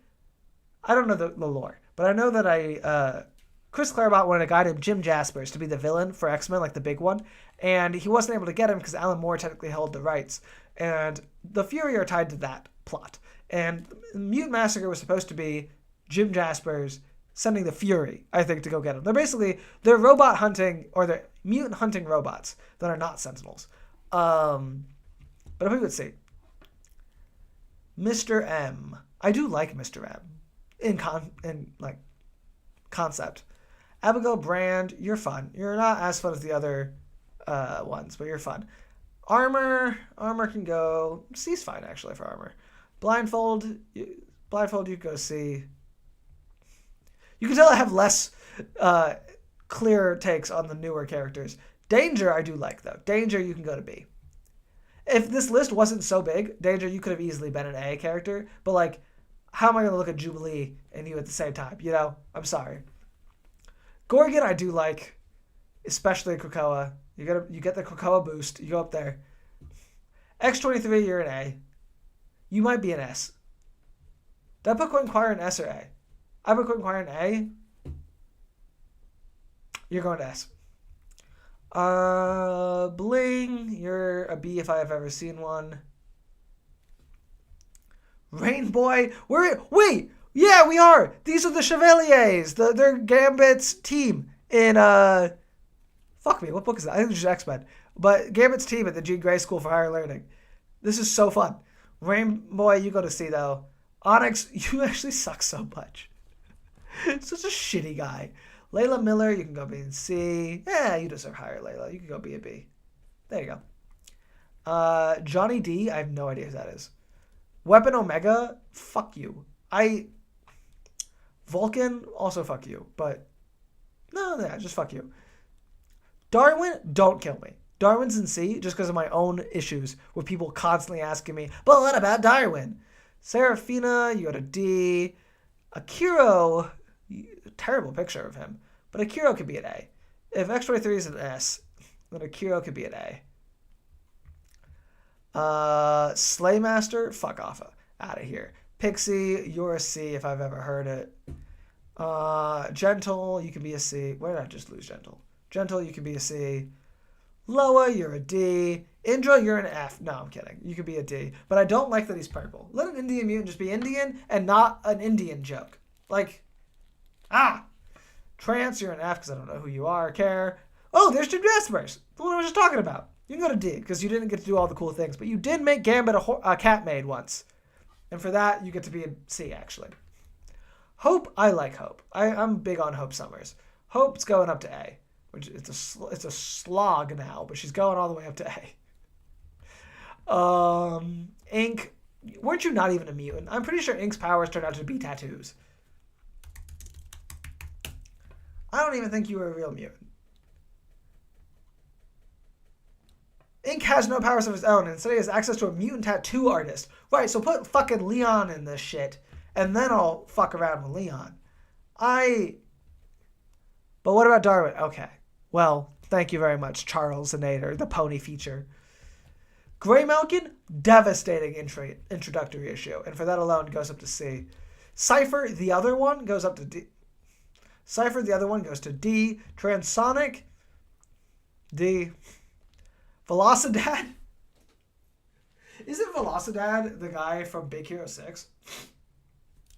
I don't know the lore, but I know that Chris Claremont wanted a guy named Jim Jaspers to be the villain for X-Men, like the big one, and he wasn't able to get him because Alan Moore technically held the rights, and the Fury are tied to that plot. And Mutant Massacre was supposed to be Jim Jaspers sending the Fury, I think, to go get him. They're robot hunting, or they're mutant hunting robots that are not Sentinels. But if we would see. Mr. M. I do like Mr. M in like concept. Abigail Brand, you're fun. You're not as fun as the other ones, but you're fun. Armor can go. C's fine actually for armor. Blindfold, you can go C. You can tell I have less clear takes on the newer characters. Danger, I do like though. Danger, you can go to B. If this list wasn't so big, Danger, you could have easily been an A character. But like, how am I going to look at Jubilee and you at the same time? You know, I'm sorry. Gorgon, I do like, especially Krakoa. You get the Krakoa boost. You go up there. X-23, you're an A. You might be an S. Did I put Quick Inquire in S or A? I put Quick Inquire in A. You're going to S. Bling, you're a B if I have ever seen one. Rainboy, wait, yeah, we are. These are the Chevaliers. They're Gambit's team in fuck me, what book is that? I think it's just X-Men. But Gambit's team at the Jean Grey School for Higher Learning. This is so fun. Rainboy, you go to C though. Onyx, you actually suck so much. Such a shitty guy. Layla Miller, you can go B and C. Yeah, you deserve higher, Layla. You can go B and B. There you go. Johnny D, I have no idea who that is. Weapon Omega, fuck you. Vulcan, also fuck you. But, no, yeah, just fuck you. Darwin, don't kill me. Darwin's in C just because of my own issues with people constantly asking me, but what about Darwin? Serafina, you go to D. Akiro, terrible picture of him, but Akiro could be an A. If X-23 is an S, then Akiro could be an A. Slaymaster, fuck off out of here. Pixie, you're a C if I've ever heard it. Gentle, you can be a C. Why did I just lose Gentle? Gentle, you can be a C. Loa, you're a D. Indra, you're an F. No, I'm kidding. You could be a D. But I don't like that he's purple. Let an Indian mutant just be Indian and not an Indian joke. Like, Trance, you're an F because I don't know who you are. Care. Oh, there's Jim Jaspers. The one I was just talking about. You can go to D because you didn't get to do all the cool things. But you did make Gambit a cat maid once. And for that, you get to be a C, actually. Hope, I like Hope. I'm big on Hope Summers. Hope's going up to A. Which it's a slog now, but she's going all the way up to A. Ink, weren't you not even a mutant? I'm pretty sure Ink's powers turned out to be tattoos. I don't even think you were a real mutant. Ink has no powers of his own, and instead he has access to a mutant tattoo artist. Right, so put fucking Leon in this shit, and then I'll fuck around with Leon. But what about Darwin? Okay. Well, thank you very much, Charles Zenator, the pony feature. Grey Malkin, devastating introductory issue, and for that alone goes up to C. Cypher, the other one, goes up to D. Cypher, the other one, goes to D. Transonic, D. Velocidad. Isn't Velocidad the guy from Big Hero 6?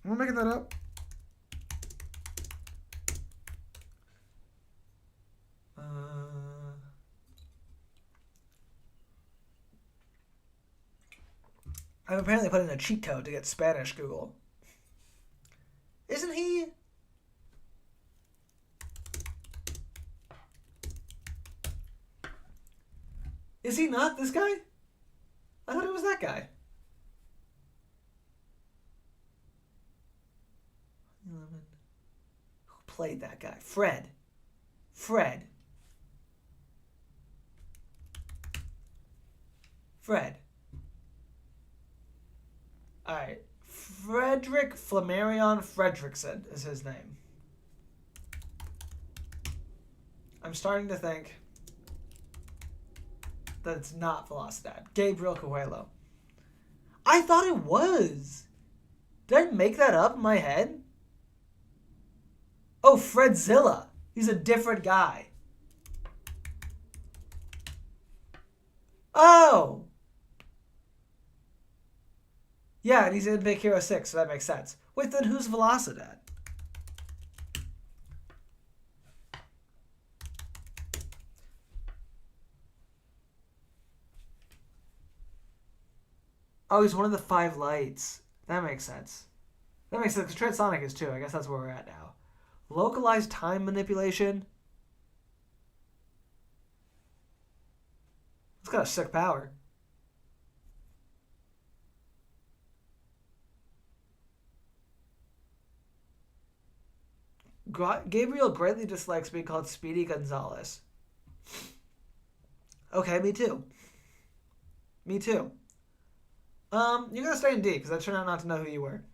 Am I making that up? I've apparently put in a cheat code to get Spanish Google. Isn't he? Is he not this guy? I thought it was that guy. 11. Who played that guy? Fred. Alright. Frederick Flammarion Fredrickson is his name. I'm starting to think that it's not Velocidad. Gabriel Coelho. I thought it was. Did I make that up in my head? Oh, Fredzilla. He's a different guy. Oh. Yeah, and he's in Big Hero 6, so that makes sense. Wait, then who's Velocidad? Oh, he's one of the 5 lights. That makes sense. That makes sense, because transonic is too. I guess that's where we're at now. Localized time manipulation. It's got a sick power. Gabriel greatly dislikes being called Speedy Gonzalez. Okay, me too. Me too. You're gonna stay in D, because I turned out not to know who you were.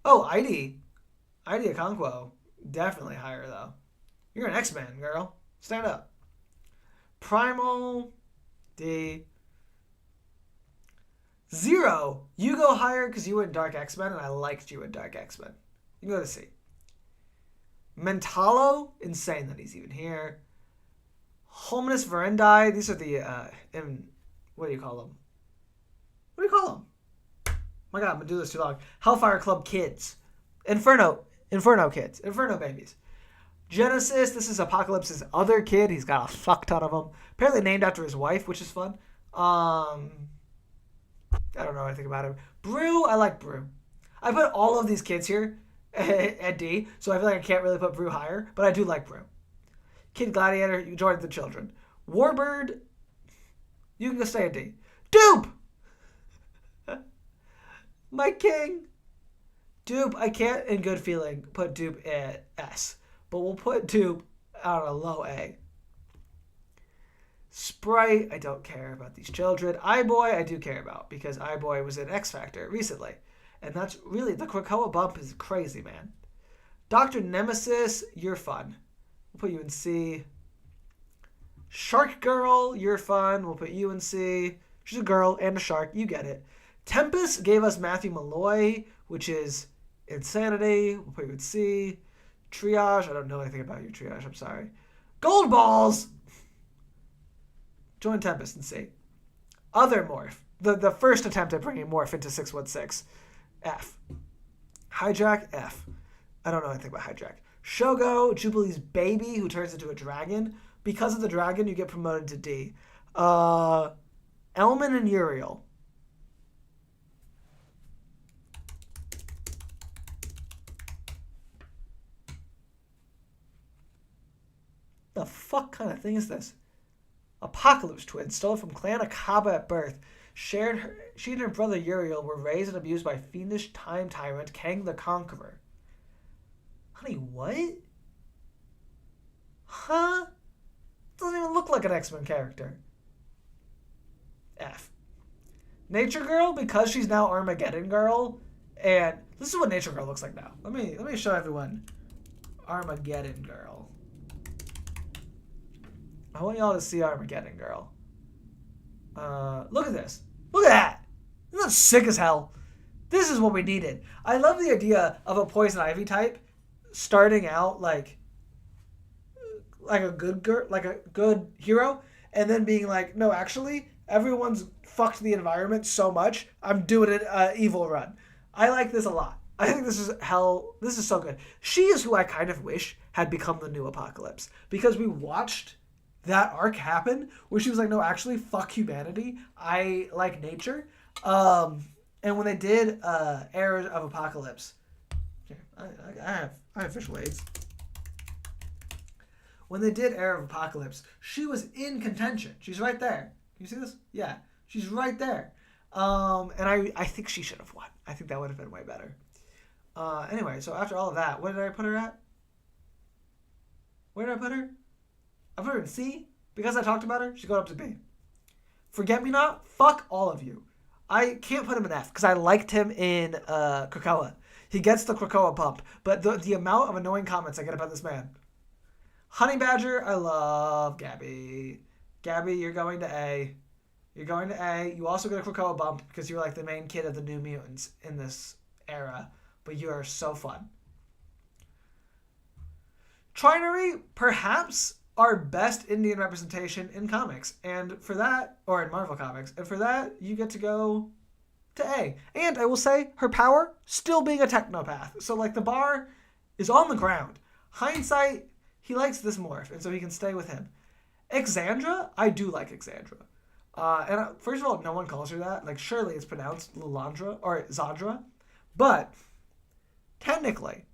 Oh, ID Okonkwo. Definitely higher, though. You're an X-Man, girl. Stand up. Primal. D. 0. You go higher because you were in Dark X-Men, and I liked you in Dark X-Men. You can go to C. Mentalo. Insane that he's even here. Hominus Verendi. These are the, what do you call them? What do you call them? My God, I'm going to do this too long. Hellfire Club kids. Inferno kids. Inferno babies. Genesis, this is Apocalypse's other kid. He's got a fuck ton of them. Apparently named after his wife, which is fun. I don't know anything about him. Brew, I like Brew. I put all of these kids here at D, so I feel like I can't really put Brew higher, but I do like Brew. Kid Gladiator, you joined the children. Warbird, you can go stay at D. Dupe! My king. Dupe, I can't in good feeling put Dupe at S, but we'll put Dupe on a low A. Sprite, I don't care about these children. iBoy, I do care about, because iBoy was in X Factor recently. And that's really, the Krakoa bump is crazy, man. Dr. Nemesis, you're fun. We'll put you in C. Shark Girl, you're fun. We'll put you in C. She's a girl and a shark. You get it. Tempest gave us Matthew Malloy, which is insanity. We'll put you in C. Triage, I don't know anything about your Triage. I'm sorry. Gold Balls! Join Tempest in C. Other Morph. The first attempt at bringing Morph into 616. F. Hijack, F. I don't know anything about Hijack. Shogo, Jubilee's baby, who turns into a dragon. Because of the dragon, you get promoted to D. Elman and Uriel. The fuck kind of thing is this? Apocalypse twins, stolen from Clan Akaba at birth. She and her brother Uriel were raised and abused by fiendish time tyrant Kang the Conqueror. Honey, what? Huh? Doesn't even look like an X-Men character. F. Nature Girl, because she's now Armageddon Girl, and this is what Nature Girl looks like now. Let me show everyone Armageddon Girl. I want y'all to see Armageddon Girl. Look at this. Look at that. Isn't that sick as hell? This is what we needed. I love the idea of a Poison Ivy type starting out like a good girl, like a good hero, and then being like, no, actually, everyone's fucked the environment so much, I'm doing an evil run. I like this a lot. I think this is hell. This is so good. She is who I kind of wish had become the new Apocalypse, because we watched that arc happen where she was like, no, actually, fuck humanity. I like nature. And when they did Era of Apocalypse, I have visual aids. When they did Era of Apocalypse, she was in contention. She's right there. Can you see this? Yeah, she's right there. And I think she should have won. I think that would have been way better. Anyway, so after all of that, where did I put her at? Where did I put her? I put her in C. Because I talked about her, she's going up to B. Forget Me Not, fuck all of you. I can't put him in F because I liked him in Krakoa. He gets the Krakoa bump, but the amount of annoying comments I get about this man. Honey Badger, I love Gabby. Gabby, you're going to A. You're going to A. You also get a Krakoa bump because you're like the main kid of the New Mutants in this era, but you are so fun. Trinary, perhaps our best Indian representation in comics, and for that, or in Marvel Comics, and for that, you get to go to A. And I will say, her power, still being a technopath. So, like, the bar is on the ground. Hindsight, he likes this morph, and so he can stay with him. Exandra, I do like Exandra. First of all, no one calls her that. Like, surely it's pronounced Lilandra, or Zandra. But technically,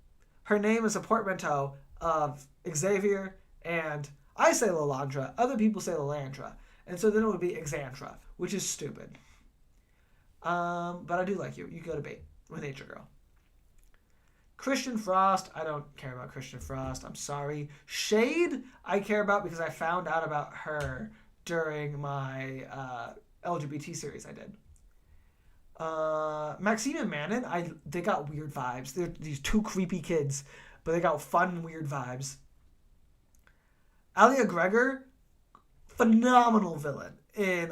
her name is a portmanteau of Xavier and I say Lalandra, other people say Lalandra, and so then it would be Xandra, which is stupid. But I do like you. You go to bait with Nature Girl. Christian Frost, I don't care about Christian Frost. I'm sorry. Shade, I care about because I found out about her during my LGBT series I did. Maxine and Manon, they got weird vibes. They're these two creepy kids, but they got fun, weird vibes. Alia Gregor, phenomenal villain in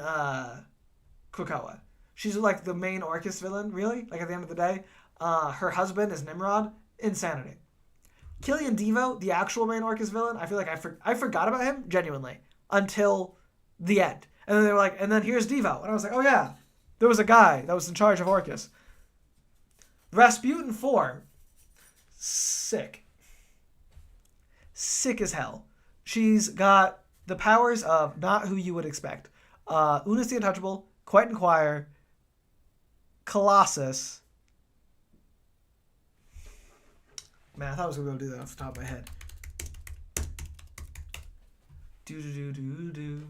Krakoa. She's like the main Orcus villain, really. Like at the end of the day, her husband is Nimrod. Insanity. Killian Devo, the actual main Orcus villain, I feel like I forgot about him genuinely until the end, and then they were like, and then here's Devo, and I was like, oh yeah, there was a guy that was in charge of Orcus. Rasputin 4, sick as hell. She's got the powers of not who you would expect. Unis the Untouchable, Quiet and Choir, Colossus. Man, I thought I was going to be able to do that off the top of my head. Do.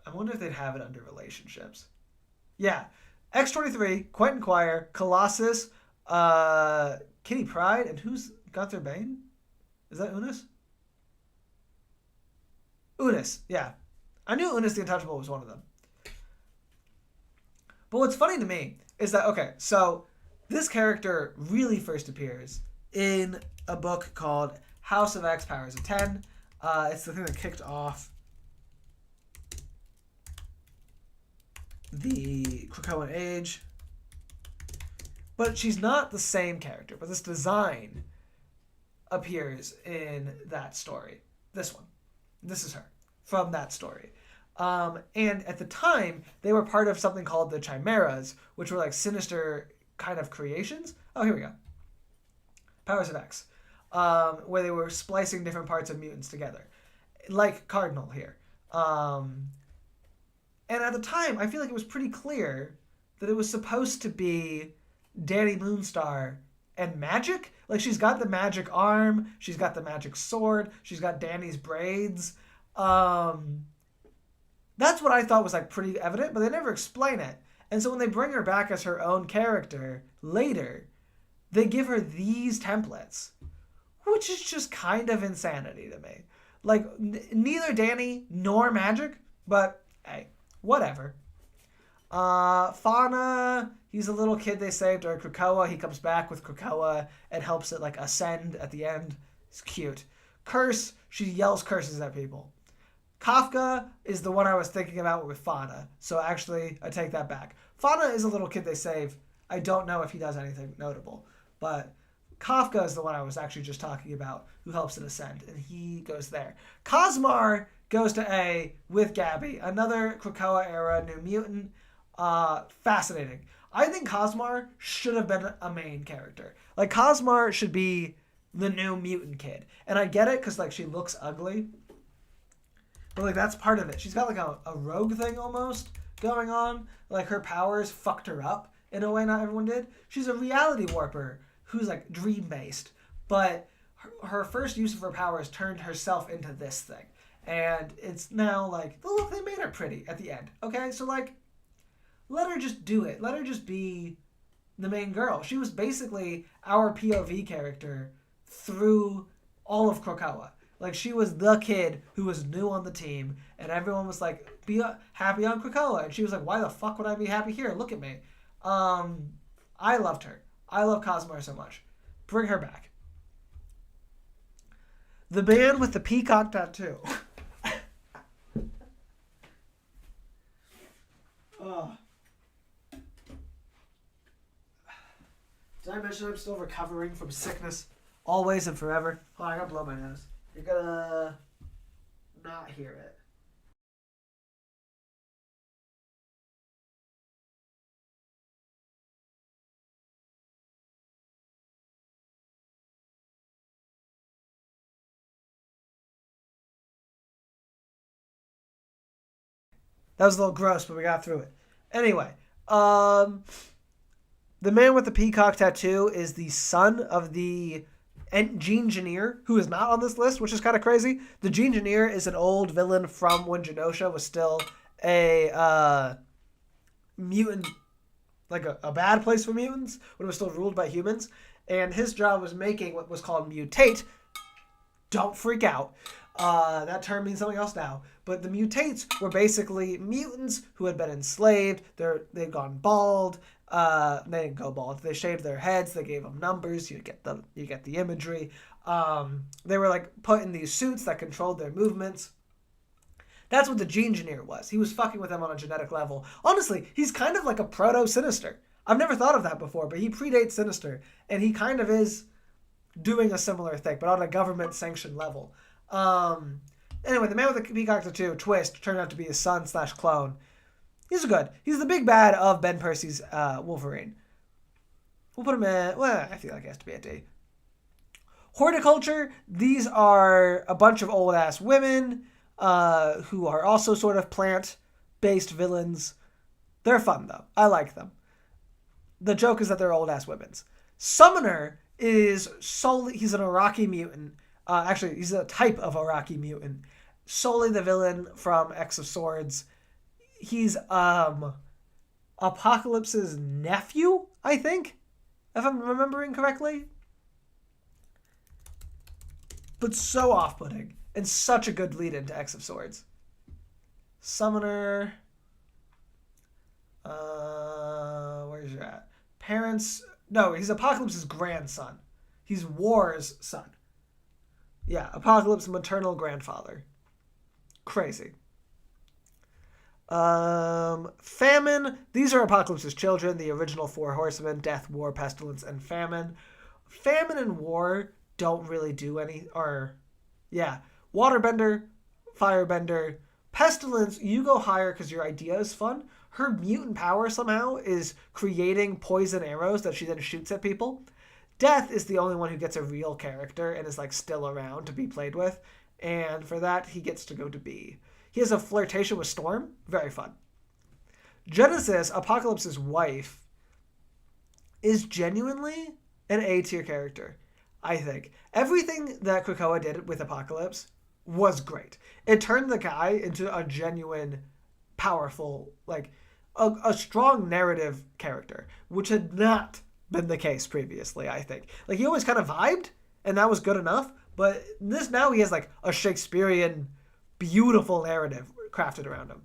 I wonder if they'd have it under relationships. Yeah. X-23, Quiet and Choir, Colossus, Kitty Pryde, and who's Gunther Bane? Is that Unis? Unis, yeah. I knew Unis the Untouchable was one of them. But what's funny to me is that, okay, so this character really first appears in a book called House of X, Powers of 10. It's the thing that kicked off the Krakovan Age. But she's not the same character, but this design appears in that story. This one. This is her from that story. And at the time, they were part of something called the Chimeras, which were like sinister kind of creations. Oh, here we go. Powers of X. Where they were splicing different parts of mutants together. Like Cardinal here. And at the time, I feel like it was pretty clear that it was supposed to be Danny Moonstar and magic. Like, she's got the magic arm. She's got the magic sword. She's got Danny's braids. That's what I thought was, like, pretty evident, but they never explain it. And so when they bring her back as her own character later, they give her these templates, which is just kind of insanity to me. Like, neither Danny nor magic, but hey, whatever. Fauna, he's a little kid they saved during Krakoa. He comes back with Krakoa and helps it, like, ascend at the end. It's cute. Curse, she yells curses at people. Kafka is the one I was thinking about with Fauna. So actually, I take that back. Fauna is a little kid they save. I don't know if he does anything notable. But Kafka is the one I was actually just talking about who helps it ascend. And he goes there. Cosmar goes to A with Gabby. Another Krakoa era New Mutant. Fascinating. I think Cosmar should have been a main character. Like, Cosmar should be the New Mutant kid. And I get it because, like, she looks ugly. But, like, that's part of it. She's got, like, a rogue thing almost going on. Like, her powers fucked her up in a way not everyone did. She's a reality warper who's, like, dream-based. But her first use of her powers turned herself into this thing. And it's now, like, look, they made her pretty at the end. Okay? So, like, let her just do it. Let her just be the main girl. She was basically our POV character through all of Krakoa. Like, she was the kid who was new on the team, and everyone was like, be happy on Krakoa. And she was like, why the fuck would I be happy here? Look at me. I loved her. I love Cosmar so much. Bring her back. The man with the peacock tattoo. Oh. Did I mention I'm still recovering from sickness? Always and forever. Oh, I gotta blow my nose. You're gonna not hear it. That was a little gross, but we got through it. Anyway, the The man with the peacock tattoo is the son of the Gene-Engineer, who is not on this list, which is kind of crazy. The Gene-Engineer is an old villain from when Genosha was still a mutant, like a bad place for mutants, when it was still ruled by humans. And his job was making what was called mutate. Don't freak out. That term means something else now. But the mutates were basically mutants who had been enslaved. They'd gone bald. They didn't go bald. They shaved their heads. They gave them numbers. You get the imagery. They were like put in these suits that controlled their movements. That's what the Gene-Engineer was. He was fucking with them on a genetic level. Honestly, he's kind of like a proto-Sinister. I've never thought of that before, but he predates Sinister, and he kind of is doing a similar thing, but on a government-sanctioned level. Anyway, the man with the peacock tattoo, Twist, turned out to be his son/clone. He's good. He's the big bad of Ben Percy's Wolverine. We'll put him in... Well, I feel like he has to be a D. Horticulture, these are a bunch of old-ass women who are also sort of plant-based villains. They're fun, though. I like them. The joke is that they're old-ass women. Summoner is solely... He's an Araki mutant. Actually, he's a type of Araki mutant. Solely the villain from X of Swords. He's Apocalypse's nephew, I think, if I'm remembering correctly. But so off-putting, and such a good lead-in to X of Swords. Summoner. Where's you at? Parents. No, he's Apocalypse's grandson. He's War's son. Yeah, Apocalypse's maternal grandfather. Crazy. Famine. These are Apocalypse's children, the original four horsemen: death, war, pestilence, and famine. Famine and war don't really do any, waterbender, firebender. Pestilence, you go higher because your idea is fun. Her mutant power somehow is creating poison arrows that she then shoots at people. Death is the only one who gets a real character and is like still around to be played with. And for that, he gets to go to B. He has a flirtation with Storm. Very fun. Genesis, Apocalypse's wife, is genuinely an A-tier character, I think. Everything that Krakoa did with Apocalypse was great. It turned the guy into a genuine, powerful, like, a strong narrative character, which had not been the case previously, I think. Like, he always kind of vibed, and that was good enough, but this now he has, like, a Shakespearean, beautiful narrative crafted around him.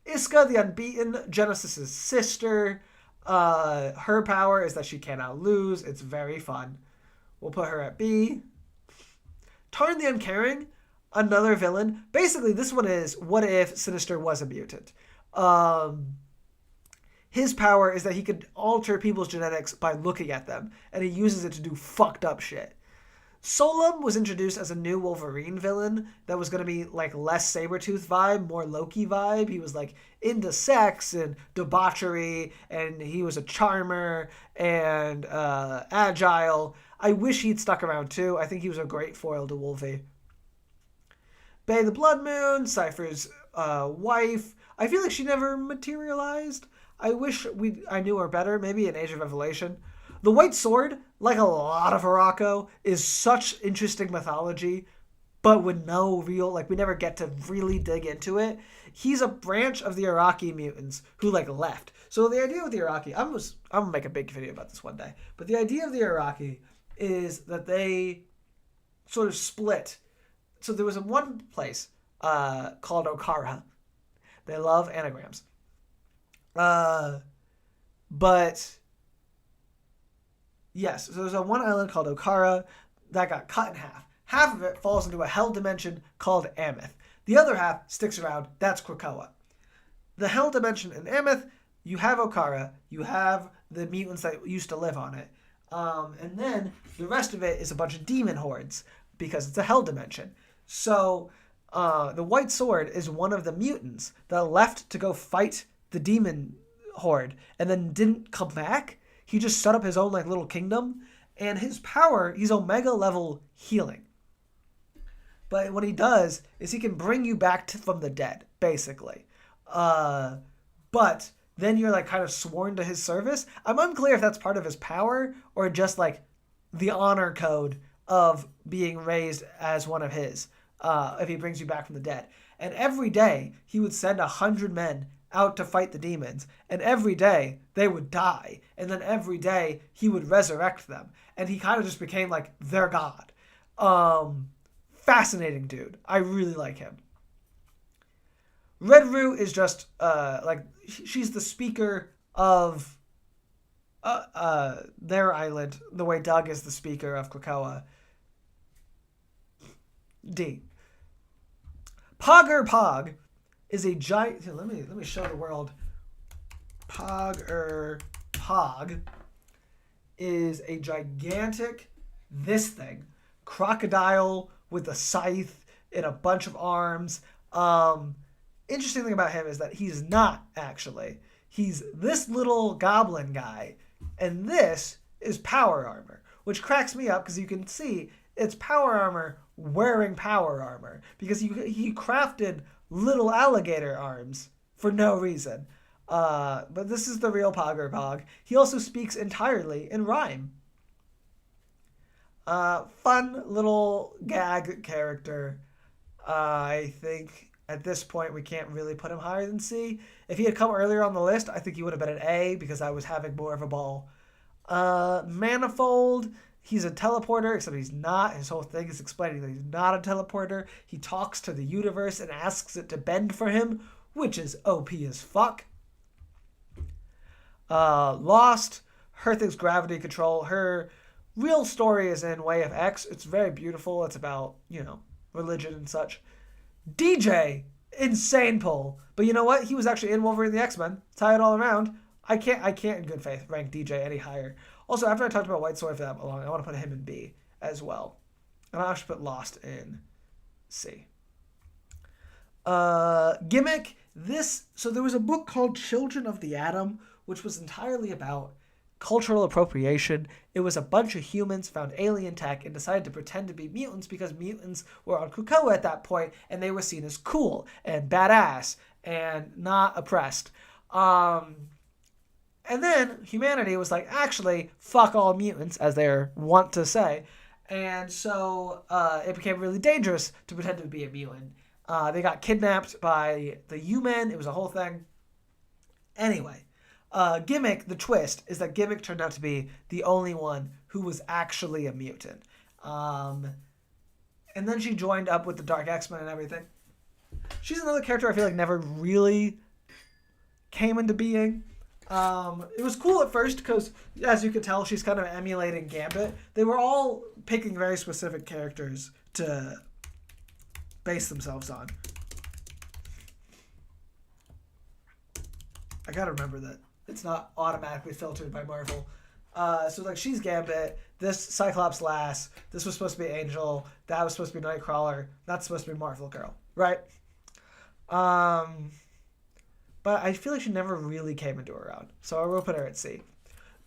Iska, the Unbeaten, Genesis's sister. Her power is that she cannot lose. It's very fun. We'll put her at B. Tarn the Uncaring, another villain. Basically, this one is, what if Sinister was a mutant? His power is that he could alter people's genetics by looking at them, and he uses it to do fucked up shit. Solum was introduced as a new Wolverine villain that was going to be like less Sabretooth vibe, more Loki vibe. He was like into sex and debauchery, and he was a charmer and agile. I wish he'd stuck around too. I think he was a great foil to Wolvie. Bay the Blood Moon, Cypher's wife. I feel like she never materialized. I wish I knew her better, maybe in Age of Revelation. The White Sword, like a lot of Arako, is such interesting mythology, but with no real, like, we never get to really dig into it. He's a branch of the Araki mutants who, like, left. So the idea with the Araki, I'm going to make a big video about this one day, but the idea of the Araki is that they sort of split. So there was one place called Okara. They love anagrams. But yes, so there's one island called Okara that got cut in half. Half of it falls into a hell dimension called Ameth. The other half sticks around. That's Krakoa. The hell dimension in Ameth, you have Okara, you have the mutants that used to live on it, and then the rest of it is a bunch of demon hordes because it's a hell dimension. So the White Sword is one of the mutants that left to go fight the demon horde and then didn't come back. He just set up his own like little kingdom, and his power, he's Omega level healing. But what he does is he can bring you back from the dead, basically. But then you're like kind of sworn to his service. I'm unclear if that's part of his power or just like the honor code of being raised as one of his, if he brings you back from the dead. And every day he would send 100 men out to fight the demons, and every day they would die, and then every day he would resurrect them, and he kind of just became like their god. Fascinating dude. I really like him. Red Roo is just like she's the speaker of their island, the way Doug is the speaker of Krakoa. D. Pog is a giant. Here, let me show the world. Pog is a gigantic crocodile with a scythe and a bunch of arms. Interesting thing about him is that he's not actually. He's this little goblin guy, and this is power armor, which cracks me up because you can see it's power armor wearing power armor because he crafted little alligator arms for no reason. But this is the real Pog. He also speaks entirely in rhyme. Fun little gag character. I think at this point we can't really put him higher than C. If he had come earlier on the list, I think he would have been an A because I was having more of a ball. Manifold. He's a teleporter, except he's not. His whole thing is explaining that he's not a teleporter. He talks to the universe and asks it to bend for him, which is OP as fuck. Lost. Her thing's gravity control. Her real story is in Way of X. It's very beautiful. It's about, religion and such. DJ. Insane pull. But you know what? He was actually in Wolverine the X-Men. Tie it all around. I can't in good faith rank DJ any higher. Also, after I talked about White Sword for that long, I want to put him in B as well. And I'll actually put Lost in C. Gimmick. So there was a book called Children of the Atom, which was entirely about cultural appropriation. It was a bunch of humans found alien tech and decided to pretend to be mutants because mutants were on Krakoa at that point, and they were seen as cool and badass and not oppressed. And then humanity was like, actually, fuck all mutants, as they want to say. And so it became really dangerous to pretend to be a mutant. They got kidnapped by the U-Men. It was a whole thing. Anyway, Gimmick, the twist, is that Gimmick turned out to be the only one who was actually a mutant. And then she joined up with the Dark X-Men and everything. She's another character I feel like never really came into being. It was cool at first because, as you could tell, she's kind of emulating Gambit. They were all picking very specific characters to base themselves on. I gotta remember that it's not automatically filtered by Marvel. So like she's Gambit, this Cyclops Lass, this was supposed to be Angel, that was supposed to be Nightcrawler, that's supposed to be Marvel Girl, right? But I feel like she never really came into her own. So I will put her at C.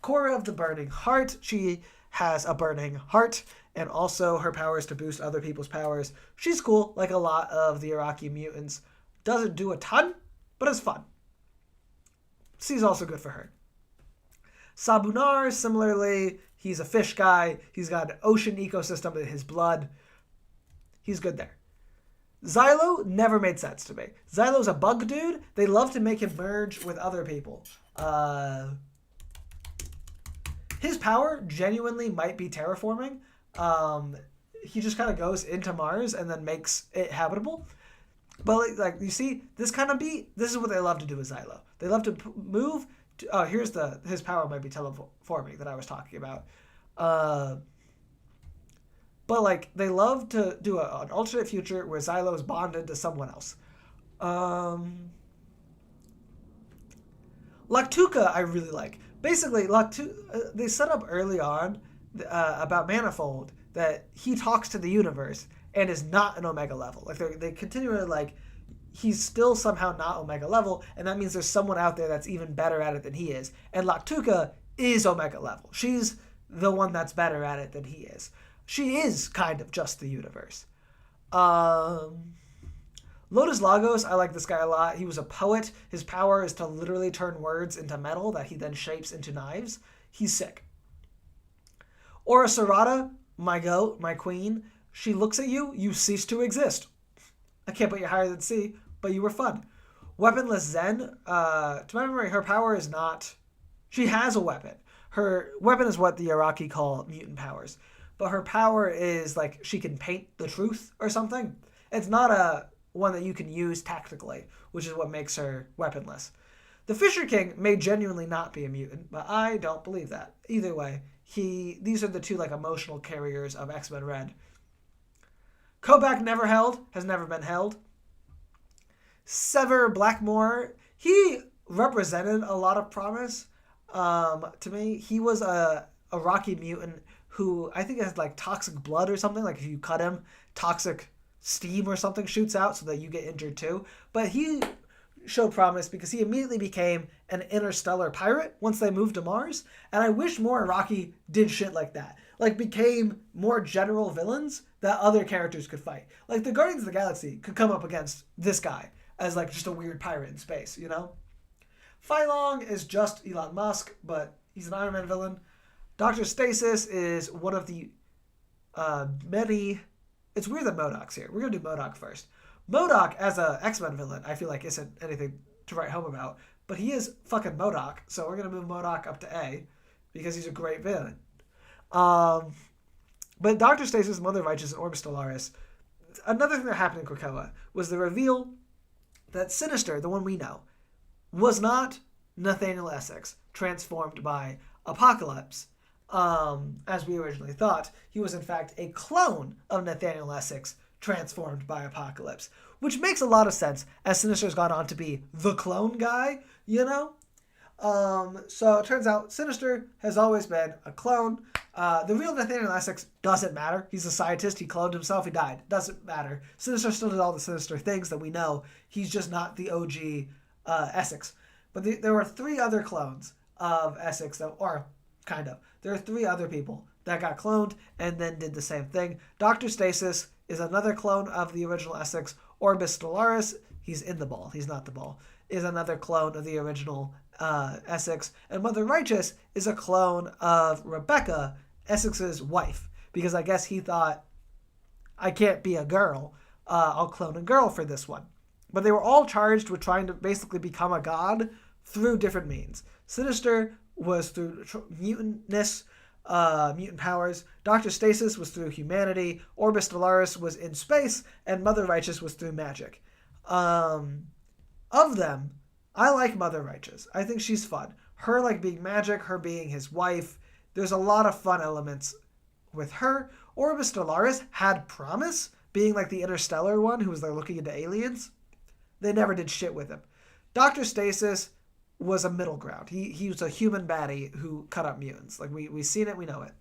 Cora of the Burning Heart. She has a burning heart, and also her power is to boost other people's powers. She's cool, like a lot of the Iraqi mutants. Doesn't do a ton, but it's fun. C's also good for her. Sabunar, similarly, he's a fish guy. He's got an ocean ecosystem in his blood. He's good there. Xylo never made sense to me. Xylo's a bug dude. They love to make him merge with other people. His power genuinely might be terraforming. He just kind of goes into Mars and then makes it habitable. But like you see, this is what they love to do with Xylo. They love to move. His power might be teleforming that I was talking about. But like they love to do an alternate future where Xylo is bonded to someone else. Lactuca I really like. Basically, they set up early on about Manifold that he talks to the universe and is not an Omega level. Like they continually like he's still somehow not Omega level, and that means there's someone out there that's even better at it than he is. And Lactuca is Omega level. She's the one that's better at it than he is. She is kind of just the universe. Lotus Lagos, I like this guy a lot. He was a poet. His power is to literally turn words into metal that he then shapes into knives. He's sick. Aura Serrata, my goat, my queen. She looks at you, you cease to exist. I can't put you higher than C, but you were fun. Weaponless Zen, to my memory, her power is not... She has a weapon. Her weapon is what the Iraqi call mutant powers. But her power is like she can paint the truth or something. It's not a one that you can use tactically, which is what makes her weaponless. The Fisher King may genuinely not be a mutant, but I don't believe that. Either way, these are the two like emotional carriers of X-Men Red. Kobach never held, has never been held. Sever Blackmore, he represented a lot of promise to me. He was a Rocky mutant who I think has like toxic blood or something. Like if you cut him, toxic steam or something shoots out so that you get injured too. But he showed promise because he immediately became an interstellar pirate once they moved to Mars. And I wish more Rocky did shit like that. Like became more general villains that other characters could fight. Like the Guardians of the Galaxy could come up against this guy as like just a weird pirate in space, you know? Phylong is just Elon Musk, but he's an Iron Man villain. Dr. Stasis is one of the many... It's weird that MODOK's here. We're going to do MODOK first. MODOK as a X-Men villain, I feel like isn't anything to write home about, but he is fucking MODOK, so we're going to move MODOK up to A because he's a great villain. But Dr. Stasis, Mother Righteous, and Orbis Stellaris, another thing that happened in Krakoa was the reveal that Sinister, the one we know, was not Nathaniel Essex, transformed by Apocalypse, as we originally thought. He was in fact a clone of Nathaniel Essex, transformed by Apocalypse, which makes a lot of sense as Sinister's gone on to be the clone guy, you know? So it turns out Sinister has always been a clone. The real Nathaniel Essex doesn't matter. He's a scientist. He cloned himself. He died. Doesn't matter. Sinister still did all the Sinister things that we know. He's just not the OG Essex. But there were 3 other clones of Essex, there are 3 other people that got cloned and then did the same thing. Dr. Stasis is another clone of the original Essex. Orbis Stellaris, he's in the ball. He's not the ball. Is another clone of the original Essex. And Mother Righteous is a clone of Rebecca, Essex's wife. Because I guess he thought, I can't be a girl. I'll clone a girl for this one. But they were all charged with trying to basically become a god through different means. Sinister was through mutantness, mutant powers. Dr. Stasis was through humanity. Orbis Stellaris was in space. And Mother Righteous was through magic. Of them, I like Mother Righteous. I think she's fun. Her like being magic, her being his wife. There's a lot of fun elements with her. Orbis Stellaris had promise, being like the interstellar one who was like looking into aliens. They never did shit with him. Dr. Stasis was a middle ground. He was a human baddie who cut up mutants. Like we've seen it, we know it.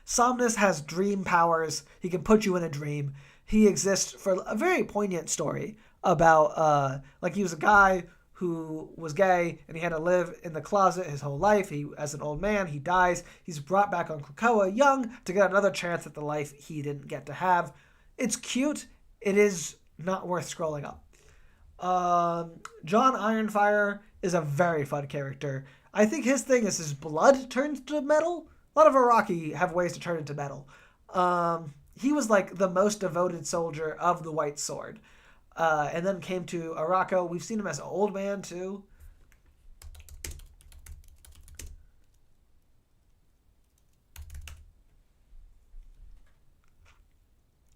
Somnus has dream powers. He can put you in a dream. He exists for a very poignant story about like he was a guy who was gay and he had to live in the closet his whole life. He, as an old man, he dies. He's brought back on Krakoa young to get another chance at the life he didn't get to have. It's cute. It is not worth scrolling up. John Ironfire is a very fun character. I think his thing is his blood turns to metal. A lot of Iraqi have ways to turn into metal. He was like the most devoted soldier of the White Sword. And then came to Araco. We've seen him as an old man too.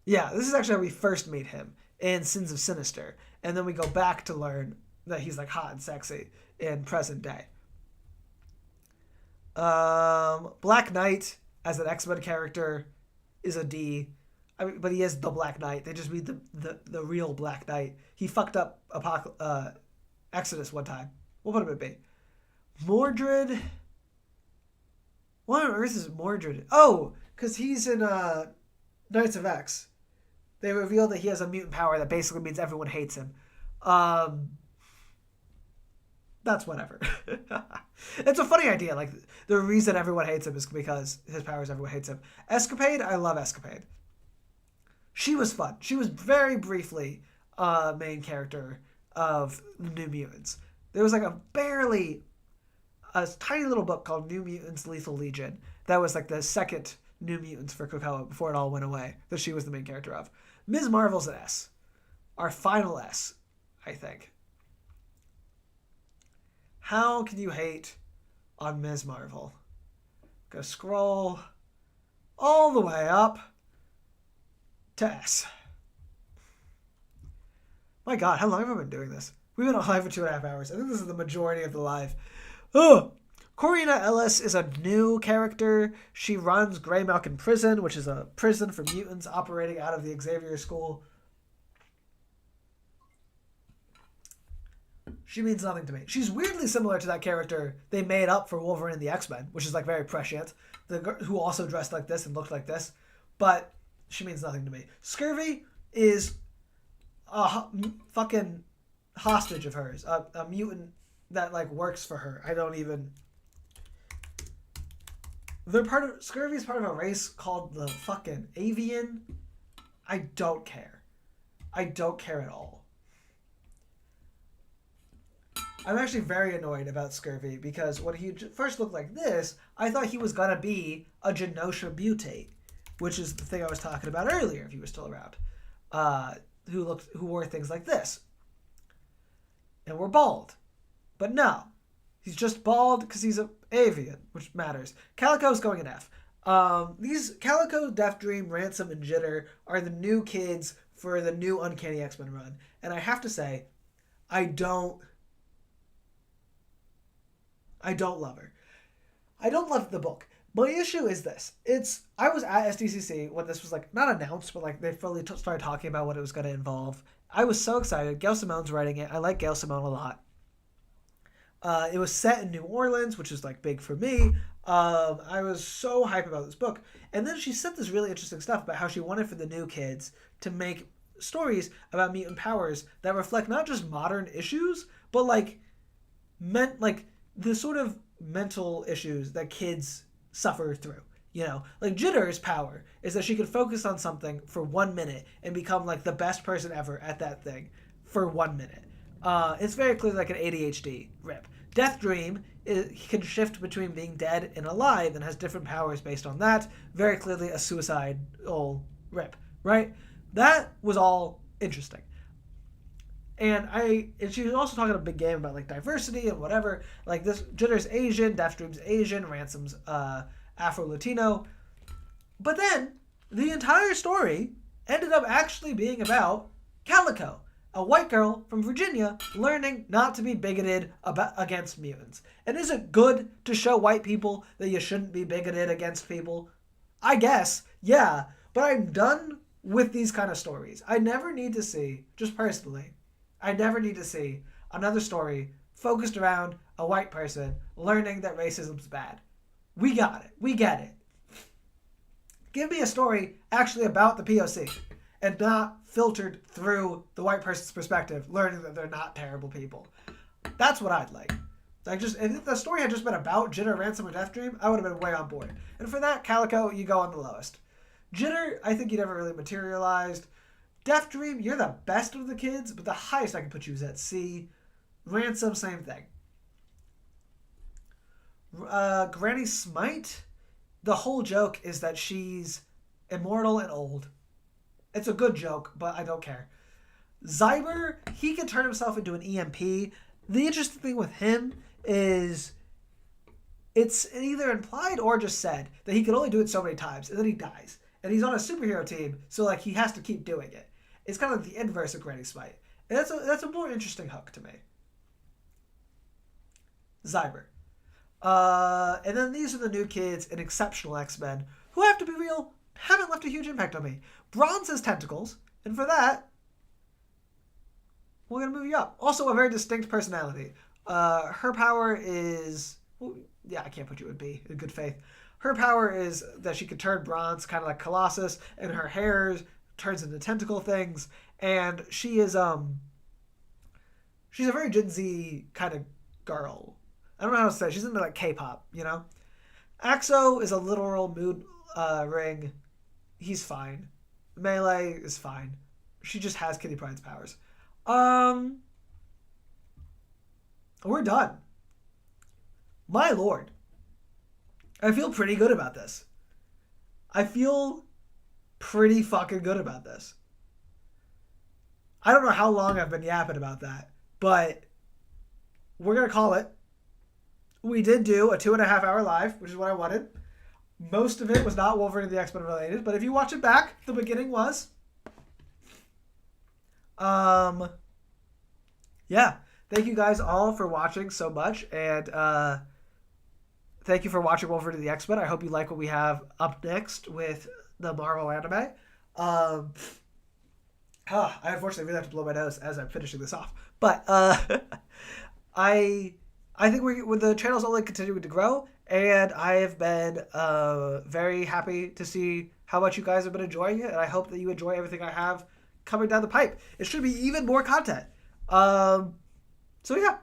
Yeah, this is actually how we first meet him in Sins of Sinister. And then we go back to learn that he's like hot and sexy in present day. Black Knight as an X-Men character is a D. I mean, but he is the Black Knight. They just read the real Black Knight. He fucked up Exodus one time. What would it be? Mordred? What on earth is Mordred? Oh, because he's in Knights of X. They reveal that he has a mutant power that basically means everyone hates him. That's whatever. It's a funny idea. Like, the reason everyone hates him is because his powers, everyone hates him. Escapade, I love Escapade. She was fun. She was very briefly main character of the New Mutants. There was like a tiny little book called New Mutants Lethal Legion that was like the second New Mutants for Krakoa before it all went away, that she was the main character of. Ms. Marvel's an S. Our final S, I think. How can you hate on Ms. Marvel? Go scroll all the way up to S. My God, how long have I been doing this? We've been on live for 2.5 hours. I think this is the majority of the live. Oh, Corina Ellis is a new character. She runs Grey Malkin Prison, which is a prison for mutants operating out of the Xavier School. She means nothing to me. She's weirdly similar to that character they made up for Wolverine and the X-Men, which is like very prescient, who also dressed like this and looked like this. But she means nothing to me. Scurvy is a fucking hostage of hers, a mutant that like works for her. Scurvy's part of a race called the fucking Avian. I don't care. I don't care at all. I'm actually very annoyed about Scurvy because when he first looked like this, I thought he was gonna be a Genosha mutate, which is the thing I was talking about earlier, if he was still around, who wore things like this and were bald. But no, he's just bald because he's an avian, which matters. Calico's going an F. These Calico, Death Dream, Ransom, and Jitter are the new kids for the new Uncanny X-Men run, and I have to say, I don't love her. I don't love the book. My issue is this. I was at SDCC when this was like not announced, but like they fully started talking about what it was going to involve. I was so excited. Gail Simone's writing it. I like Gail Simone a lot. It was set in New Orleans, which is like big for me. I was so hyped about this book. And then she said this really interesting stuff about how she wanted for the new kids to make stories about mutant powers that reflect not just modern issues, but like the sort of mental issues that kids suffer through. You know, like Jitter's power is that she can focus on something for 1 minute and become like the best person ever at that thing for 1 minute. It's very clearly like an ADHD rip. Death Dream can shift between being dead and alive and has different powers based on that. Very clearly a suicidal rip, right? That was all interesting. And she was also talking a big game about like diversity and whatever. Like this, Jitter's Asian, Death Dream's Asian, Ransom's Afro-Latino. But then the entire story ended up actually being about Calico, a white girl from Virginia learning not to be bigoted against mutants. And is it good to show white people that you shouldn't be bigoted against people? I guess, yeah. But I'm done with these kind of stories. I never need to see, just personally, I never need to see another story focused around a white person learning that racism's bad. We got it. We get it. Give me a story actually about the POC and not filtered through the white person's perspective, learning that they're not terrible people. That's what I'd like. If the story had just been about Jitter, Ransom, or Death Dream, I would have been way on board. And for that, Calico, you go on the lowest. Jitter, I think you never really materialized. Death Dream, you're the best of the kids, but the highest I can put you is at C. Ransom, same thing. Granny Smite, the whole joke is that she's immortal and old. It's a good joke, but I don't care. Zyber, he can turn himself into an EMP. The interesting thing with him is it's either implied or just said that he can only do it so many times, and then he dies. And he's on a superhero team, so like he has to keep doing it. It's kind of like the inverse of Granny Smite. And that's a more interesting hook to me. Zyber. And then these are the new kids in Exceptional X-Men, who, have to be real, haven't left a huge impact on me. Bronze has tentacles, and for that, we're going to move you up. Also, a very distinct personality. Her power is... Well, yeah, I can't put you in B, in good faith. Her power is that she can turn bronze, kind of like Colossus, and her hair turns into tentacle things, and she is, she's a very Gen Z kind of girl. I don't know how to say it. She's into like K-pop, you know? Axo is a literal mood ring. He's fine. Melee is fine. She just has Kitty Pryde's powers. We're done. My lord. I feel pretty good about this. I feel pretty fucking good about this. I don't know how long I've been yapping about that, but we're going to call it. We did do a 2.5 hour live, which is what I wanted. Most of it was not Wolverine the X-Men related, but if you watch it back, the beginning was. Yeah. Thank you guys all for watching so much, and thank you for watching Wolverine the X-Men. I hope you like what we have up next with the Marvel anime. I unfortunately really have to blow my nose as I'm finishing this off, but I think the channel's only continuing to grow, and I have been very happy to see how much you guys have been enjoying it, and I hope that you enjoy everything I have coming down the pipe. It should be even more content. So yeah.